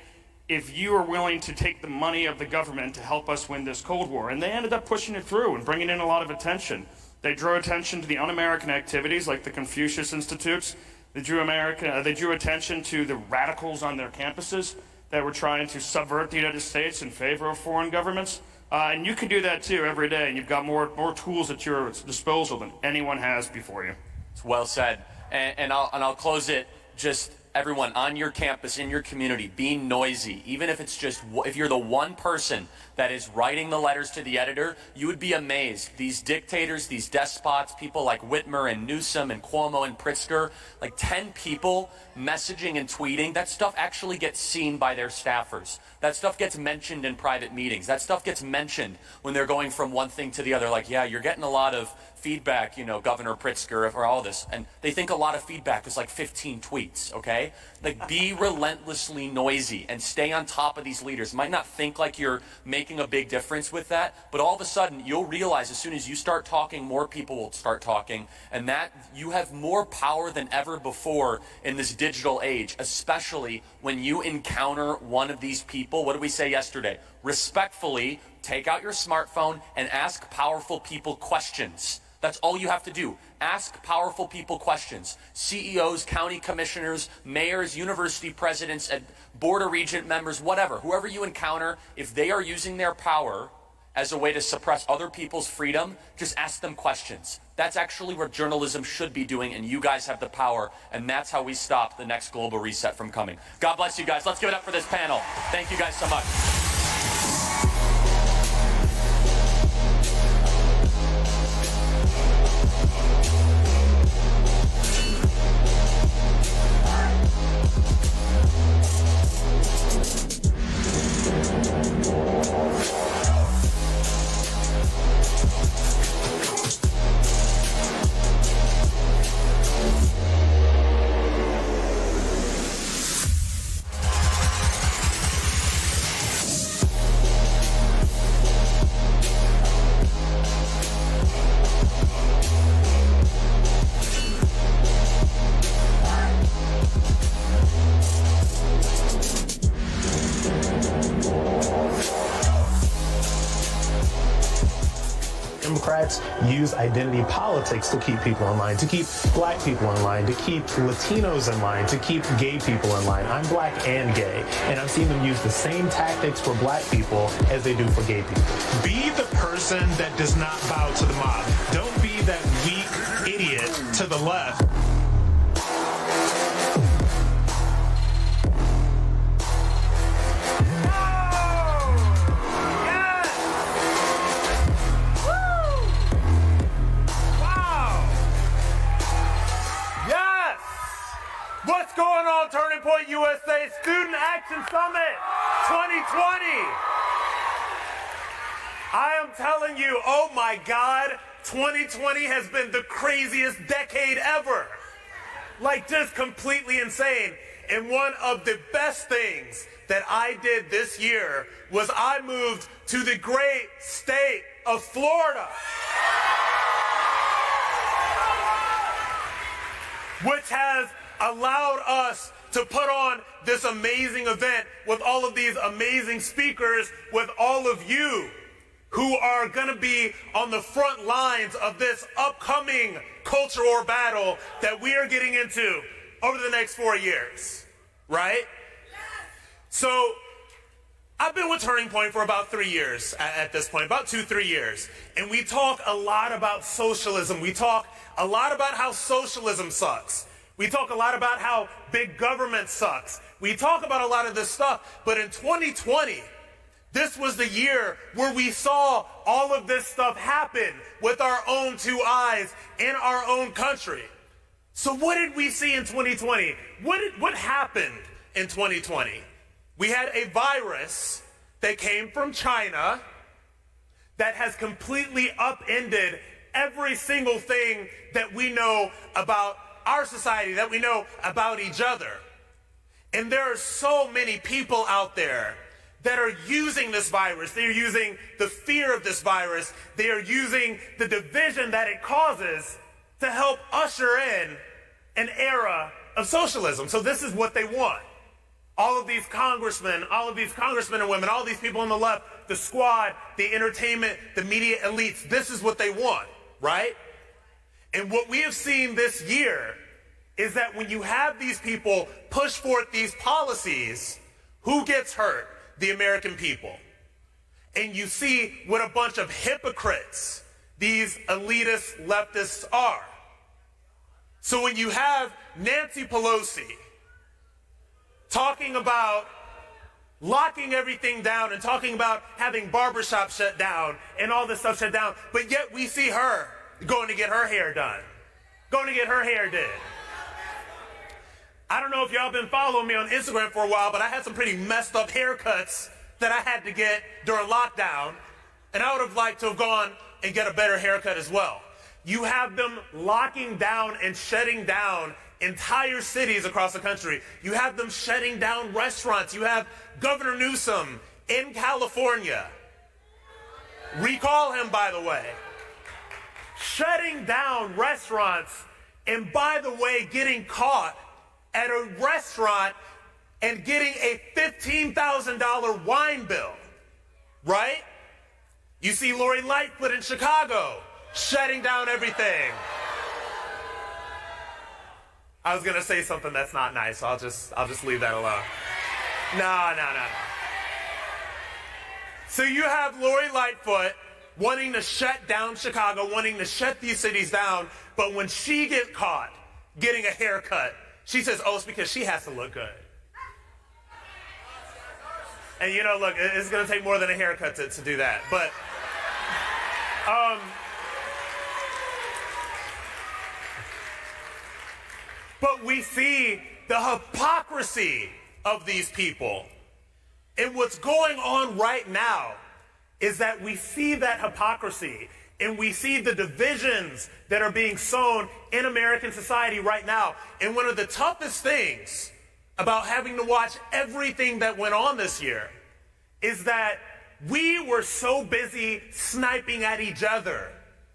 S14: you are willing to take the money of the government to help us win this Cold War. And they ended up pushing it through and bringing in a lot of attention. They drew attention to the un-American activities like the Confucius Institutes. They drew attention to the radicals on their campuses that were trying to subvert the United States in favor of foreign governments. And you can do that too every day, and you've got more tools at your disposal than anyone has before you.
S18: It's well said. And I'll close it. Just everyone on your campus, in your community, being noisy. Even if it's just, if you're the one person that is writing the letters to the editor, you would be amazed. These dictators, these despots, people like Whitmer and Newsom and Cuomo and Pritzker, like 10 people messaging and tweeting, that stuff actually gets seen by their staffers. That stuff gets mentioned in private meetings. That stuff gets mentioned when they're going from one thing to the other. Like, yeah, you're getting a lot of feedback, you know, Governor Pritzker, for all this. And they think a lot of feedback is like 15 tweets, okay? Like, be relentlessly noisy and stay on top of these leaders. You might not think like you're making a big difference with that, but all of a sudden you'll realize as soon as you start talking, more people will start talking, and that you have more power than ever before in this digital age, especially when you encounter one of these people. What did we say yesterday? Respectfully, take out your smartphone and ask powerful people questions. That's all you have to do. Ask powerful people questions. CEOs, county commissioners, mayors, university presidents, and board of regent members, whatever. Whoever you encounter, if they are using their power as a way to suppress other people's freedom, just ask them questions. That's actually what journalism should be doing, and you guys have the power, and that's how we stop the next global reset from coming. God bless you guys. Let's give it up for this panel. Thank you guys so much.
S19: Democrats use identity politics to keep people in line, to keep black people in line, to keep Latinos in line, to keep gay people in line. I'm black and gay, and I've seen them use the same tactics for black people as they do for gay people.
S20: Be the person that does not bow to the mob. Don't be that weak idiot to the left.
S6: What's going on, Turning Point USA Student Action Summit 2020? I am telling you, oh my God, 2020 has been the craziest decade ever. Like, just completely insane. And one of the best things that I did this year was I moved to the great state of Florida, which has allowed us to put on this amazing event with all of these amazing speakers, with all of you who are going to be on the front lines of this upcoming culture war battle that we are getting into over the next 4 years, right? So I've been with Turning Point for about 3 years at this point, about 2-3 years. And we talk a lot about socialism. We talk a lot about how socialism sucks. We talk a lot about how big government sucks. We talk about a lot of this stuff, but in 2020, this was the year where we saw all of this stuff happen with our own two eyes in our own country. So what did we see in 2020? What happened in 2020? We had a virus that came from China that has completely upended every single thing that we know about our society, that we know about each other. And there are so many people out there that are using this virus. They are using the fear of this virus. They are using the division that it causes to help usher in an era of socialism. So this is what they want. All of these congressmen and women, all these people on the left, the squad, the entertainment, the media elites, this is what they want, right? And what we have seen this year is that when you have these people push forth these policies, who gets hurt? The American people. And you see what a bunch of hypocrites these elitist leftists are. So when you have Nancy Pelosi talking about locking everything down and talking about having barbershops shut down and all this stuff shut down, but yet we see her going to get her hair done, going to get her hair did. I don't know if y'all been following me on Instagram for a while, but I had some pretty messed up haircuts that I had to get during lockdown, and I would have liked to have gone and get a better haircut as well. You have them locking down and shutting down entire cities across the country. You have them shutting down restaurants. You have Governor Newsom in California. Recall him, by the way. Shutting down restaurants, and by the way, getting caught at a restaurant and getting a $15,000 wine bill, right? You see Lori Lightfoot in Chicago shutting down everything. I was gonna say something that's not nice, so I'll just leave that alone. No. So you have Lori Lightfoot wanting to shut down Chicago, wanting to shut these cities down, but when she gets caught getting a haircut, she says, oh, it's because she has to look good. And you know, look, it's gonna take more than a haircut to do that, but but we see the hypocrisy of these people. And what's going on right now is that we see that hypocrisy and we see the divisions that are being sown in American society right now. And one of the toughest things about having to watch everything that went on this year is that we were so busy sniping at each other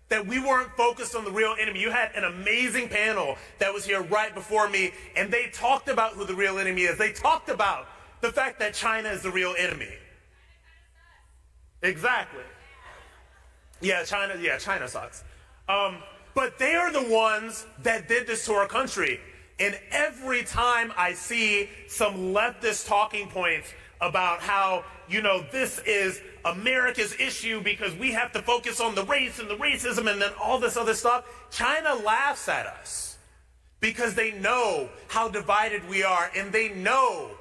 S6: that we weren't focused on the real enemy. You had an amazing panel that was here right before me, and they talked about who the real enemy is. They talked about the fact that China is the real enemy. Exactly. Yeah, China sucks. But they are the ones that did this to our country. And every time I see some leftist talking points about how, you know, this is America's issue because we have to focus on the race and the racism and then all this other stuff, China laughs at us because they know how divided we are, and they know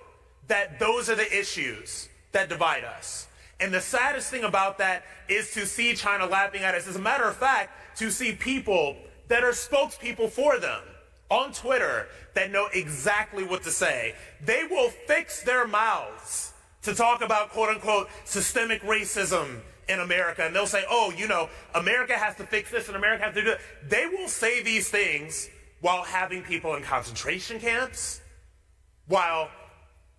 S6: that those are the issues that divide us. And the saddest thing about that is to see China laughing at us. As a matter of fact, to see people that are spokespeople for them on Twitter that know exactly what to say. They will fix their mouths to talk about, quote unquote, systemic racism in America. And they'll say, oh, you know, America has to fix this and America has to do it. They will say these things while having people in concentration camps, while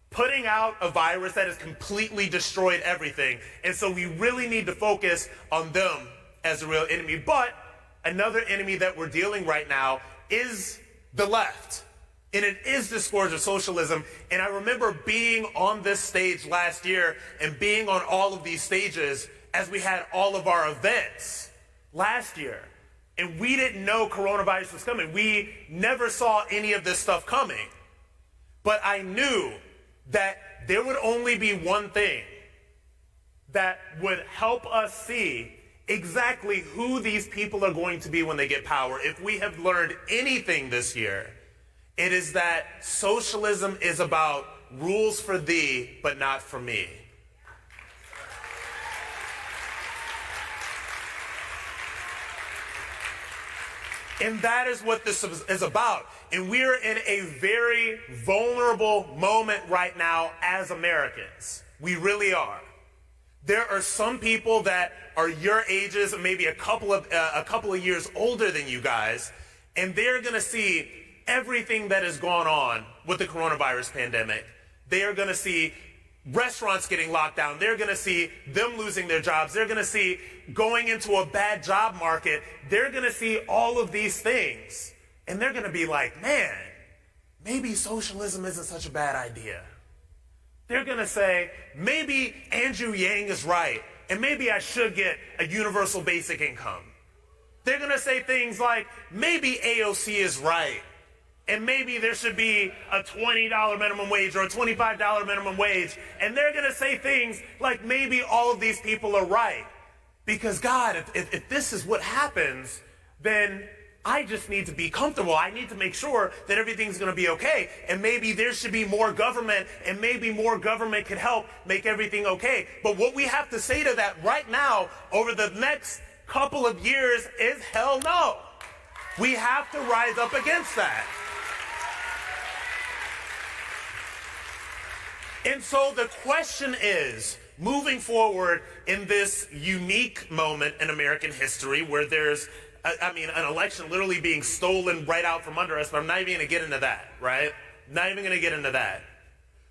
S6: putting out a virus that has completely destroyed everything. And so we really need to focus on them as a real enemy. But another enemy that we're dealing right now is the left. And it is the scourge of socialism. And I remember being on this stage last year and being on all of these stages as we had all of our events last year. And we didn't know coronavirus was coming. We never saw any of this stuff coming. But I knew that there would only be one thing that would help us see exactly who these people are going to be when they get power. If we have learned anything this year, it is that socialism is about rules for thee, but not for me. And that is what this is about. And we're in a very vulnerable moment right now as Americans. We really are. There are some people that are your ages, maybe a couple of years older than you guys, and they're going to see everything that has gone on with the coronavirus pandemic. They are going to see restaurants getting locked down. They're going to see them losing their jobs. They're going to see going into a bad job market. They're going to see all of these things. And they're going to be like, man, maybe socialism isn't such a bad idea. They're going to say, maybe Andrew Yang is right, and maybe I should get a universal basic income. They're going to say things like, maybe AOC is right, and maybe there should be a $20 minimum wage or a $25 minimum wage. And they're going to say things like, maybe all of these people are right. Because God, if this is what happens, then I just need to be comfortable. I need to make sure that everything's going to be okay. And maybe there should be more government, and maybe more government could help make everything okay. But what we have to say to that right now over the next couple of years is hell no. We have to rise up against that. And so the question is, moving forward in this unique moment in American history where there's, an election literally being stolen right out from under us, but I'm not even going to get into that, right? Not even going to get into that.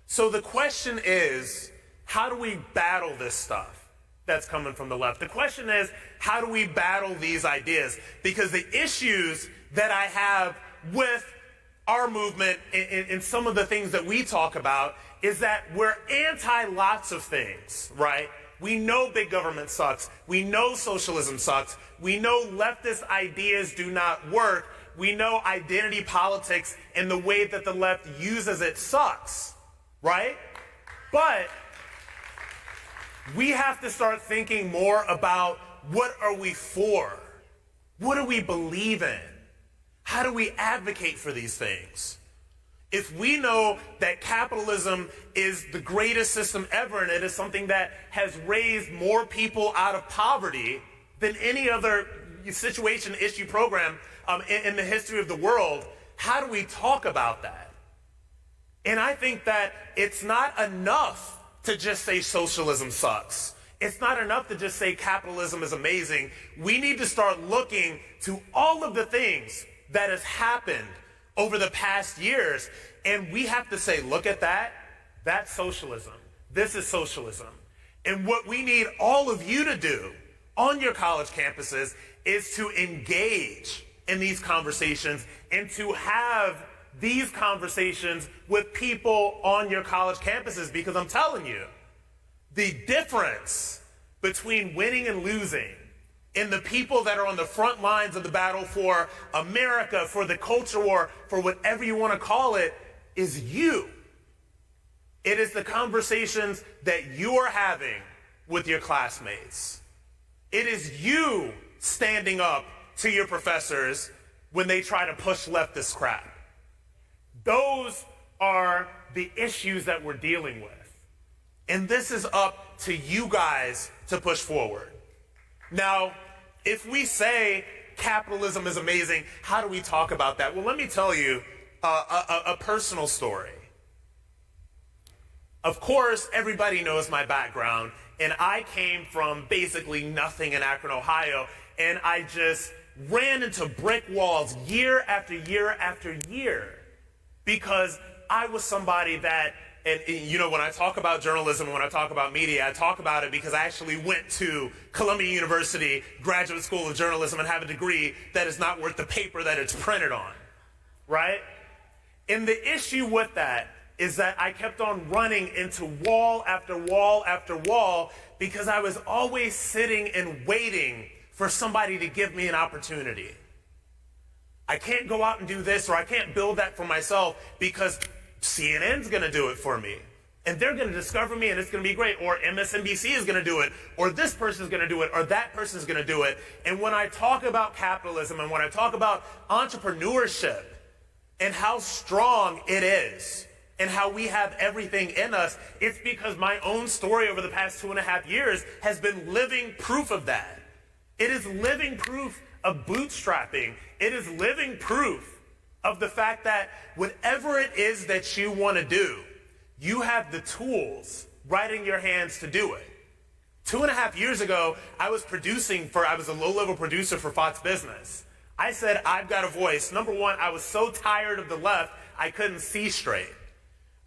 S6: So the question is, how do we battle this stuff that's coming from the left? The question is, how do we battle these ideas? Because the issues that I have with our movement and some of the things that we talk about is that we're anti lots of things, right? We know big government sucks. We know socialism sucks. We know leftist ideas do not work. We know identity politics and the way that the left uses it sucks, right? But we have to start thinking more about what are we for? What do we believe in? How do we advocate for these things? If we know that capitalism is the greatest system ever and it is something that has raised more people out of poverty than any other situation, issue, program in the history of the world, how do we talk about that? And I think that it's not enough to just say socialism sucks. It's not enough to just say capitalism is amazing. We need to start looking to all of the things that has happened over the past years, and we have to say, look at that, that's socialism. This is socialism. And what we need all of you to do on your college campuses is to engage in these conversations and to have these conversations with people on your college campuses, because I'm telling you, the difference between winning and losing and the people that are on the front lines of the battle for America, for the culture war, for whatever you want to call it, is you. It is the conversations that you are having with your classmates. It is you standing up to your professors when they try to push leftist crap. Those are the issues that we're dealing with. And this is up to you guys to push forward. Now, if we say capitalism is amazing, how do we talk about that? Well, let me tell you a personal story. Of course, everybody knows my background, and I came from basically nothing in Akron, Ohio, and I just ran into brick walls year after year after year because I was somebody that, and you know, when I talk about journalism, when I talk about media, I talk about it because I actually went to Columbia University Graduate School of Journalism and have a degree that is not worth the paper that it's printed on, right? And the issue with that is that I kept on running into wall after wall after wall because I was always sitting and waiting for somebody to give me an opportunity. I can't go out and do this, or I can't build that for myself because CNN's going to do it for me. And they're going to discover me and it's going to be great. Or MSNBC is going to do it. Or this person's going to do it. Or that person's going to do it. And when I talk about capitalism and when I talk about entrepreneurship and how strong it is and how we have everything in us, it's because my own story over the past 2.5 years has been living proof of that. It is living proof of bootstrapping. It is living proof of the fact that whatever it is that you want to do, you have the tools right in your hands to do it. 2.5 years ago, I was a low-level producer for Fox Business. I said, I've got a voice. Number one, I was so tired of the left, I couldn't see straight.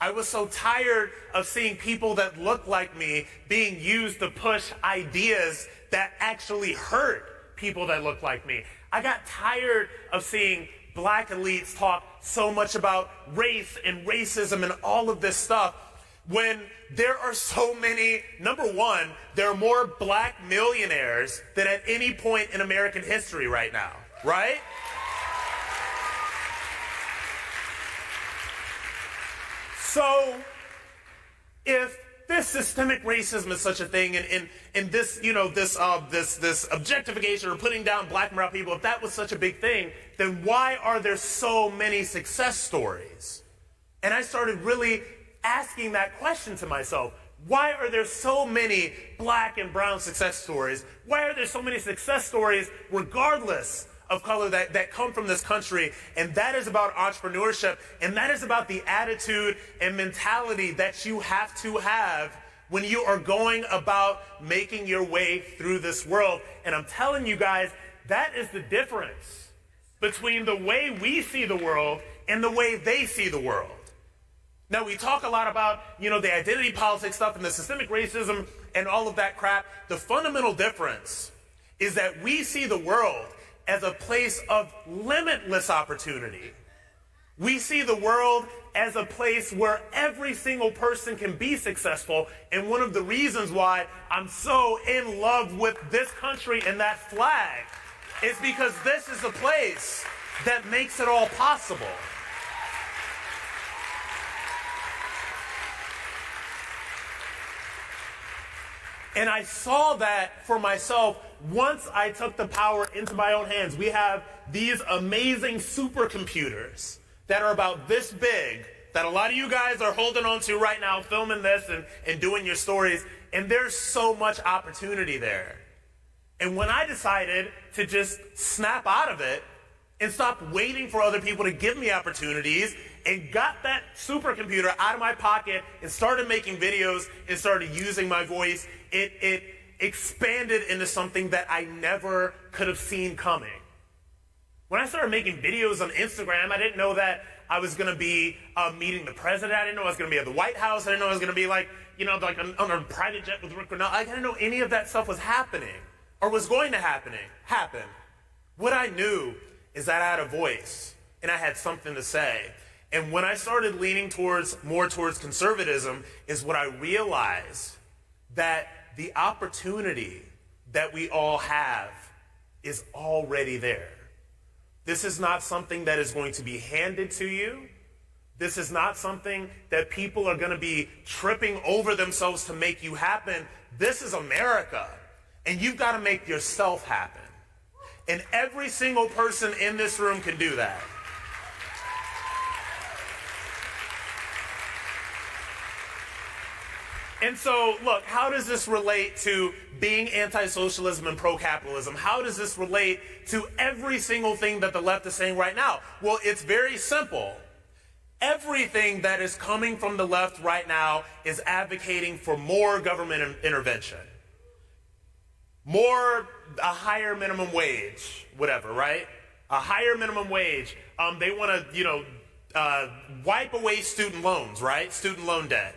S6: I was so tired of seeing people that looked like me being used to push ideas that actually hurt people that look like me. I got tired of seeing black elites talk so much about race and racism and all of this stuff when there are so many. Number one, there are more black millionaires than at any point in American history right now, right? So if this systemic racism is such a thing, and this, this objectification or putting down black and brown people, if that was such a big thing, then why are there so many success stories? And I started really asking that question to myself. Why are there so many black and brown success stories? Why are there so many success stories, regardless of color, that come from this country? And that is about entrepreneurship, and that is about the attitude and mentality that you have to have when you are going about making your way through this world. And I'm telling you guys, that is the difference between the way we see the world and the way they see the world. Now, we talk a lot about, the identity politics stuff and the systemic racism and all of that crap. The fundamental difference is that we see the world as a place of limitless opportunity. We see the world as a place where every single person can be successful. And one of the reasons why I'm so in love with this country and that flag is because this is a place that makes it all possible. And I saw that for myself once I took the power into my own hands. We have these amazing supercomputers that are about this big, that a lot of you guys are holding on to right now, filming this and doing your stories. And there's so much opportunity there. And when I decided to just snap out of it and stop waiting for other people to give me opportunities, and got that supercomputer out of my pocket and started making videos and started using my voice, it expanded into something that I never could have seen coming. When I started making videos on Instagram, I didn't know that I was going to be meeting the president. I didn't know I was going to be at the White House. I didn't know I was going to be on a private jet with Rick Renell. I didn't know any of that stuff was happening or was going to happen. What I knew is that I had a voice and I had something to say. And when I started leaning more towards conservatism is what I realized that the opportunity that we all have is already there. This is not something that is going to be handed to you. This is not something that people are going to be tripping over themselves to make you happen. This is America, and you've got to make yourself happen. And every single person in this room can do that. And so, look, how does this relate to being anti-socialism and pro-capitalism? How does this relate to every single thing that the left is saying right now? Well, it's very simple. Everything that is coming from the left right now is advocating for more government intervention. A higher minimum wage, whatever, right? A higher minimum wage. They want to, wipe away student loans, right? Student loan debt.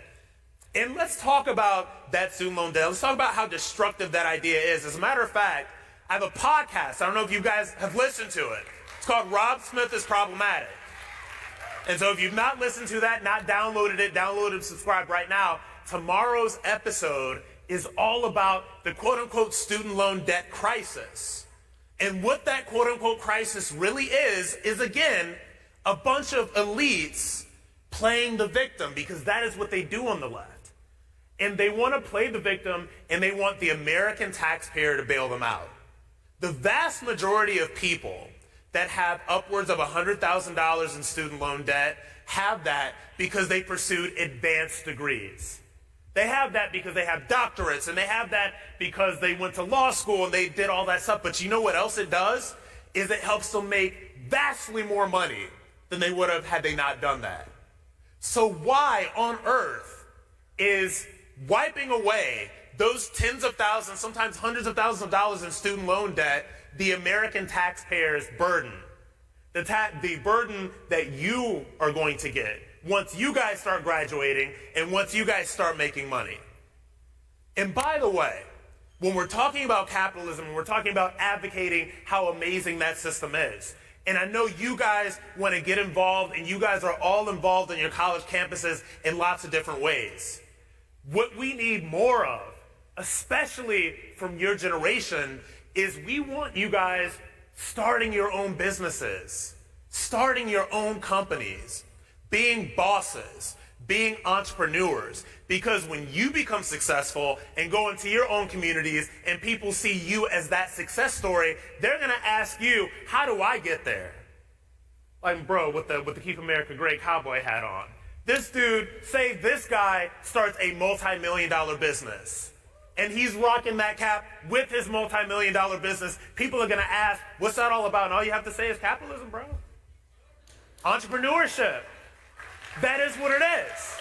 S6: And let's talk about that student loan debt. Let's talk about how destructive that idea is. As a matter of fact, I have a podcast. I don't know if you guys have listened to it. It's called Rob Smith is Problematic. And so if you've not listened to that, not downloaded it, download and subscribe right now. Tomorrow's episode is all about the quote-unquote student loan debt crisis. And what that quote-unquote crisis really is again, a bunch of elites playing the victim, because that is what they do on the left. And they want to play the victim, and they want the American taxpayer to bail them out. The vast majority of people that have upwards of $100,000 in student loan debt have that because they pursued advanced degrees. They have that because they have doctorates, and they have that because they went to law school and they did all that stuff. But you know what else it does? Is it helps them make vastly more money than they would have had they not done that. So why on earth is wiping away those tens of thousands, sometimes hundreds of thousands of dollars in student loan debt, the American taxpayers burden. The burden that you are going to get once you guys start graduating and once you guys start making money. And by the way, when we're talking about capitalism, and we're talking about advocating how amazing that system is, and I know you guys want to get involved, and you guys are all involved in your college campuses in lots of different ways. What we need more of, especially from your generation, is we want you guys starting your own businesses, starting your own companies, being bosses, being entrepreneurs. Because when you become successful and go into your own communities and people see you as that success story, they're going to ask you, how do I get there? Like, bro, with the Keep America Great cowboy hat on. This dude, say this guy starts a multi-million-dollar business, and he's rocking that cap with his multi-million-dollar business. People are going to ask, what's that all about? And all you have to say is capitalism, bro. Entrepreneurship. That is what it is.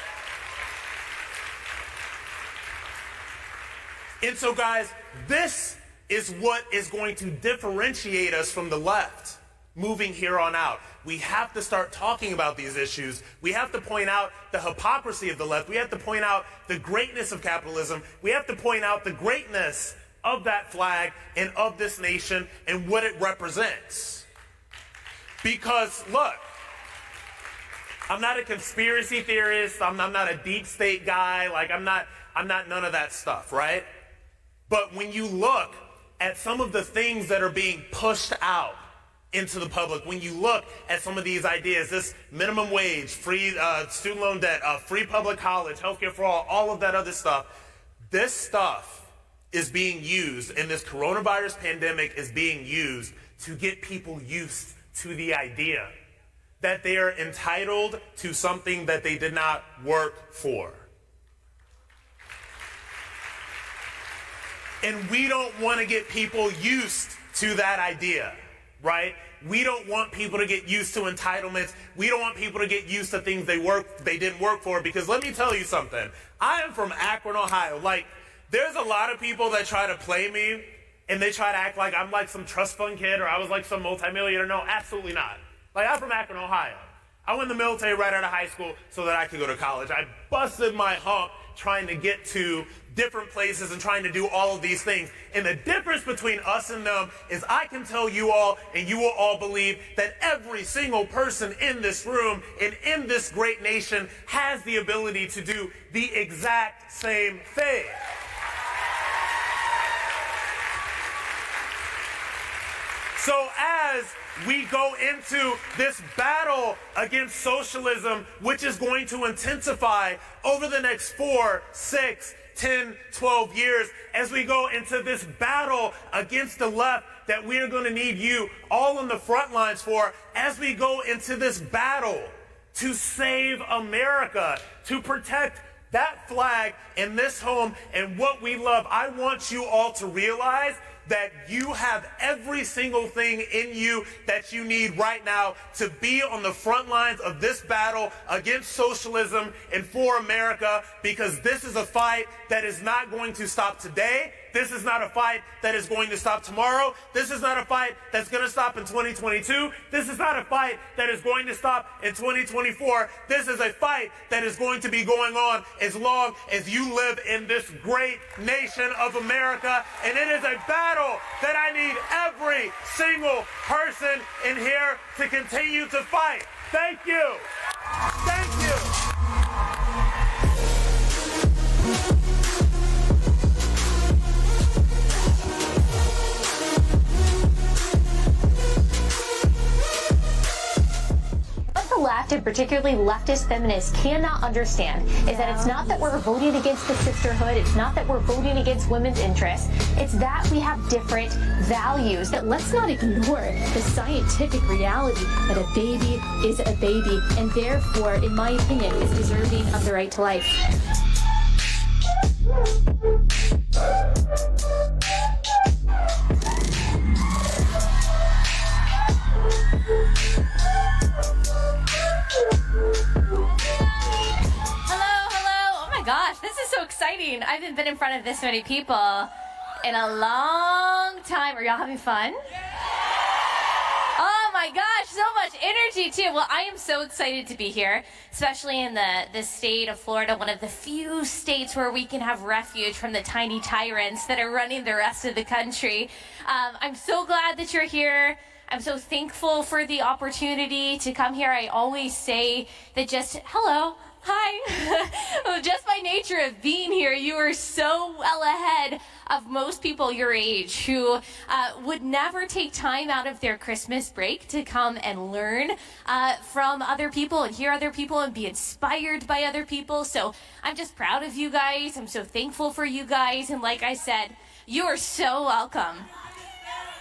S6: And so, guys, this is what is going to differentiate us from the left moving here on out. We have to start talking about these issues. We have to point out the hypocrisy of the left. We have to point out the greatness of capitalism. We have to point out the greatness of that flag and of this nation and what it represents. Because, look, I'm not a conspiracy theorist. I'm not a deep state guy. Like, I'm not none of that stuff, right? But when you look at some of the things that are being pushed out into the public, when you look at some of these ideas, this minimum wage, free student loan debt, free public college, healthcare for all of that other stuff, this stuff is being used, and this coronavirus pandemic is being used to get people used to the idea that they are entitled to something that they did not work for. And we don't want to get people used to that idea, right? We don't want people to get used to entitlements. We don't want people to get used to things they didn't work for, because let me tell you something. I am from Akron, Ohio. Like, there's a lot of people that try to play me, and they try to act like I'm like some trust fund kid or I was like some multimillionaire. No, absolutely not. Like, I'm from Akron, Ohio. I went in the military right out of high school so that I could go to college. I busted my hump trying to get to different places and trying to do all of these things. And the difference between us and them is I can tell you all, and you will all believe, that every single person in this room and in this great nation has the ability to do the exact same thing. So as we go into this battle against socialism, which is going to intensify over the next 4, 6, 10, 12 years, as we go into this battle against the left that we are going to need you all on the front lines for, as we go into this battle to save America, to protect that flag and this home and what we love, I want you all to realize that you have every single thing in you that you need right now to be on the front lines of this battle against socialism and for America, because this is a fight that is not going to stop today. This is not a fight that is going to stop tomorrow. This is not a fight that's going to stop in 2022. This is not a fight that is going to stop in 2024. This is a fight that is going to be going on as long as you live in this great nation of America. And it is a battle that I need every single person in here to continue to fight. Thank you. Thank you.
S21: The left, and particularly leftist feminists, cannot understand is that it's not that we're voting against the sisterhood, it's not that we're voting against women's interests, it's that we have different values. That let's not ignore the scientific reality that a baby is a baby, and therefore, in my opinion, is deserving of the right to life.
S22: Hello. Oh my gosh, this
S21: this is so exciting. I haven't been in front of this many people in a long time. Are y'all having fun? Oh my gosh, so much energy too. Well, I am so excited to be here, especially in the state of Florida, one of the few states where we can have refuge from the tiny tyrants that are running the rest of the country. I'm so glad that you're here. I'm so thankful for the opportunity to come here. I always say that just, hello, hi. Just by nature of being here, you are so well ahead of most people your age who would never take time out of their Christmas break to come and learn from other people and hear other people and be inspired by other people. So I'm just proud of you guys. I'm so thankful for you guys. And like I said, you are so welcome.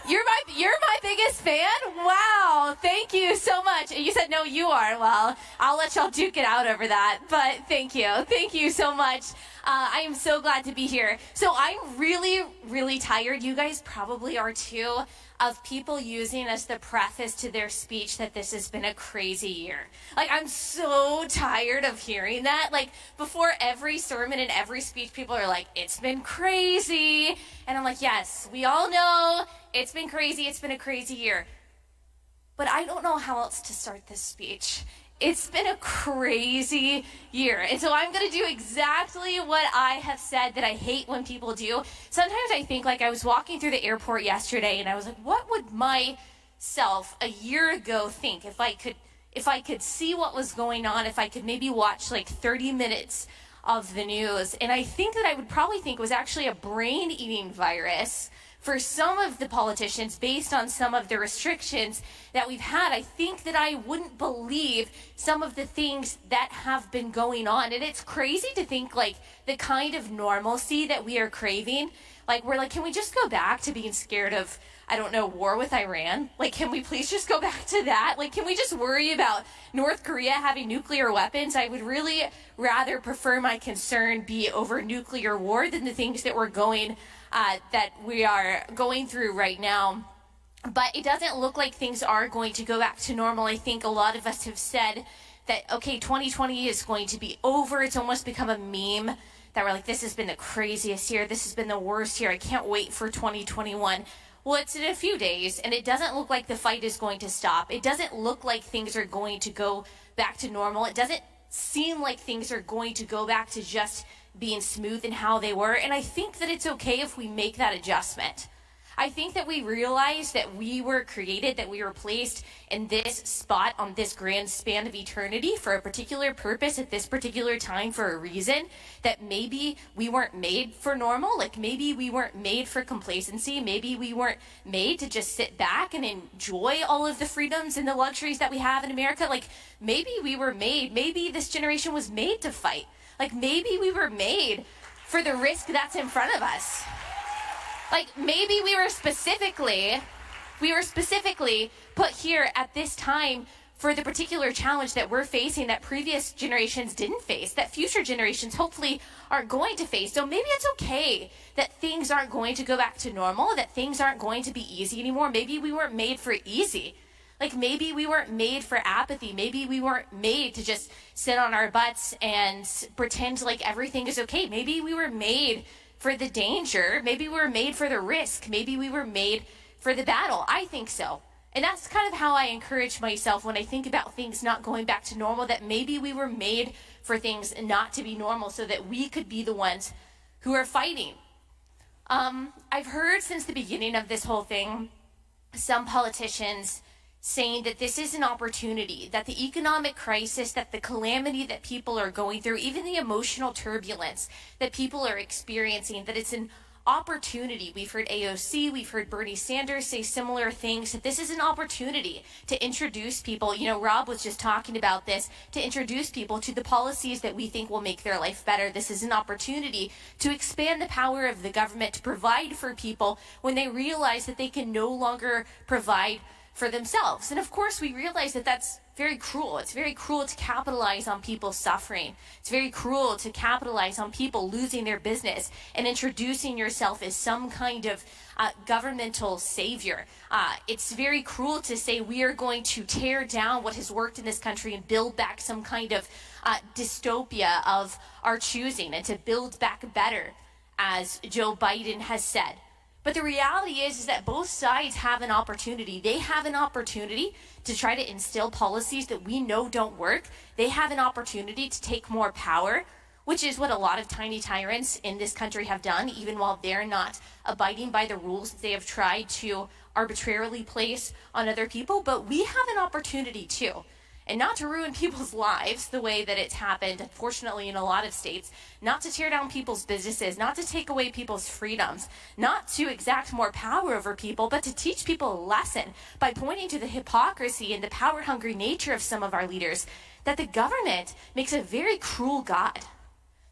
S21: You're my biggest fan? Wow, thank you so much. You said no, you are. Well, I'll let y'all duke it out over that, but thank you so much. I am so glad to be here. So I'm really, really tired. You guys probably are too, of people using as the preface to their speech that this has been a crazy year. Like, I'm so tired of hearing that. Like, before every sermon and every speech, people are like, it's been crazy. And I'm like, yes, we all know it's been crazy. It's been a crazy year. But I don't know how else to start this speech. It's been a crazy year. And so I'm going to do exactly what I have said that I hate when people do. Sometimes I think, like, I was walking through the airport yesterday and I was like, what would myself a year ago think if I could see what was going on, if I could maybe watch like 30 minutes of the news? And I think that I would probably think it was actually a brain-eating virus for some of the politicians based on some of the restrictions that we've had. I think that I wouldn't believe some of the things that have been going on. And it's crazy to think, like, the kind of normalcy that we are craving. Like, we're like, can we just go back to being scared of, I don't know, war with Iran? Like, can we please just go back to that? Like, can we just worry about North Korea having nuclear weapons? I would really rather prefer my concern be over nuclear war than the things that that we are going through right now. But it doesn't look like things are going to go back to normal. I think a lot of us have said that, okay, 2020 is going to be over. It's almost become a meme that we're like, this has been the craziest year. This has been the worst year. I can't wait for 2021. Well, it's in a few days, and it doesn't look like the fight is going to stop. It doesn't look like things are going to go back to normal. It doesn't seem like things are going to go back to just being smooth in how they were. And I think that it's okay if we make that adjustment. I think that we realize that we were created, that we were placed in this spot on this grand span of eternity for a particular purpose at this particular time for a reason, that maybe we weren't made for normal, like maybe we weren't made for complacency, maybe we weren't made to just sit back and enjoy all of the freedoms and the luxuries that we have in America. Like, maybe we were made, maybe this generation was made to fight. Like, maybe we were made for the risk that's in front of us. Like, maybe we were specifically put here at this time for the particular challenge that we're facing that previous generations didn't face, that future generations hopefully aren't going to face. So maybe it's okay that things aren't going to go back to normal, that things aren't going to be easy anymore. Maybe we weren't made for easy. Like, maybe we weren't made for apathy. Maybe we weren't made to just sit on our butts and pretend like everything is okay. Maybe we were made for the danger. Maybe we were made for the risk. Maybe we were made for the battle. I think so. And that's kind of how I encourage myself when I think about things not going back to normal, that maybe we were made for things not to be normal so that we could be the ones who are fighting. I've heard since the beginning of this whole thing, some politicians saying that this is an opportunity, that the economic crisis, that the calamity that people are going through, even the emotional turbulence that people are experiencing, that it's an opportunity. We've heard AOC, we've heard Bernie Sanders say similar things, that this is an opportunity to introduce people, you know, Rob was just talking about this, to introduce people to the policies that we think will make their life better. This is an opportunity to expand the power of the government to provide for people when they realize that they can no longer provide for themselves. And of course, we realize that that's very cruel. It's very cruel to capitalize on people's suffering. It's very cruel to capitalize on people losing their business and introducing yourself as some kind of governmental savior. It's very cruel to say we are going to tear down what has worked in this country and build back some kind of dystopia of our choosing, and to build back better, as Joe Biden has said. But the reality is that both sides have an opportunity. They have an opportunity to try to instill policies that we know don't work. They have an opportunity to take more power, which is what a lot of tiny tyrants in this country have done, even while they're not abiding by the rules that they have tried to arbitrarily place on other people. But we have an opportunity too. And not to ruin people's lives the way that it's happened, unfortunately, in a lot of states, not to tear down people's businesses, not to take away people's freedoms, not to exact more power over people, but to teach people a lesson by pointing to the hypocrisy and the power-hungry nature of some of our leaders, that the government makes a very cruel God,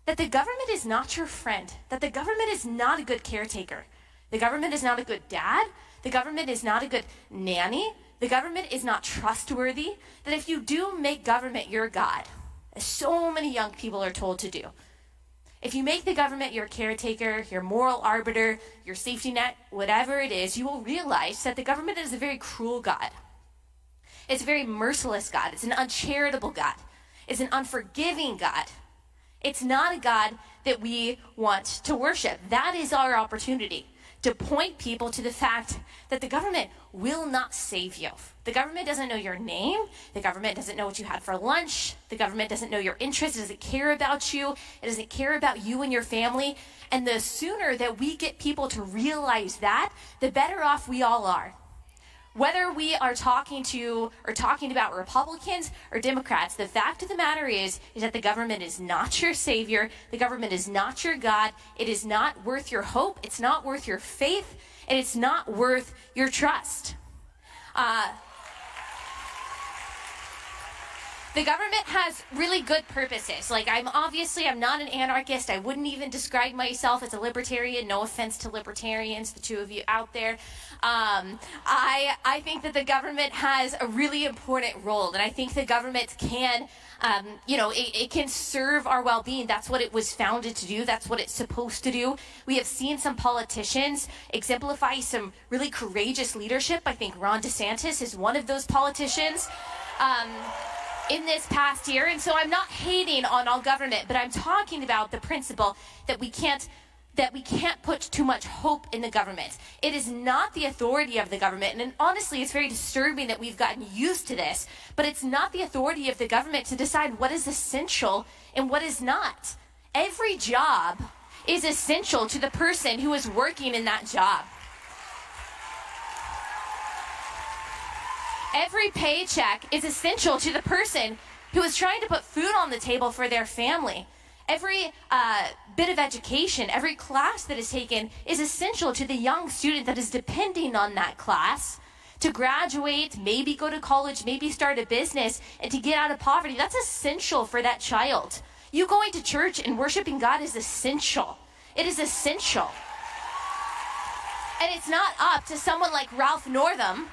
S21: that the government is not your friend, that the government is not a good caretaker, the government is not a good dad, the government is not a good nanny, the government is not trustworthy, that if you do make government your God, as so many young people are told to do, if you make the government your caretaker, your moral arbiter, your safety net, whatever it is, you will realize that the government is a very cruel God. It's a very merciless God. It's an uncharitable God. It's an unforgiving God. It's not a God that we want to worship. That is our opportunity, to point people to the fact that the government will not save you. The government doesn't know your name. The government doesn't know what you had for lunch. The government doesn't know your interests. It doesn't care about you. It doesn't care about you and your family. And the sooner that we get people to realize that, the better off we all are. Whether we are talking about Republicans or Democrats, the fact of the matter is that the government is not your savior. The government is not your God. It is not worth your hope. It's not worth your faith. And it's not worth your trust. The government has really good purposes. Like, I'm not an anarchist. I wouldn't even describe myself as a libertarian. No offense to libertarians, the two of you out there. I think that the government has a really important role, and I think the government can, it can serve our well-being. That's what it was founded to do. That's what it's supposed to do. We have seen some politicians exemplify some really courageous leadership. I think Ron DeSantis is one of those politicians. In this past year, and so I'm not hating on all government, but I'm talking about the principle that we can't put too much hope in the government. It is not the authority of the government, and honestly, it's very disturbing that we've gotten used to this, but it's not the authority of the government to decide what is essential and what is not. Every job is essential to the person who is working in that job. Every paycheck is essential to the person who is trying to put food on the table for their family. Every bit of education, every class that is taken is essential to the young student that is depending on that class to graduate, maybe go to college, maybe start a business, and to get out of poverty. That's essential for that child. You going to church and worshiping God is essential. It is essential. And it's not up to someone like Ralph Northam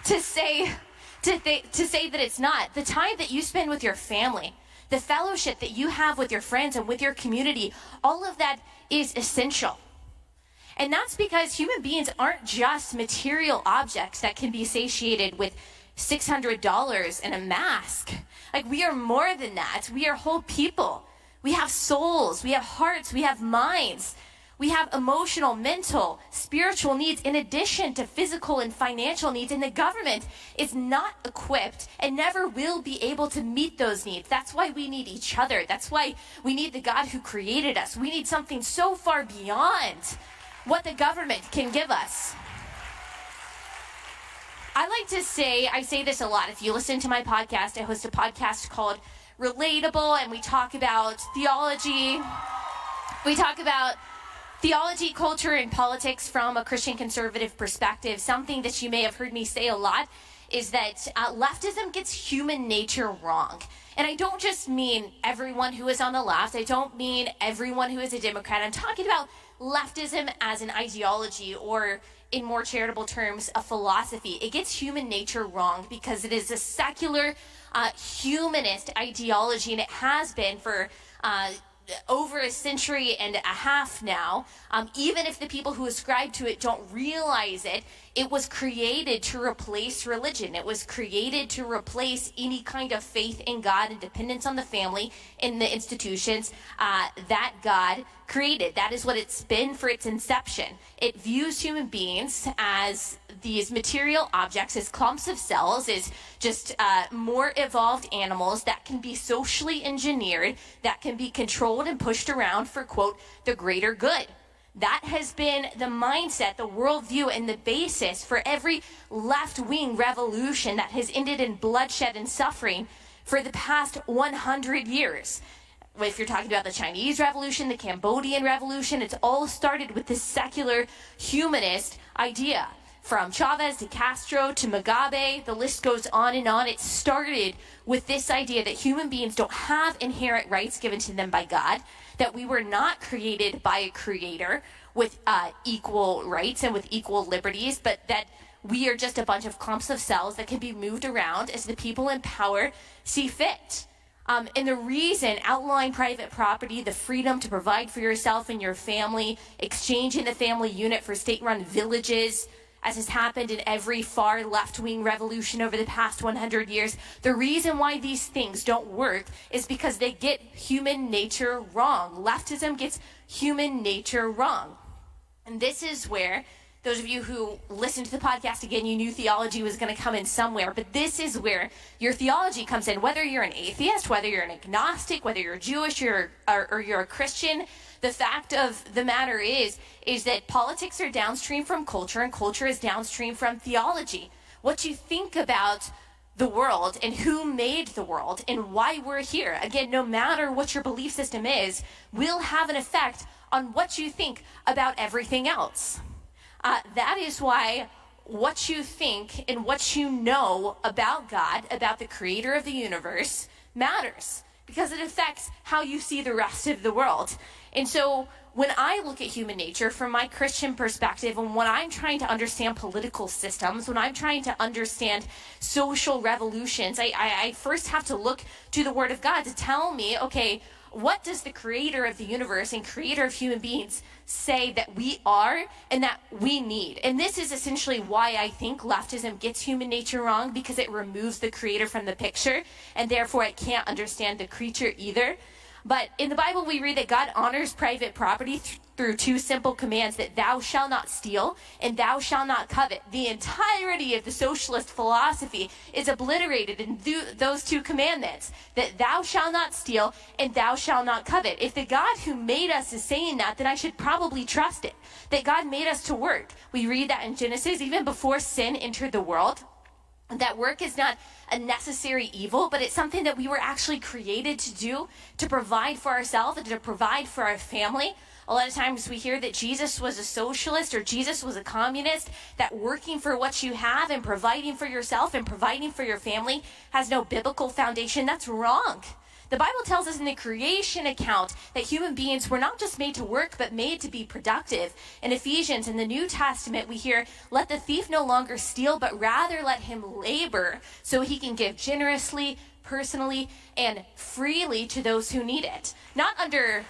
S21: to say that it's not. The time that you spend with your family, the fellowship that you have with your friends and with your community, all of that is essential. And that's because human beings aren't just material objects that can be satiated with $600 and a mask. Like, we are more than that. We are whole people. We have souls, we have hearts, we have minds. We have emotional, mental, spiritual needs in addition to physical and financial needs, and the government is not equipped and never will be able to meet those needs. That's why we need each other. That's why we need the God who created us. We need something so far beyond what the government can give us. I say this a lot. If you listen to my podcast, I host a podcast called Relatable, and we talk about theology. We talk about theology, culture, and politics from a Christian conservative perspective. Something that you may have heard me say a lot is that leftism gets human nature wrong. And I don't just mean everyone who is on the left. I don't mean everyone who is a Democrat. I'm talking about leftism as an ideology, or in more charitable terms, a philosophy. It gets human nature wrong because it is a secular, humanist ideology, and it has been for over a century and a half now. Even if the people who ascribe to it don't realize it, it was created to replace religion. It was created to replace any kind of faith in God and dependence on the family and the institutions that God created. That is what it's been for its inception. It views human beings as these material objects, as clumps of cells, as just more evolved animals that can be socially engineered, that can be controlled and pushed around for, quote, the greater good. That has been the mindset, the worldview, and the basis for every left-wing revolution that has ended in bloodshed and suffering for the past 100 years. If you're talking about the Chinese Revolution, the Cambodian Revolution, it's all started with this secular humanist idea. From Chavez to Castro to Mugabe, the list goes on and on. It started with this idea that human beings don't have inherent rights given to them by God, that we were not created by a creator with equal rights and with equal liberties, but that we are just a bunch of clumps of cells that can be moved around as the people in power see fit. And the reason outlawing private property, the freedom to provide for yourself and your family, exchanging the family unit for state-run villages, as has happened in every far left-wing revolution over the past 100 years, the reason why these things don't work is because they get human nature wrong. Leftism gets human nature wrong. And this is where, those of you who listened to the podcast again, you knew theology was going to come in somewhere, but this is where your theology comes in. Whether you're an atheist, whether you're an agnostic, whether you're Jewish or you're a Christian, the fact of the matter is that politics are downstream from culture, and culture is downstream from theology. What you think about the world and who made the world and why we're here, again, no matter what your belief system is, will have an effect on what you think about everything else. That is why what you think and what you know about God, about the creator of the universe, matters, because it affects how you see the rest of the world. And so when I look at human nature from my Christian perspective, and when I'm trying to understand political systems, when I'm trying to understand social revolutions, I first have to look to the Word of God to tell me, okay, what does the creator of the universe and creator of human beings say that we are and that we need? And this is essentially why I think leftism gets human nature wrong, because it removes the creator from the picture, and therefore it can't understand the creature either. But in the Bible, we read that God honors private property through two simple commands, that thou shalt not steal and thou shalt not covet. The entirety of the socialist philosophy is obliterated in those two commandments, that thou shalt not steal and thou shalt not covet. If the God who made us is saying that, then I should probably trust it, that God made us to work. We read that in Genesis, even before sin entered the world, that work is not a necessary evil, but it's something that we were actually created to do, to provide for ourselves and to provide for our family. A lot of times we hear that Jesus was a socialist or Jesus was a communist, that working for what you have and providing for yourself and providing for your family has no biblical foundation. That's wrong. The Bible tells us in the creation account that human beings were not just made to work, but made to be productive. In Ephesians, in the New Testament, we hear, let the thief no longer steal, but rather let him labor so he can give generously, personally, and freely to those who need it. Not under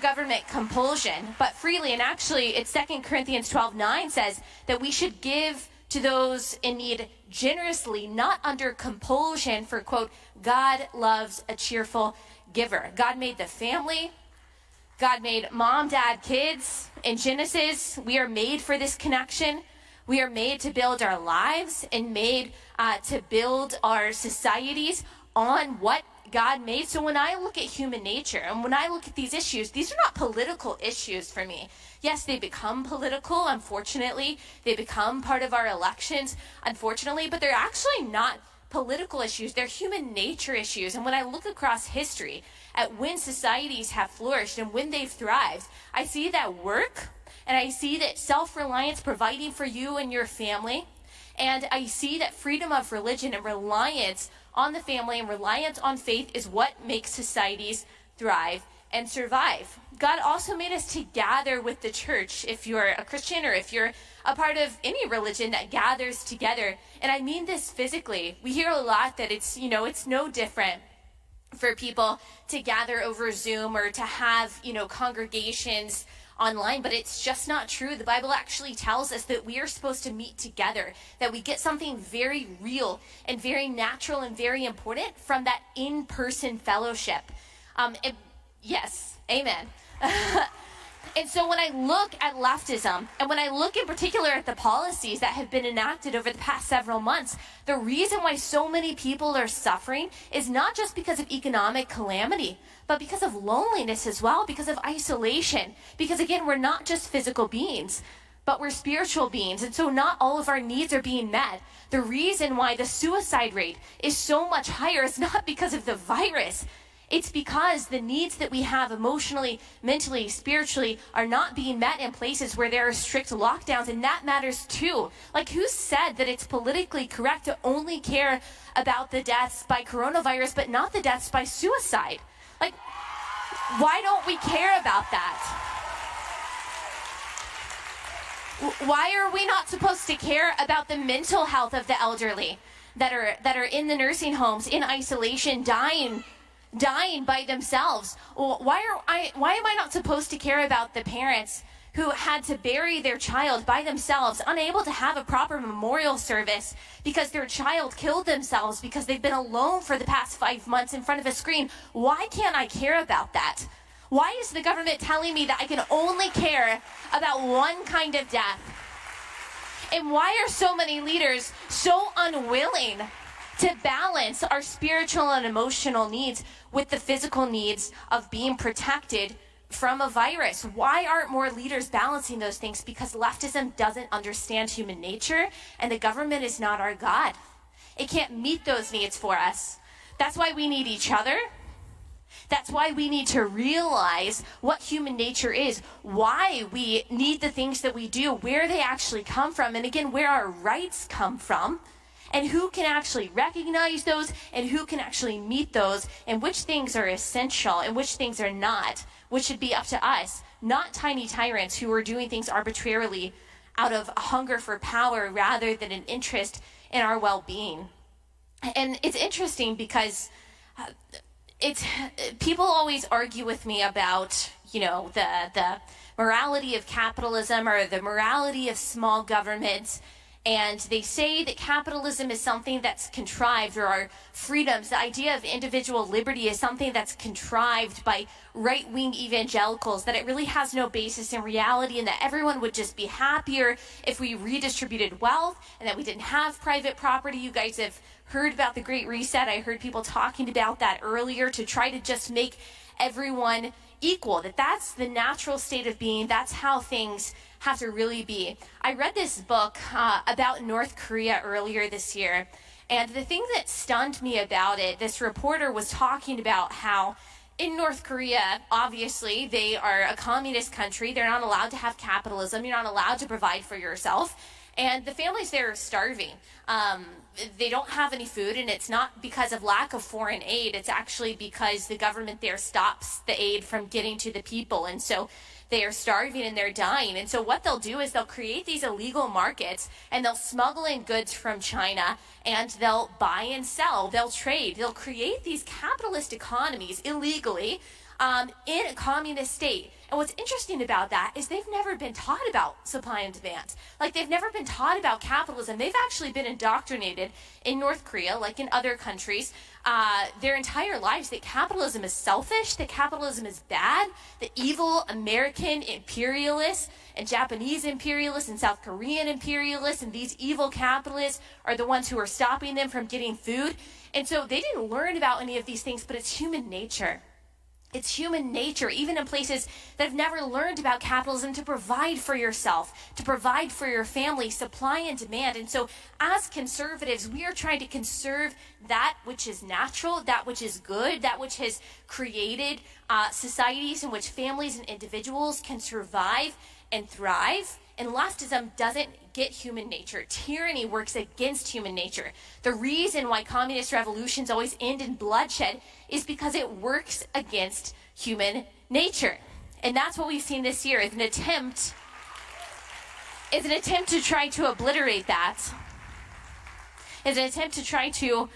S21: government compulsion, but freely. And actually, it's 2 Corinthians 12:9 says that we should give to those in need generously, not under compulsion, for, quote, God loves a cheerful giver. God made the family. God made mom, dad, kids. In Genesis, we are made for this connection. We are made to build our lives and made to build our societies on what God made. So when I look at human nature and when I look at these issues, these are not political issues for me. Yes, they become political, unfortunately. They become part of our elections, unfortunately, but they're actually not political issues. They're human nature issues. And when I look across history at when societies have flourished and when they've thrived, I see that work, and I see that self-reliance, providing for you and your family, and I see that freedom of religion and reliance on the family and reliance on faith is what makes societies thrive and survive. God also made us to gather with the church. If you're a Christian or if you're a part of any religion that gathers together, and I mean this physically, we hear a lot that it's no different for people to gather over Zoom or to have, congregations online, but it's just not true. The Bible actually tells us that we are supposed to meet together, that we get something very real and very natural and very important from that in-person fellowship. Yes, amen. And so when I look at leftism, and when I look in particular at the policies that have been enacted over the past several months, the reason why so many people are suffering is not just because of economic calamity, but because of loneliness as well, because of isolation. Because again, we're not just physical beings, but we're spiritual beings. And so not all of our needs are being met. The reason why the suicide rate is so much higher is not because of the virus. It's because the needs that we have emotionally, mentally, spiritually are not being met in places where there are strict lockdowns, and that matters too. Like, who said that it's politically correct to only care about the deaths by coronavirus but not the deaths by suicide? Like, why don't we care about that? Why are we not supposed to care about the mental health of the elderly that are in the nursing homes, in isolation, dying by themselves? Why am I not supposed to care about the parents who had to bury their child by themselves, unable to have a proper memorial service because their child killed themselves because they've been alone for the past 5 months in front of a screen? Why can't I care about that? Why is the government telling me that I can only care about one kind of death? And why are so many leaders so unwilling to balance our spiritual and emotional needs with the physical needs of being protected from a virus? Why aren't more leaders balancing those things? Because leftism doesn't understand human nature, and the government is not our God. It can't meet those needs for us. That's why we need each other. That's why we need to realize what human nature is, why we need the things that we do, where they actually come from, and again, where our rights come from, and who can actually recognize those, and who can actually meet those, and which things are essential and which things are not, which should be up to us, not tiny tyrants who are doing things arbitrarily out of a hunger for power rather than an interest in our well-being. And it's interesting because people always argue with me about, the morality of capitalism or the morality of small government. And they say that capitalism is something that's contrived, or our freedoms, the idea of individual liberty is something that's contrived by right-wing evangelicals, that it really has no basis in reality, and that everyone would just be happier if we redistributed wealth and that we didn't have private property. You guys have heard about the Great Reset. I heard people talking about that earlier, to try to just make everyone equal, that's the natural state of being. That's how things have to really be. I read this book about North Korea earlier this year, and the thing that stunned me about it, this reporter was talking about how in North Korea, obviously, they are a communist country. They're not allowed to have capitalism. You're not allowed to provide for yourself. And the families there are starving. They don't have any food, and it's not because of lack of foreign aid. It's actually because the government there stops the aid from getting to the people. And so they are starving and they're dying. And so what they'll do is they'll create these illegal markets, and they'll smuggle in goods from China, and they'll buy and sell. They'll trade. They'll create these capitalist economies illegally in a communist state. And what's interesting about that is they've never been taught about supply and demand. Like, they've never been taught about capitalism. They've actually been indoctrinated in North Korea, like in other countries, their entire lives, that capitalism is selfish, that capitalism is bad, that evil American imperialists and Japanese imperialists and South Korean imperialists and these evil capitalists are the ones who are stopping them from getting food. And so they didn't learn about any of these things, but it's human nature. It's human nature, even in places that have never learned about capitalism, to provide for yourself, to provide for your family, supply and demand. And so as conservatives, we are trying to conserve that which is natural, that which is good, that which has created societies in which families and individuals can survive and thrive. And leftism doesn't get human nature. Tyranny works against human nature. The reason why communist revolutions always end in bloodshed is because it works against human nature. And that's what we've seen this year, is an attempt to try to obliterate that. Is an attempt to try to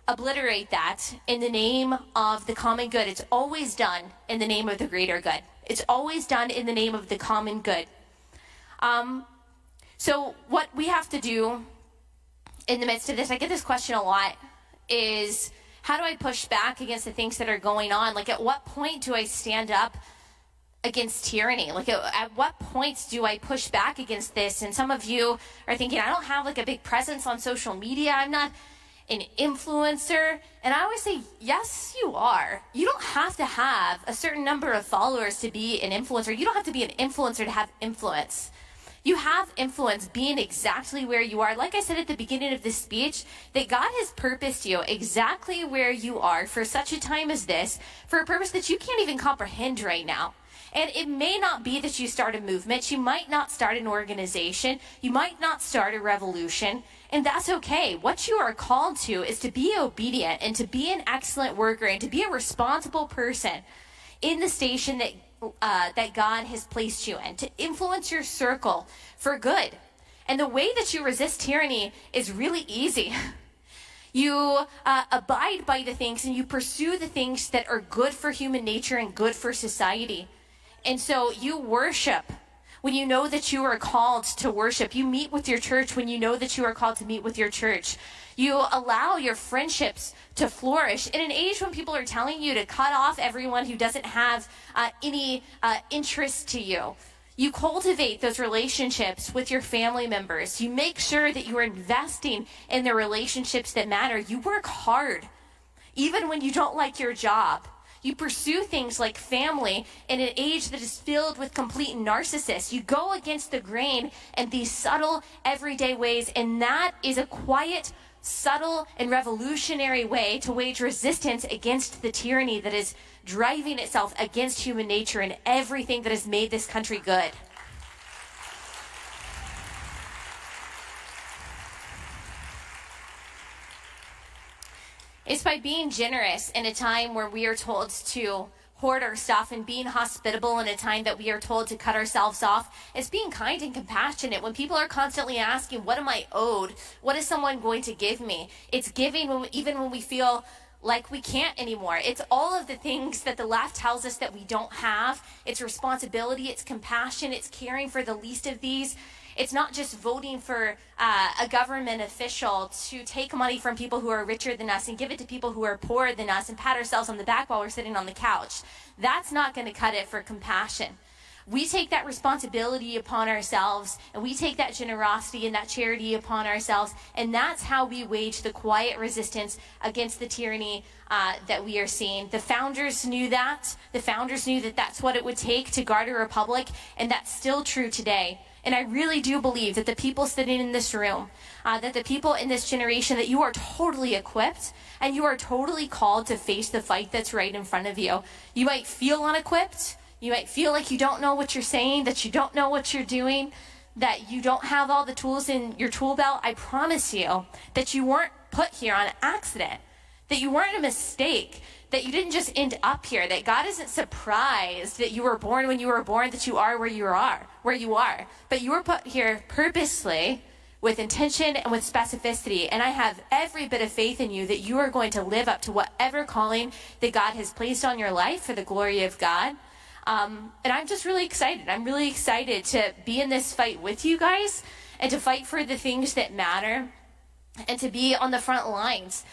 S21: obliterate that in the name of the common good. It's always done in the name of the greater good. It's always done in the name of the common good. So what we have to do in the midst of this, I get this question a lot, is how do I push back against the things that are going on? Like, at what point do I stand up against tyranny? Like, at what points do I push back against this? And some of you are thinking, I don't have like a big presence on social media. I'm not an influencer. And I always say, yes, you are. You don't have to have a certain number of followers to be an influencer. You don't have to be an influencer to have influence. You have influence being exactly where you are. Like I said at the beginning of this speech, that God has purposed you exactly where you are for such a time as this, for a purpose that you can't even comprehend right now. And it may not be that you start a movement. You might not start an organization. You might not start a revolution. And that's okay. What you are called to is to be obedient and to be an excellent worker and to be a responsible person in the station that God has placed you in, to influence your circle for good. And the way that you resist tyranny is really easy. You abide by the things and you pursue the things that are good for human nature and good for society. And so you worship when you know that you are called to worship. You meet with your church when you know that you are called to meet with your church. You allow your friendships to flourish in an age when people are telling you to cut off everyone who doesn't have any interest to you. You cultivate those relationships with your family members. You make sure that you are investing in the relationships that matter. You work hard, even when you don't like your job. You pursue things like family in an age that is filled with complete narcissists. You go against the grain in these subtle, everyday ways, and that is a quiet, subtle, and revolutionary way to wage resistance against the tyranny that is driving itself against human nature and everything that has made this country good. It's by being generous in a time where we are told to hoard our stuff, and being hospitable in a time that we are told to cut ourselves off. It's being kind and compassionate when people are constantly asking, what am I owed? What is someone going to give me? It's giving even when we feel like we can't anymore. It's all of the things that the left tells us that we don't have. It's responsibility, it's compassion, it's caring for the least of these. It's not just voting for a government official to take money from people who are richer than us and give it to people who are poorer than us and pat ourselves on the back while we're sitting on the couch. That's not going to cut it for compassion. We take that responsibility upon ourselves, and we take that generosity and that charity upon ourselves, and that's how we wage the quiet resistance against the tyranny that we are seeing. The founders knew that. The founders knew that that's what it would take to guard a republic, and that's still true today. And I really do believe that the people sitting in this room, that the people in this generation, that you are totally equipped and you are totally called to face the fight that's right in front of you. You might feel unequipped. You might feel like you don't know what you're saying, that you don't know what you're doing, that you don't have all the tools in your tool belt. I promise you that you weren't put here on accident, that you weren't a mistake, that you didn't just end up here, that God isn't surprised that you were born when you were born, that you are where you are. But you were put here purposely, with intention and with specificity. And I have every bit of faith in you that you are going to live up to whatever calling that God has placed on your life for the glory of God. And I'm just really excited. I'm really excited to be in this fight with you guys and to fight for the things that matter and to be on the front lines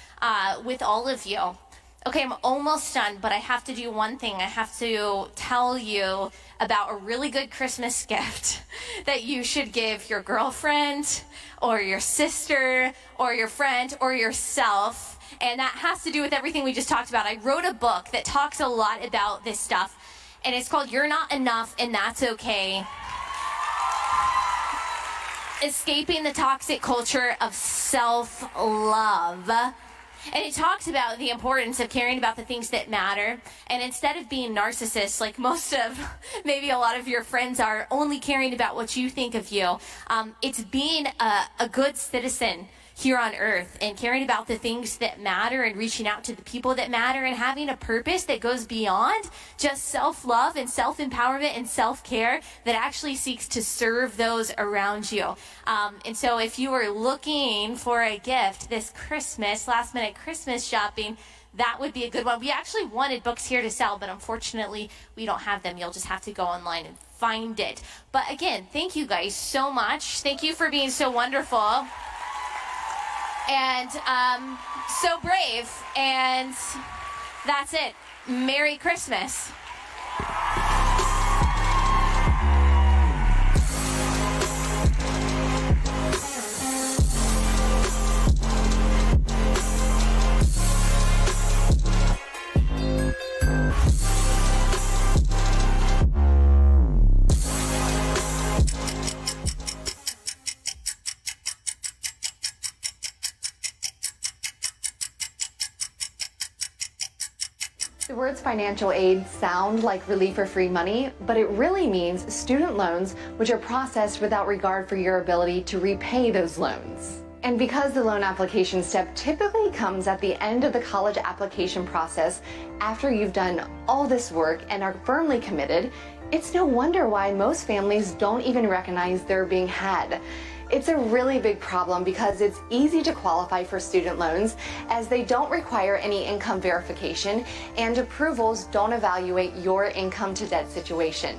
S21: with all of you. Okay, I'm almost done, but I have to do one thing. I have to tell you about a really good Christmas gift that you should give your girlfriend or your sister or your friend or yourself. And that has to do with everything we just talked about. I wrote a book that talks a lot about this stuff, and it's called You're Not Enough and That's Okay. Escaping the Toxic Culture of Self-Love. And it talks about the importance of caring about the things that matter. And instead of being narcissists, like most of, maybe a lot of your friends are, only caring about what you think of you, it's being a good citizen here on earth and caring about the things that matter and reaching out to the people that matter and having a purpose that goes beyond just self-love and self-empowerment and self-care that actually seeks to serve those around you. And so if you are looking for a gift this Christmas, last minute Christmas shopping, that would be a good one. We actually wanted books here to sell, but unfortunately we don't have them. You'll just have to go online and find it. But again, thank you guys so much. Thank you for being so wonderful. And so brave, and that's it. Merry Christmas.
S1: The words financial aid sound like relief or free money, but it really means student loans, which are processed without regard for your ability to repay those loans. And because the loan application step typically comes at the end of the college application process, after you've done all this work and are firmly committed, it's no wonder why most families don't even recognize they're being had. It's a really big problem because it's easy to qualify for student loans as they don't require any income verification and approvals don't evaluate your income to debt situation.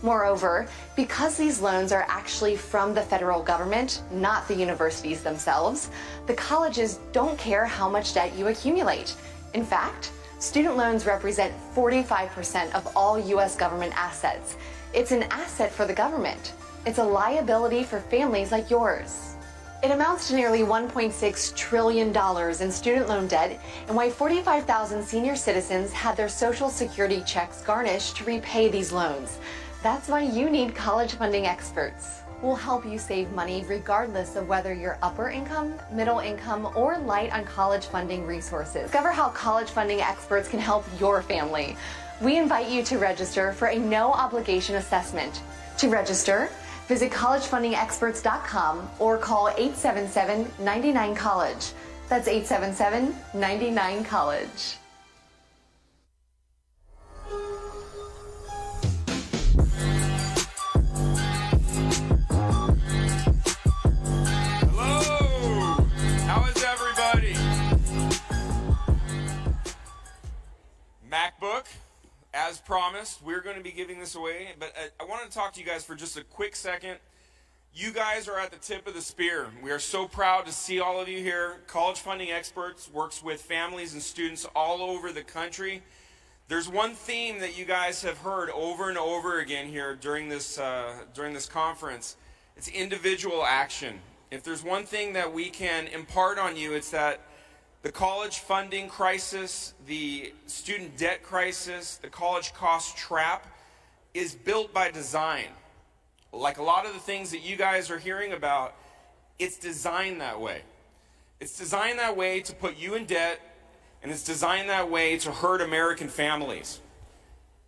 S1: Moreover, because these loans are actually from the federal government, not the universities themselves, the colleges don't care how much debt you accumulate. In fact, student loans represent 45% of all U.S. government assets. It's an asset for the government. It's a liability for families like yours. It amounts to nearly $1.6 trillion in student loan debt, and why 45,000 senior citizens had their Social Security checks garnished to repay these loans. That's why you need college funding experts. We'll help you save money regardless of whether you're upper income, middle income, or light on college funding resources. Discover how college funding experts can help your family. We invite you to register for a no-obligation assessment. To register, visit collegefundingexperts.com or call 877-99-COLLEGE. That's 877-99-COLLEGE.
S22: Hello! How is everybody? MacBook. As promised, we're going to be giving this away, but I want to talk to you guys for just a quick second. You guys are at the tip of the spear. We are so proud to see all of you here. College Funding Experts works with families and students all over the country. There's one theme that you guys have heard over and over again here during this conference. It's individual action. If there's one thing that we can impart on you, it's that the college funding crisis, the student debt crisis, the college cost trap is built by design. Like a lot of the things that you guys are hearing about, it's designed that way. It's designed that way to put you in debt, and it's designed that way to hurt American families.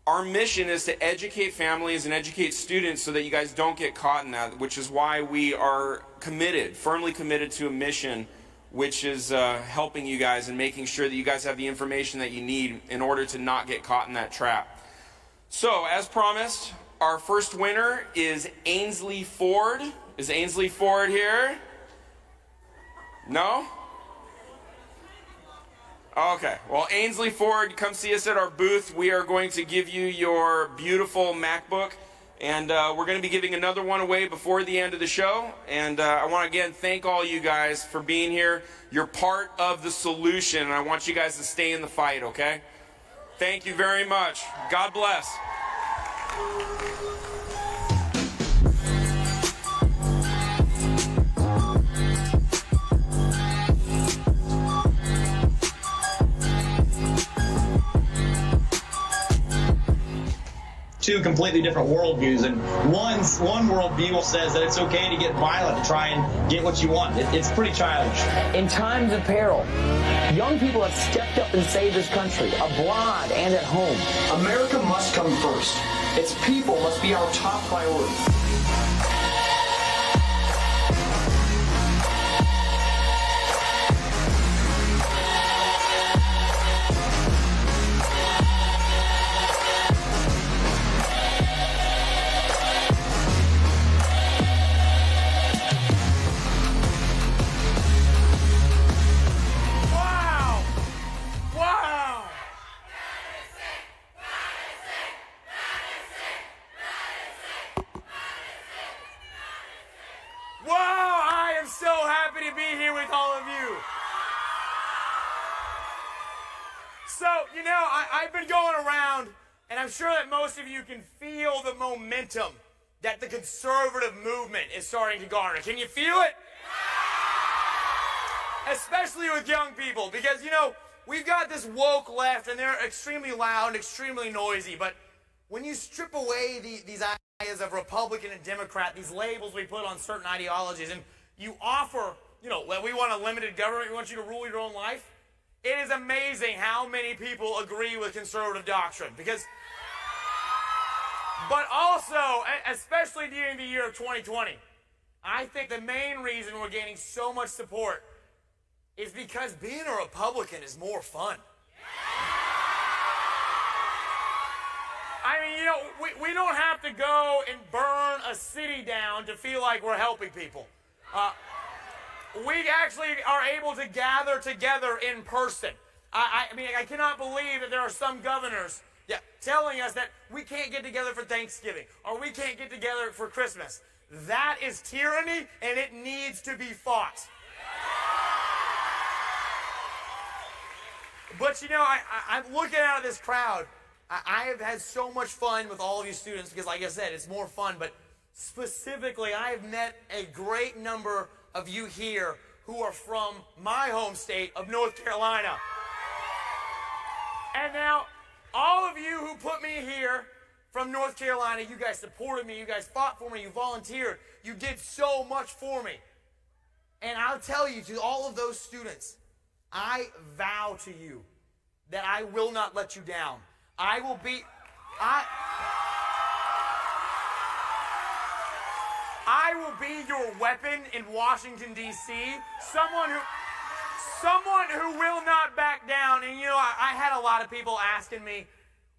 S22: Our mission is to educate families and educate students so that you guys don't get caught in that, which is why we are committed, firmly committed to a mission which is helping you guys and making sure that you guys have the information that you need in order to not get caught in that trap. So, as promised, our first winner is Ainsley Ford. Is Ainsley Ford here? No? Okay. Well, Ainsley Ford, come see us at our booth. We are going to give you your beautiful MacBook. And we're going to be giving another one away before the end of the show. And I want to again thank all you guys for being here. You're part of the solution, and I want you guys to stay in the fight, okay? Thank you very much. God bless.
S23: Two completely different worldviews, and one worldview says that it's okay to get violent to try and get what you want. It's pretty childish.
S24: In times of peril,
S3: Young people have stepped up and saved this country, abroad and at home.
S4: America must come first. Its people must be our top priority.
S5: I've been going around, and I'm sure that most of you can feel the momentum that the conservative movement is starting to garner. Can you feel it? Especially with young people, because, we've got this woke left, and they're extremely loud, extremely noisy, but when you strip away these ideas of Republican and Democrat, these labels we put on certain ideologies, and you offer, we want a limited government, we want you to rule your own life, it is amazing how many people agree with conservative doctrine. But also, especially during the year of 2020, I think the main reason we're gaining so much support is because being a Republican is more fun. I mean, we don't have to go and burn a city down to feel like we're helping people. We actually are able to gather together in person. I mean, I cannot believe that there are some governors telling us that we can't get together for Thanksgiving or we can't get together for Christmas. That is tyranny, and it needs to be fought. But, I'm looking out at this crowd. I have had so much fun with all of you students because, like I said, it's more fun. But specifically, I have met a great number of you here who are from my home state of North Carolina. And now, all of you who put me here from North Carolina, you guys supported me, you guys fought for me, you volunteered, you did so much for me. And I'll tell you, to all of those students, I vow to you that I will not let you down. I will be your weapon in Washington, D.C. Someone who will not back down. And, I had a lot of people asking me,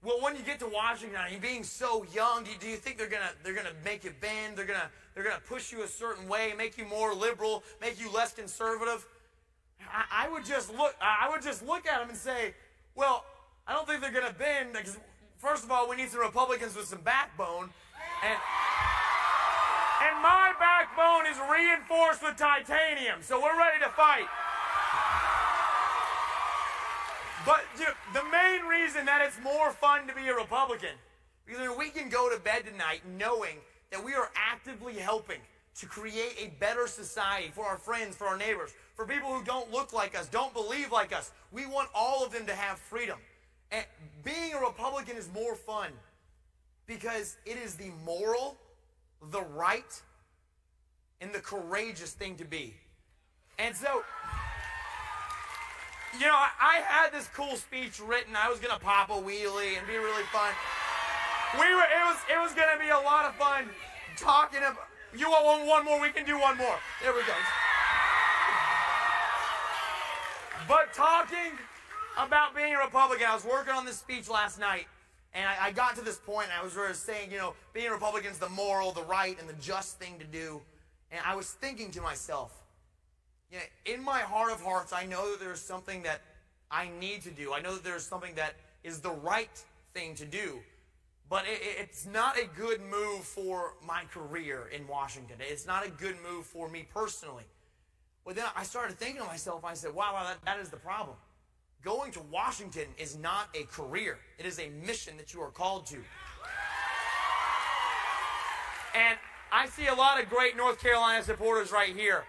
S5: well, when you get to Washington, you being so young, do you think they're gonna make you bend? They're gonna push you a certain way, make you more liberal, make you less conservative? I would just look at them and say, well, I don't think they're gonna bend, because first of all, we need some Republicans with some backbone, and my backbone is reinforced with titanium, so we're ready to fight. But the main reason that it's more fun to be a Republican, because we can go to bed tonight knowing that we are actively helping to create a better society for our friends, for our neighbors, for people who don't look like us, don't believe like us. We want all of them to have freedom. And being a Republican is more fun because it is the moral, the right, and the courageous thing to be. And so, I had this cool speech written. I was going to pop a wheelie and be really fun. It was going to be a lot of fun talking about... You want one more? We can do one more. There we go. But talking about being a Republican, I was working on this speech last night, and I got to this point, and I was sort of saying, being a Republican is the moral, the right, and the just thing to do. And I was thinking to myself, in my heart of hearts, I know that there's something that I need to do. I know that there's something that is the right thing to do. But it's not a good move for my career in Washington. It's not a good move for me personally. But then I started thinking to myself, I said, wow, that is the problem. Going to Washington is not a career. It is a mission that you are called to. And I see a lot of great North Carolina supporters right here.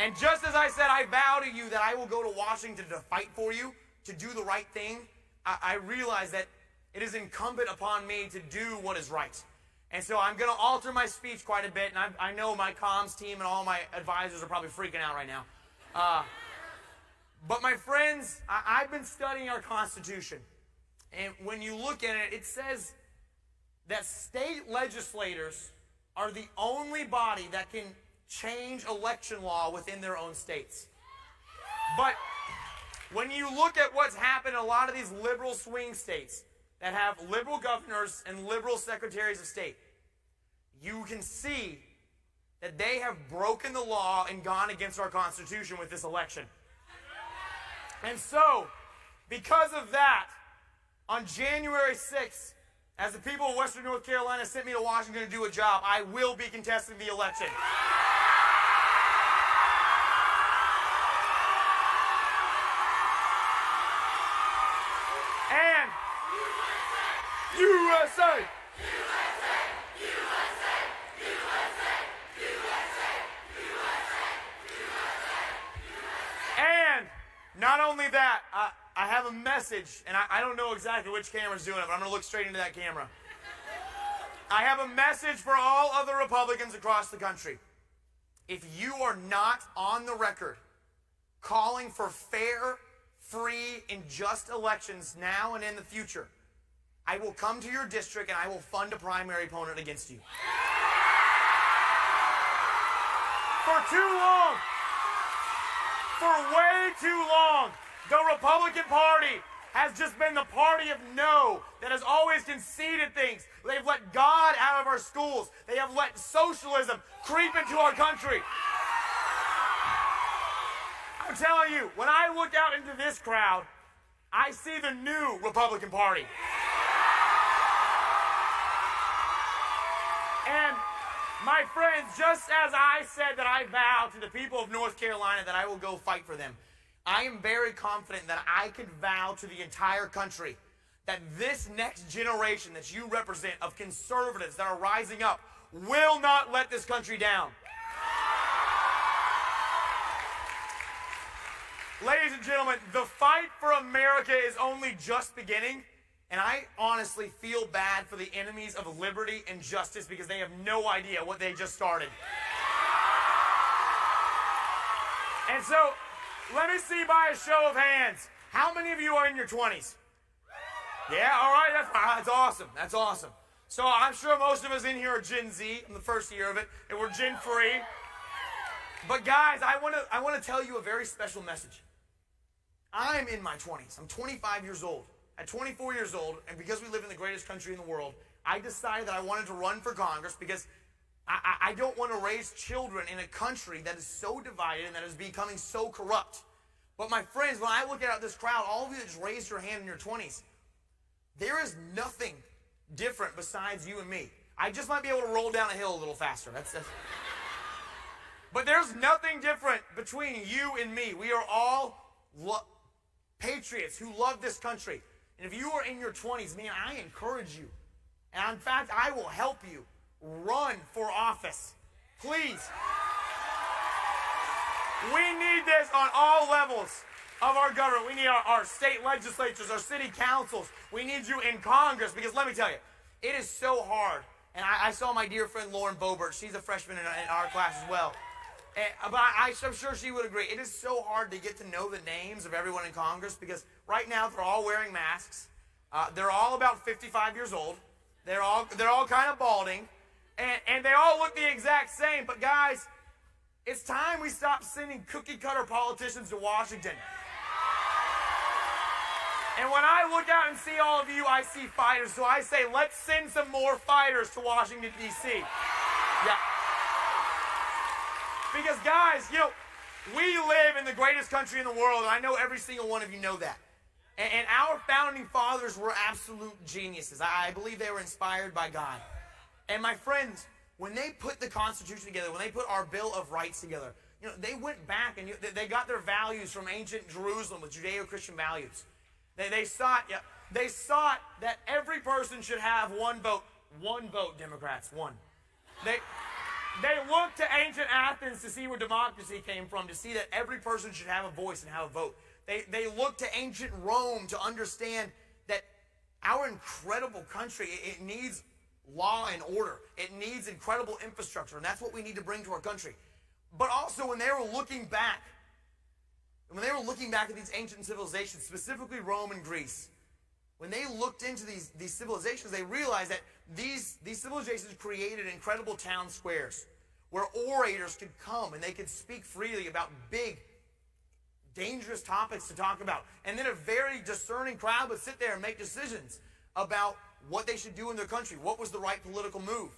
S5: And just as I said, I vow to you that I will go to Washington to fight for you, to do the right thing, I realize that it is incumbent upon me to do what is right. And so I'm going to alter my speech quite a bit, and I know my comms team and all my advisors are probably freaking out right now. But my friends, I've been studying our Constitution. And when you look at it, it says that state legislators are the only body that can change election law within their own states. But when you look at what's happened in a lot of these liberal swing states that have liberal governors and liberal secretaries of state, you can see that they have broken the law and gone against our Constitution with this election. And so, because of that, on January 6th, as the people of Western North Carolina sent me to Washington to do a job, I will be contesting the election. And USA! And not only that, I have a message, and I don't know exactly which camera's doing it, but I'm going to look straight into that camera. I have a message for all other Republicans across the country. If you are not on the record calling for fair, free, and just elections now and in the future, I will come to your district and I will fund a primary opponent against you. For too long, for way too long, the Republican Party has just been the party of no that has always conceded things. They've let God out of our schools. They have let socialism creep into our country. I'm telling you, when I look out into this crowd, I see the new Republican Party. And my friends, just as I said that I vow to the people of North Carolina that I will go fight for them, I am very confident that I can vow to the entire country that this next generation that you represent of conservatives that are rising up will not let this country down. Ladies and gentlemen, the fight for America is only just beginning, and I honestly feel bad for the enemies of liberty and justice because they have no idea what they just started. And so, let me see by a show of hands, how many of you are in your 20s? Yeah, all right, that's awesome. That's awesome. So I'm sure most of us in here are Gen Z. I'm the first year of it, and we're Gen free. But guys, I want to tell you a very special message. I'm in my 20s. I'm 25 years old. At 24 years old, and because we live in the greatest country in the world, I decided that I wanted to run for Congress because I don't want to raise children in a country that is so divided and that is becoming so corrupt. But my friends, when I look out this crowd, all of you that just raised your hand in your 20s, there is nothing different besides you and me. I just might be able to roll down a hill a little faster. But there's nothing different between you and me. We are all patriots who love this country. And if you are in your 20s, man, I encourage you. And in fact, I will help you run for office. Please. We need this on all levels of our government. We need our state legislatures, our city councils. We need you in Congress because let me tell you, it is so hard. And I saw my dear friend Lauren Boebert. She's a freshman in our class as well. But I'm sure she would agree. It is so hard to get to know the names of everyone in Congress because right now they're all wearing masks. They're all about 55 years old. They're all kind of balding. And they all look the exact same. But guys, it's time we stop sending cookie-cutter politicians to Washington. And when I look out and see all of you, I see fighters. So I say, let's send some more fighters to Washington, D.C. Yeah. Because, guys, you know, we live in the greatest country in the world, and I know every single one of you know that. And our founding fathers were absolute geniuses. I believe they were inspired by God. And my friends, when they put the Constitution together, when they put our Bill of Rights together, you know, they went back and they got their values from ancient Jerusalem with Judeo-Christian values. They sought that every person should have one vote, Democrats, one. They looked to ancient Athens to see where democracy came from, to see that every person should have a voice and have a vote. They looked to ancient Rome to understand that our incredible country, it needs law and order. It needs incredible infrastructure, and that's what we need to bring to our country. But also, when they were looking back, when they were looking back at these ancient civilizations, specifically Rome and Greece, when they looked into these civilizations, they realized that these civilizations created incredible town squares where orators could come and they could speak freely about big, dangerous topics to talk about. And then a very discerning crowd would sit there and make decisions about what they should do in their country, what was the right political move.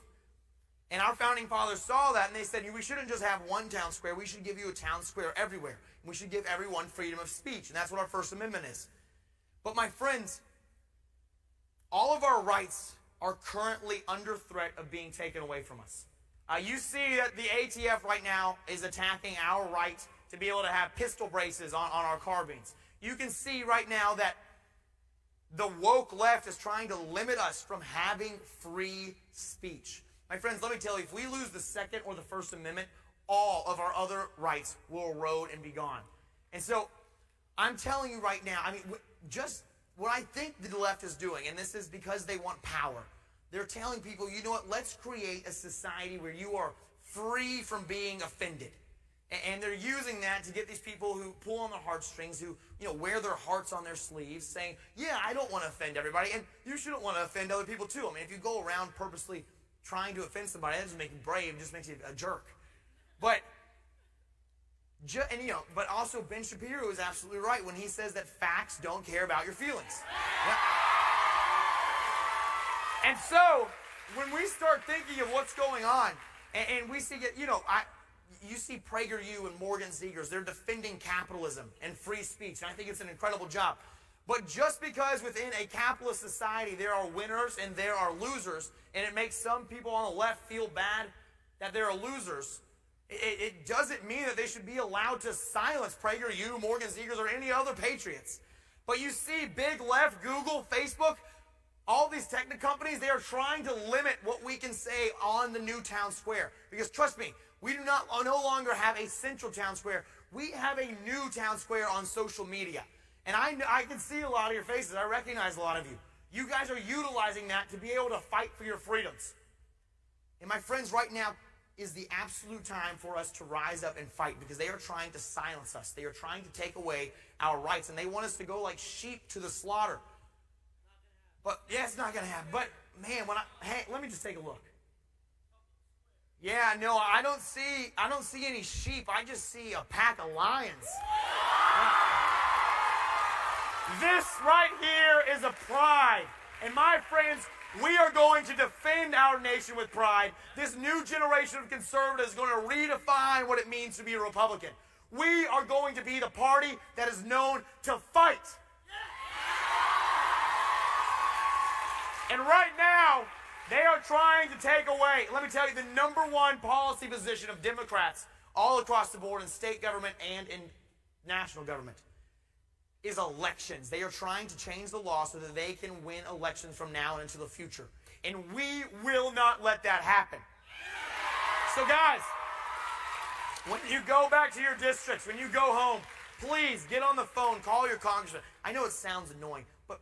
S5: And our founding fathers saw that and they said, we shouldn't just have one town square, we should give you a town square everywhere. And we should give everyone freedom of speech. And that's what our First Amendment is. But my friends, all of our rights are currently under threat of being taken away from us. You see that the ATF right now is attacking our right to be able to have pistol braces on our carbines. You can see right now that the woke left is trying to limit us from having free speech. My friends, let me tell you, if we lose the Second or the First Amendment, all of our other rights will erode and be gone. And so I'm telling you right now, I mean, just what I think the left is doing, and this is because they want power. They're telling people, you know what, let's create a society where you are free from being offended. And they're using that to get these people who pull on their heartstrings, who, wear their hearts on their sleeves, saying, yeah, I don't want to offend everybody, and you shouldn't want to offend other people too. I mean, if you go around purposely trying to offend somebody, that doesn't make you brave, it just makes you a jerk. But also Ben Shapiro is absolutely right when he says that facts don't care about your feelings. Yeah. And so, when we start thinking of what's going on, and we see it, you see PragerU and Morgan Zegers, they're defending capitalism and free speech, and I think it's an incredible job. But just because within a capitalist society there are winners and there are losers, and it makes some people on the left feel bad that there are losers, it doesn't mean that they should be allowed to silence PragerU, Morgan Zegers, or any other patriots. But you see big left, Google, Facebook, all these tech companies, they are trying to limit what we can say on the new town square. Because trust me, we do no longer have a central town square. We have a new town square on social media. And I can see a lot of your faces. I recognize a lot of you. You guys are utilizing that to be able to fight for your freedoms. And my friends, right now is the absolute time for us to rise up and fight, because they are trying to silence us. They are trying to take away our rights, and they want us to go like sheep to the slaughter. But yeah, it's not going to happen. But man, let me just take a look. Yeah, no, I don't see any sheep. I just see a pack of lions. This right here is a pride. And my friends, we are going to defend our nation with pride. This new generation of conservatives is going to redefine what it means to be a Republican. We are going to be the party that is known to fight. And right now, they are trying to take away, let me tell you, the #1 policy position of Democrats all across the board in state government and in national government is elections. They are trying to change the law so that they can win elections from now and into the future. And we will not let that happen. So guys, when you go back to your districts, when you go home, please get on the phone, call your congressman. I know it sounds annoying, but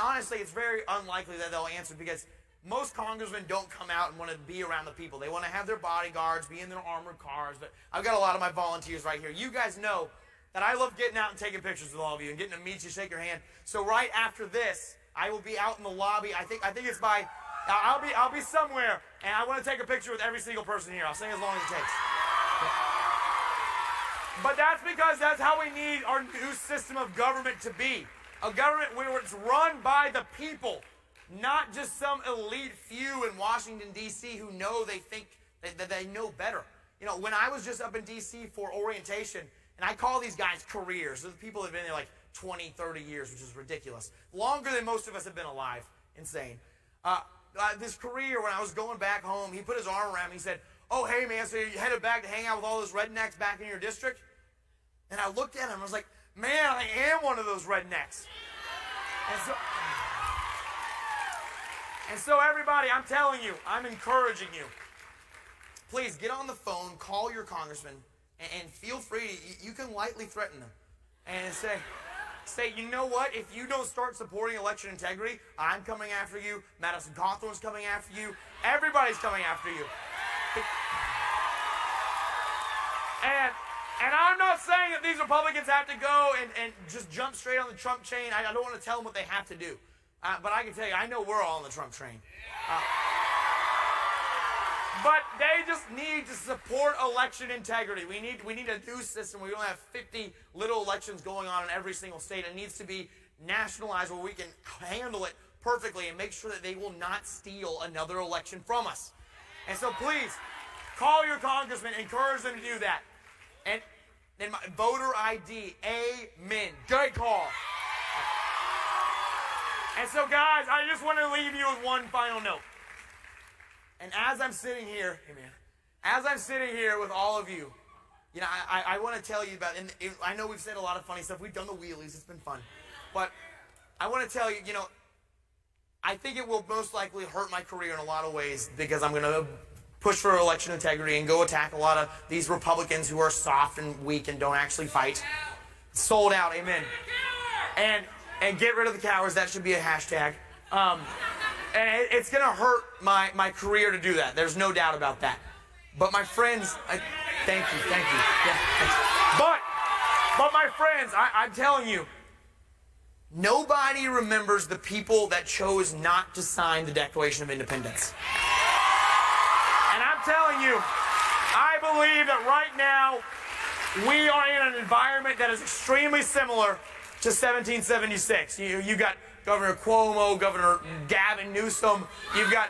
S5: honestly, it's very unlikely that they'll answer, because most congressmen don't come out and want to be around the people. They want to have their bodyguards, be in their armored cars. But I've got a lot of my volunteers right here. You guys know that I love getting out and taking pictures with all of you and getting to meet you, shake your hand. So right after this, I will be out in the lobby. I think it's by, I'll be somewhere, and I want to take a picture with every single person here. I'll stay as long as it takes. But that's because that's how we need our new system of government to be. A government where it's run by the people, not just some elite few in Washington, D.C. who they think that they know better. When I was just up in D.C. for orientation, and I call these guys careers. The people that have been there like 20, 30 years, which is ridiculous. Longer than most of us have been alive. Insane. This career, when I was going back home, he put his arm around me. He said, oh, hey, man, so you headed back to hang out with all those rednecks back in your district? And I looked at him. I was like, man, I am one of those rednecks. And so everybody, I'm telling you, I'm encouraging you. Please get on the phone, call your congressman, and feel free, you can lightly threaten them. And say, you know what, if you don't start supporting election integrity, I'm coming after you, Madison Cawthorn's coming after you, everybody's coming after you. And I'm not not saying that these Republicans have to go and just jump straight on the Trump train. I don't want to tell them what they have to do. But I can tell you, I know we're all on the Trump train. But they just need to support election integrity. We need a new system where we don't have 50 little elections going on in every single state. It needs to be nationalized where we can handle it perfectly and make sure that they will not steal another election from us. And so please, call your congressman, encourage them to do that. And then my voter ID, amen. Great call. And so guys, I just want to leave you with one final note. And as I'm sitting here, amen, as I'm sitting here with all of you, you know, I want to tell you about, and I know we've said a lot of funny stuff. We've done the wheelies. It's been fun. But I want to tell you, you know, I think it will most likely hurt my career in a lot of ways because I'm going to push for election integrity and go attack a lot of these Republicans who are soft and weak and don't actually fight. Sold out, amen. And get rid of the cowards. That should be a hashtag. And it's going to hurt my career to do that. There's no doubt about that. But my friends, thank you. Yeah, thanks. But my friends, I'm telling you, nobody remembers the people that chose not to sign the Declaration of Independence. And I'm telling you, I believe that right now we are in an environment that is extremely similar to 1776. You got Governor Cuomo, Governor Gavin Newsom. You've got,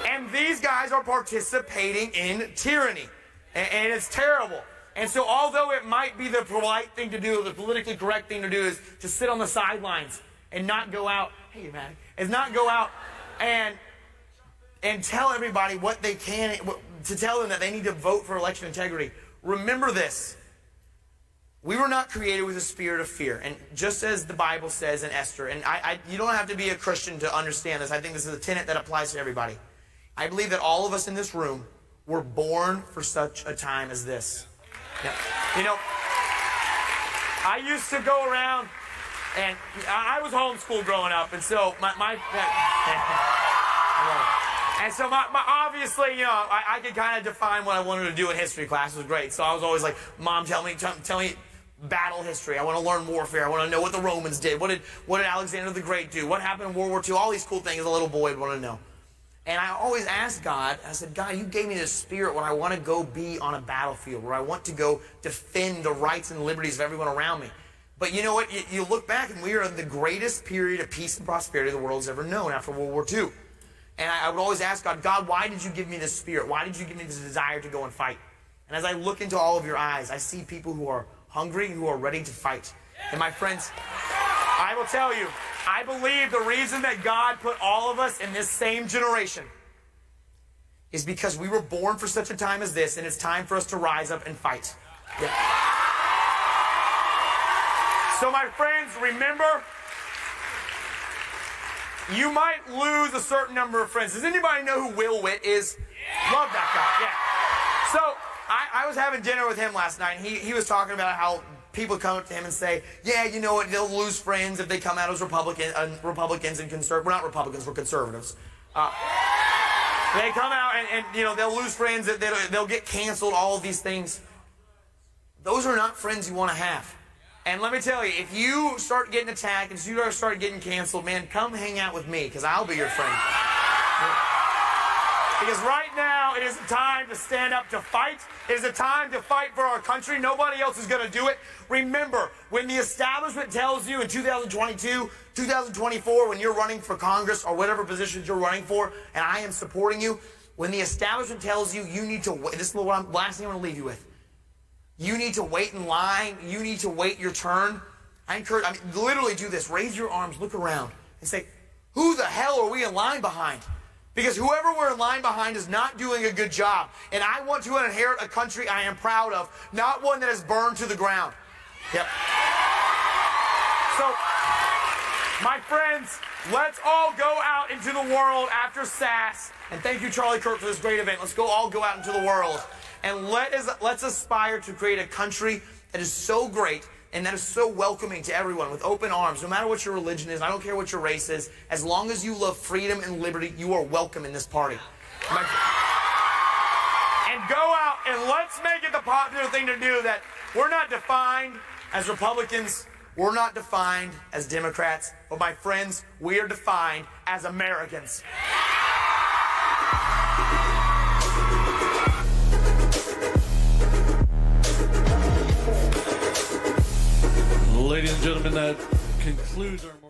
S5: and these guys are participating in tyranny, and it's terrible. And so although it might be the polite thing to do, the politically correct thing to do is to sit on the sidelines and not go out, hey man, is not go out and tell everybody what they can, to tell them that they need to vote for election integrity. Remember this. We were not created with a spirit of fear. And just as the Bible says in Esther, and you don't have to be a Christian to understand this. I think this is a tenet that applies to everybody. I believe that all of us in this room were born for such a time as this. Yeah. You know, I used to go around, and I was homeschooled growing up, and so and so obviously, you know, I could kind of define what I wanted to do in history class. It was great. So I was always like, Mom, tell me battle history. I want to learn warfare. I want to know what the Romans did. What did Alexander the Great do? What happened in World War II? All these cool things a little boy would want to know. And I always asked God, I said, God, you gave me this spirit when I want to go be on a battlefield, where I want to go defend the rights and liberties of everyone around me. But you know what? You look back, and we are in the greatest period of peace and prosperity the world's ever known after World War II. And I would always ask God, why did you give me this spirit? Why did you give me this desire to go and fight? And as I look into all of your eyes, I see people who are hungry, who are ready to fight. And my friends, I will tell you, I believe the reason that God put all of us in this same generation is because we were born for such a time as this, and it's time for us to rise up and fight. Yeah. So my friends, remember, you might lose a certain number of friends. Does anybody know who Will Witt is? Yeah. Love that guy, yeah. So I was having dinner with him last night, and he was talking about how people come up to him and say, yeah, you know what, they'll lose friends if they come out as Republicans and conservatives. We're not Republicans, we're conservatives. They come out and you know, they'll lose friends, they'll get canceled, all of these things. Those are not friends you want to have. And let me tell you, if you start getting attacked and you start getting canceled, man, come hang out with me, because I'll be your friend. Because right now, it is a time to stand up to fight. It is a time to fight for our country. Nobody else is going to do it. Remember, when the establishment tells you in 2022, 2024, when you're running for Congress or whatever positions you're running for, and I am supporting you, when the establishment tells you you need to wait, this is the last thing I'm going to leave you with. You need to wait in line. You need to wait your turn. Literally do this. Raise your arms, look around, and say, who the hell are we in line behind? Because whoever we're in line behind is not doing a good job. And I want to inherit a country I am proud of, not one that is burned to the ground. Yep. So, my friends, let's all go out into the world after SAS. And thank you, Charlie Kirk, for this great event. Let's all go out into the world. And let's aspire to create a country that is so great and that is so welcoming to everyone with open arms, no matter what your religion is. I don't care what your race is. As long as you love freedom and liberty, you are welcome in this party. And go out And let's make it the popular thing to do that we're not defined as Republicans, we're not defined as Democrats, but my friends, we are defined as Americans.
S7: Ladies and gentlemen, that concludes our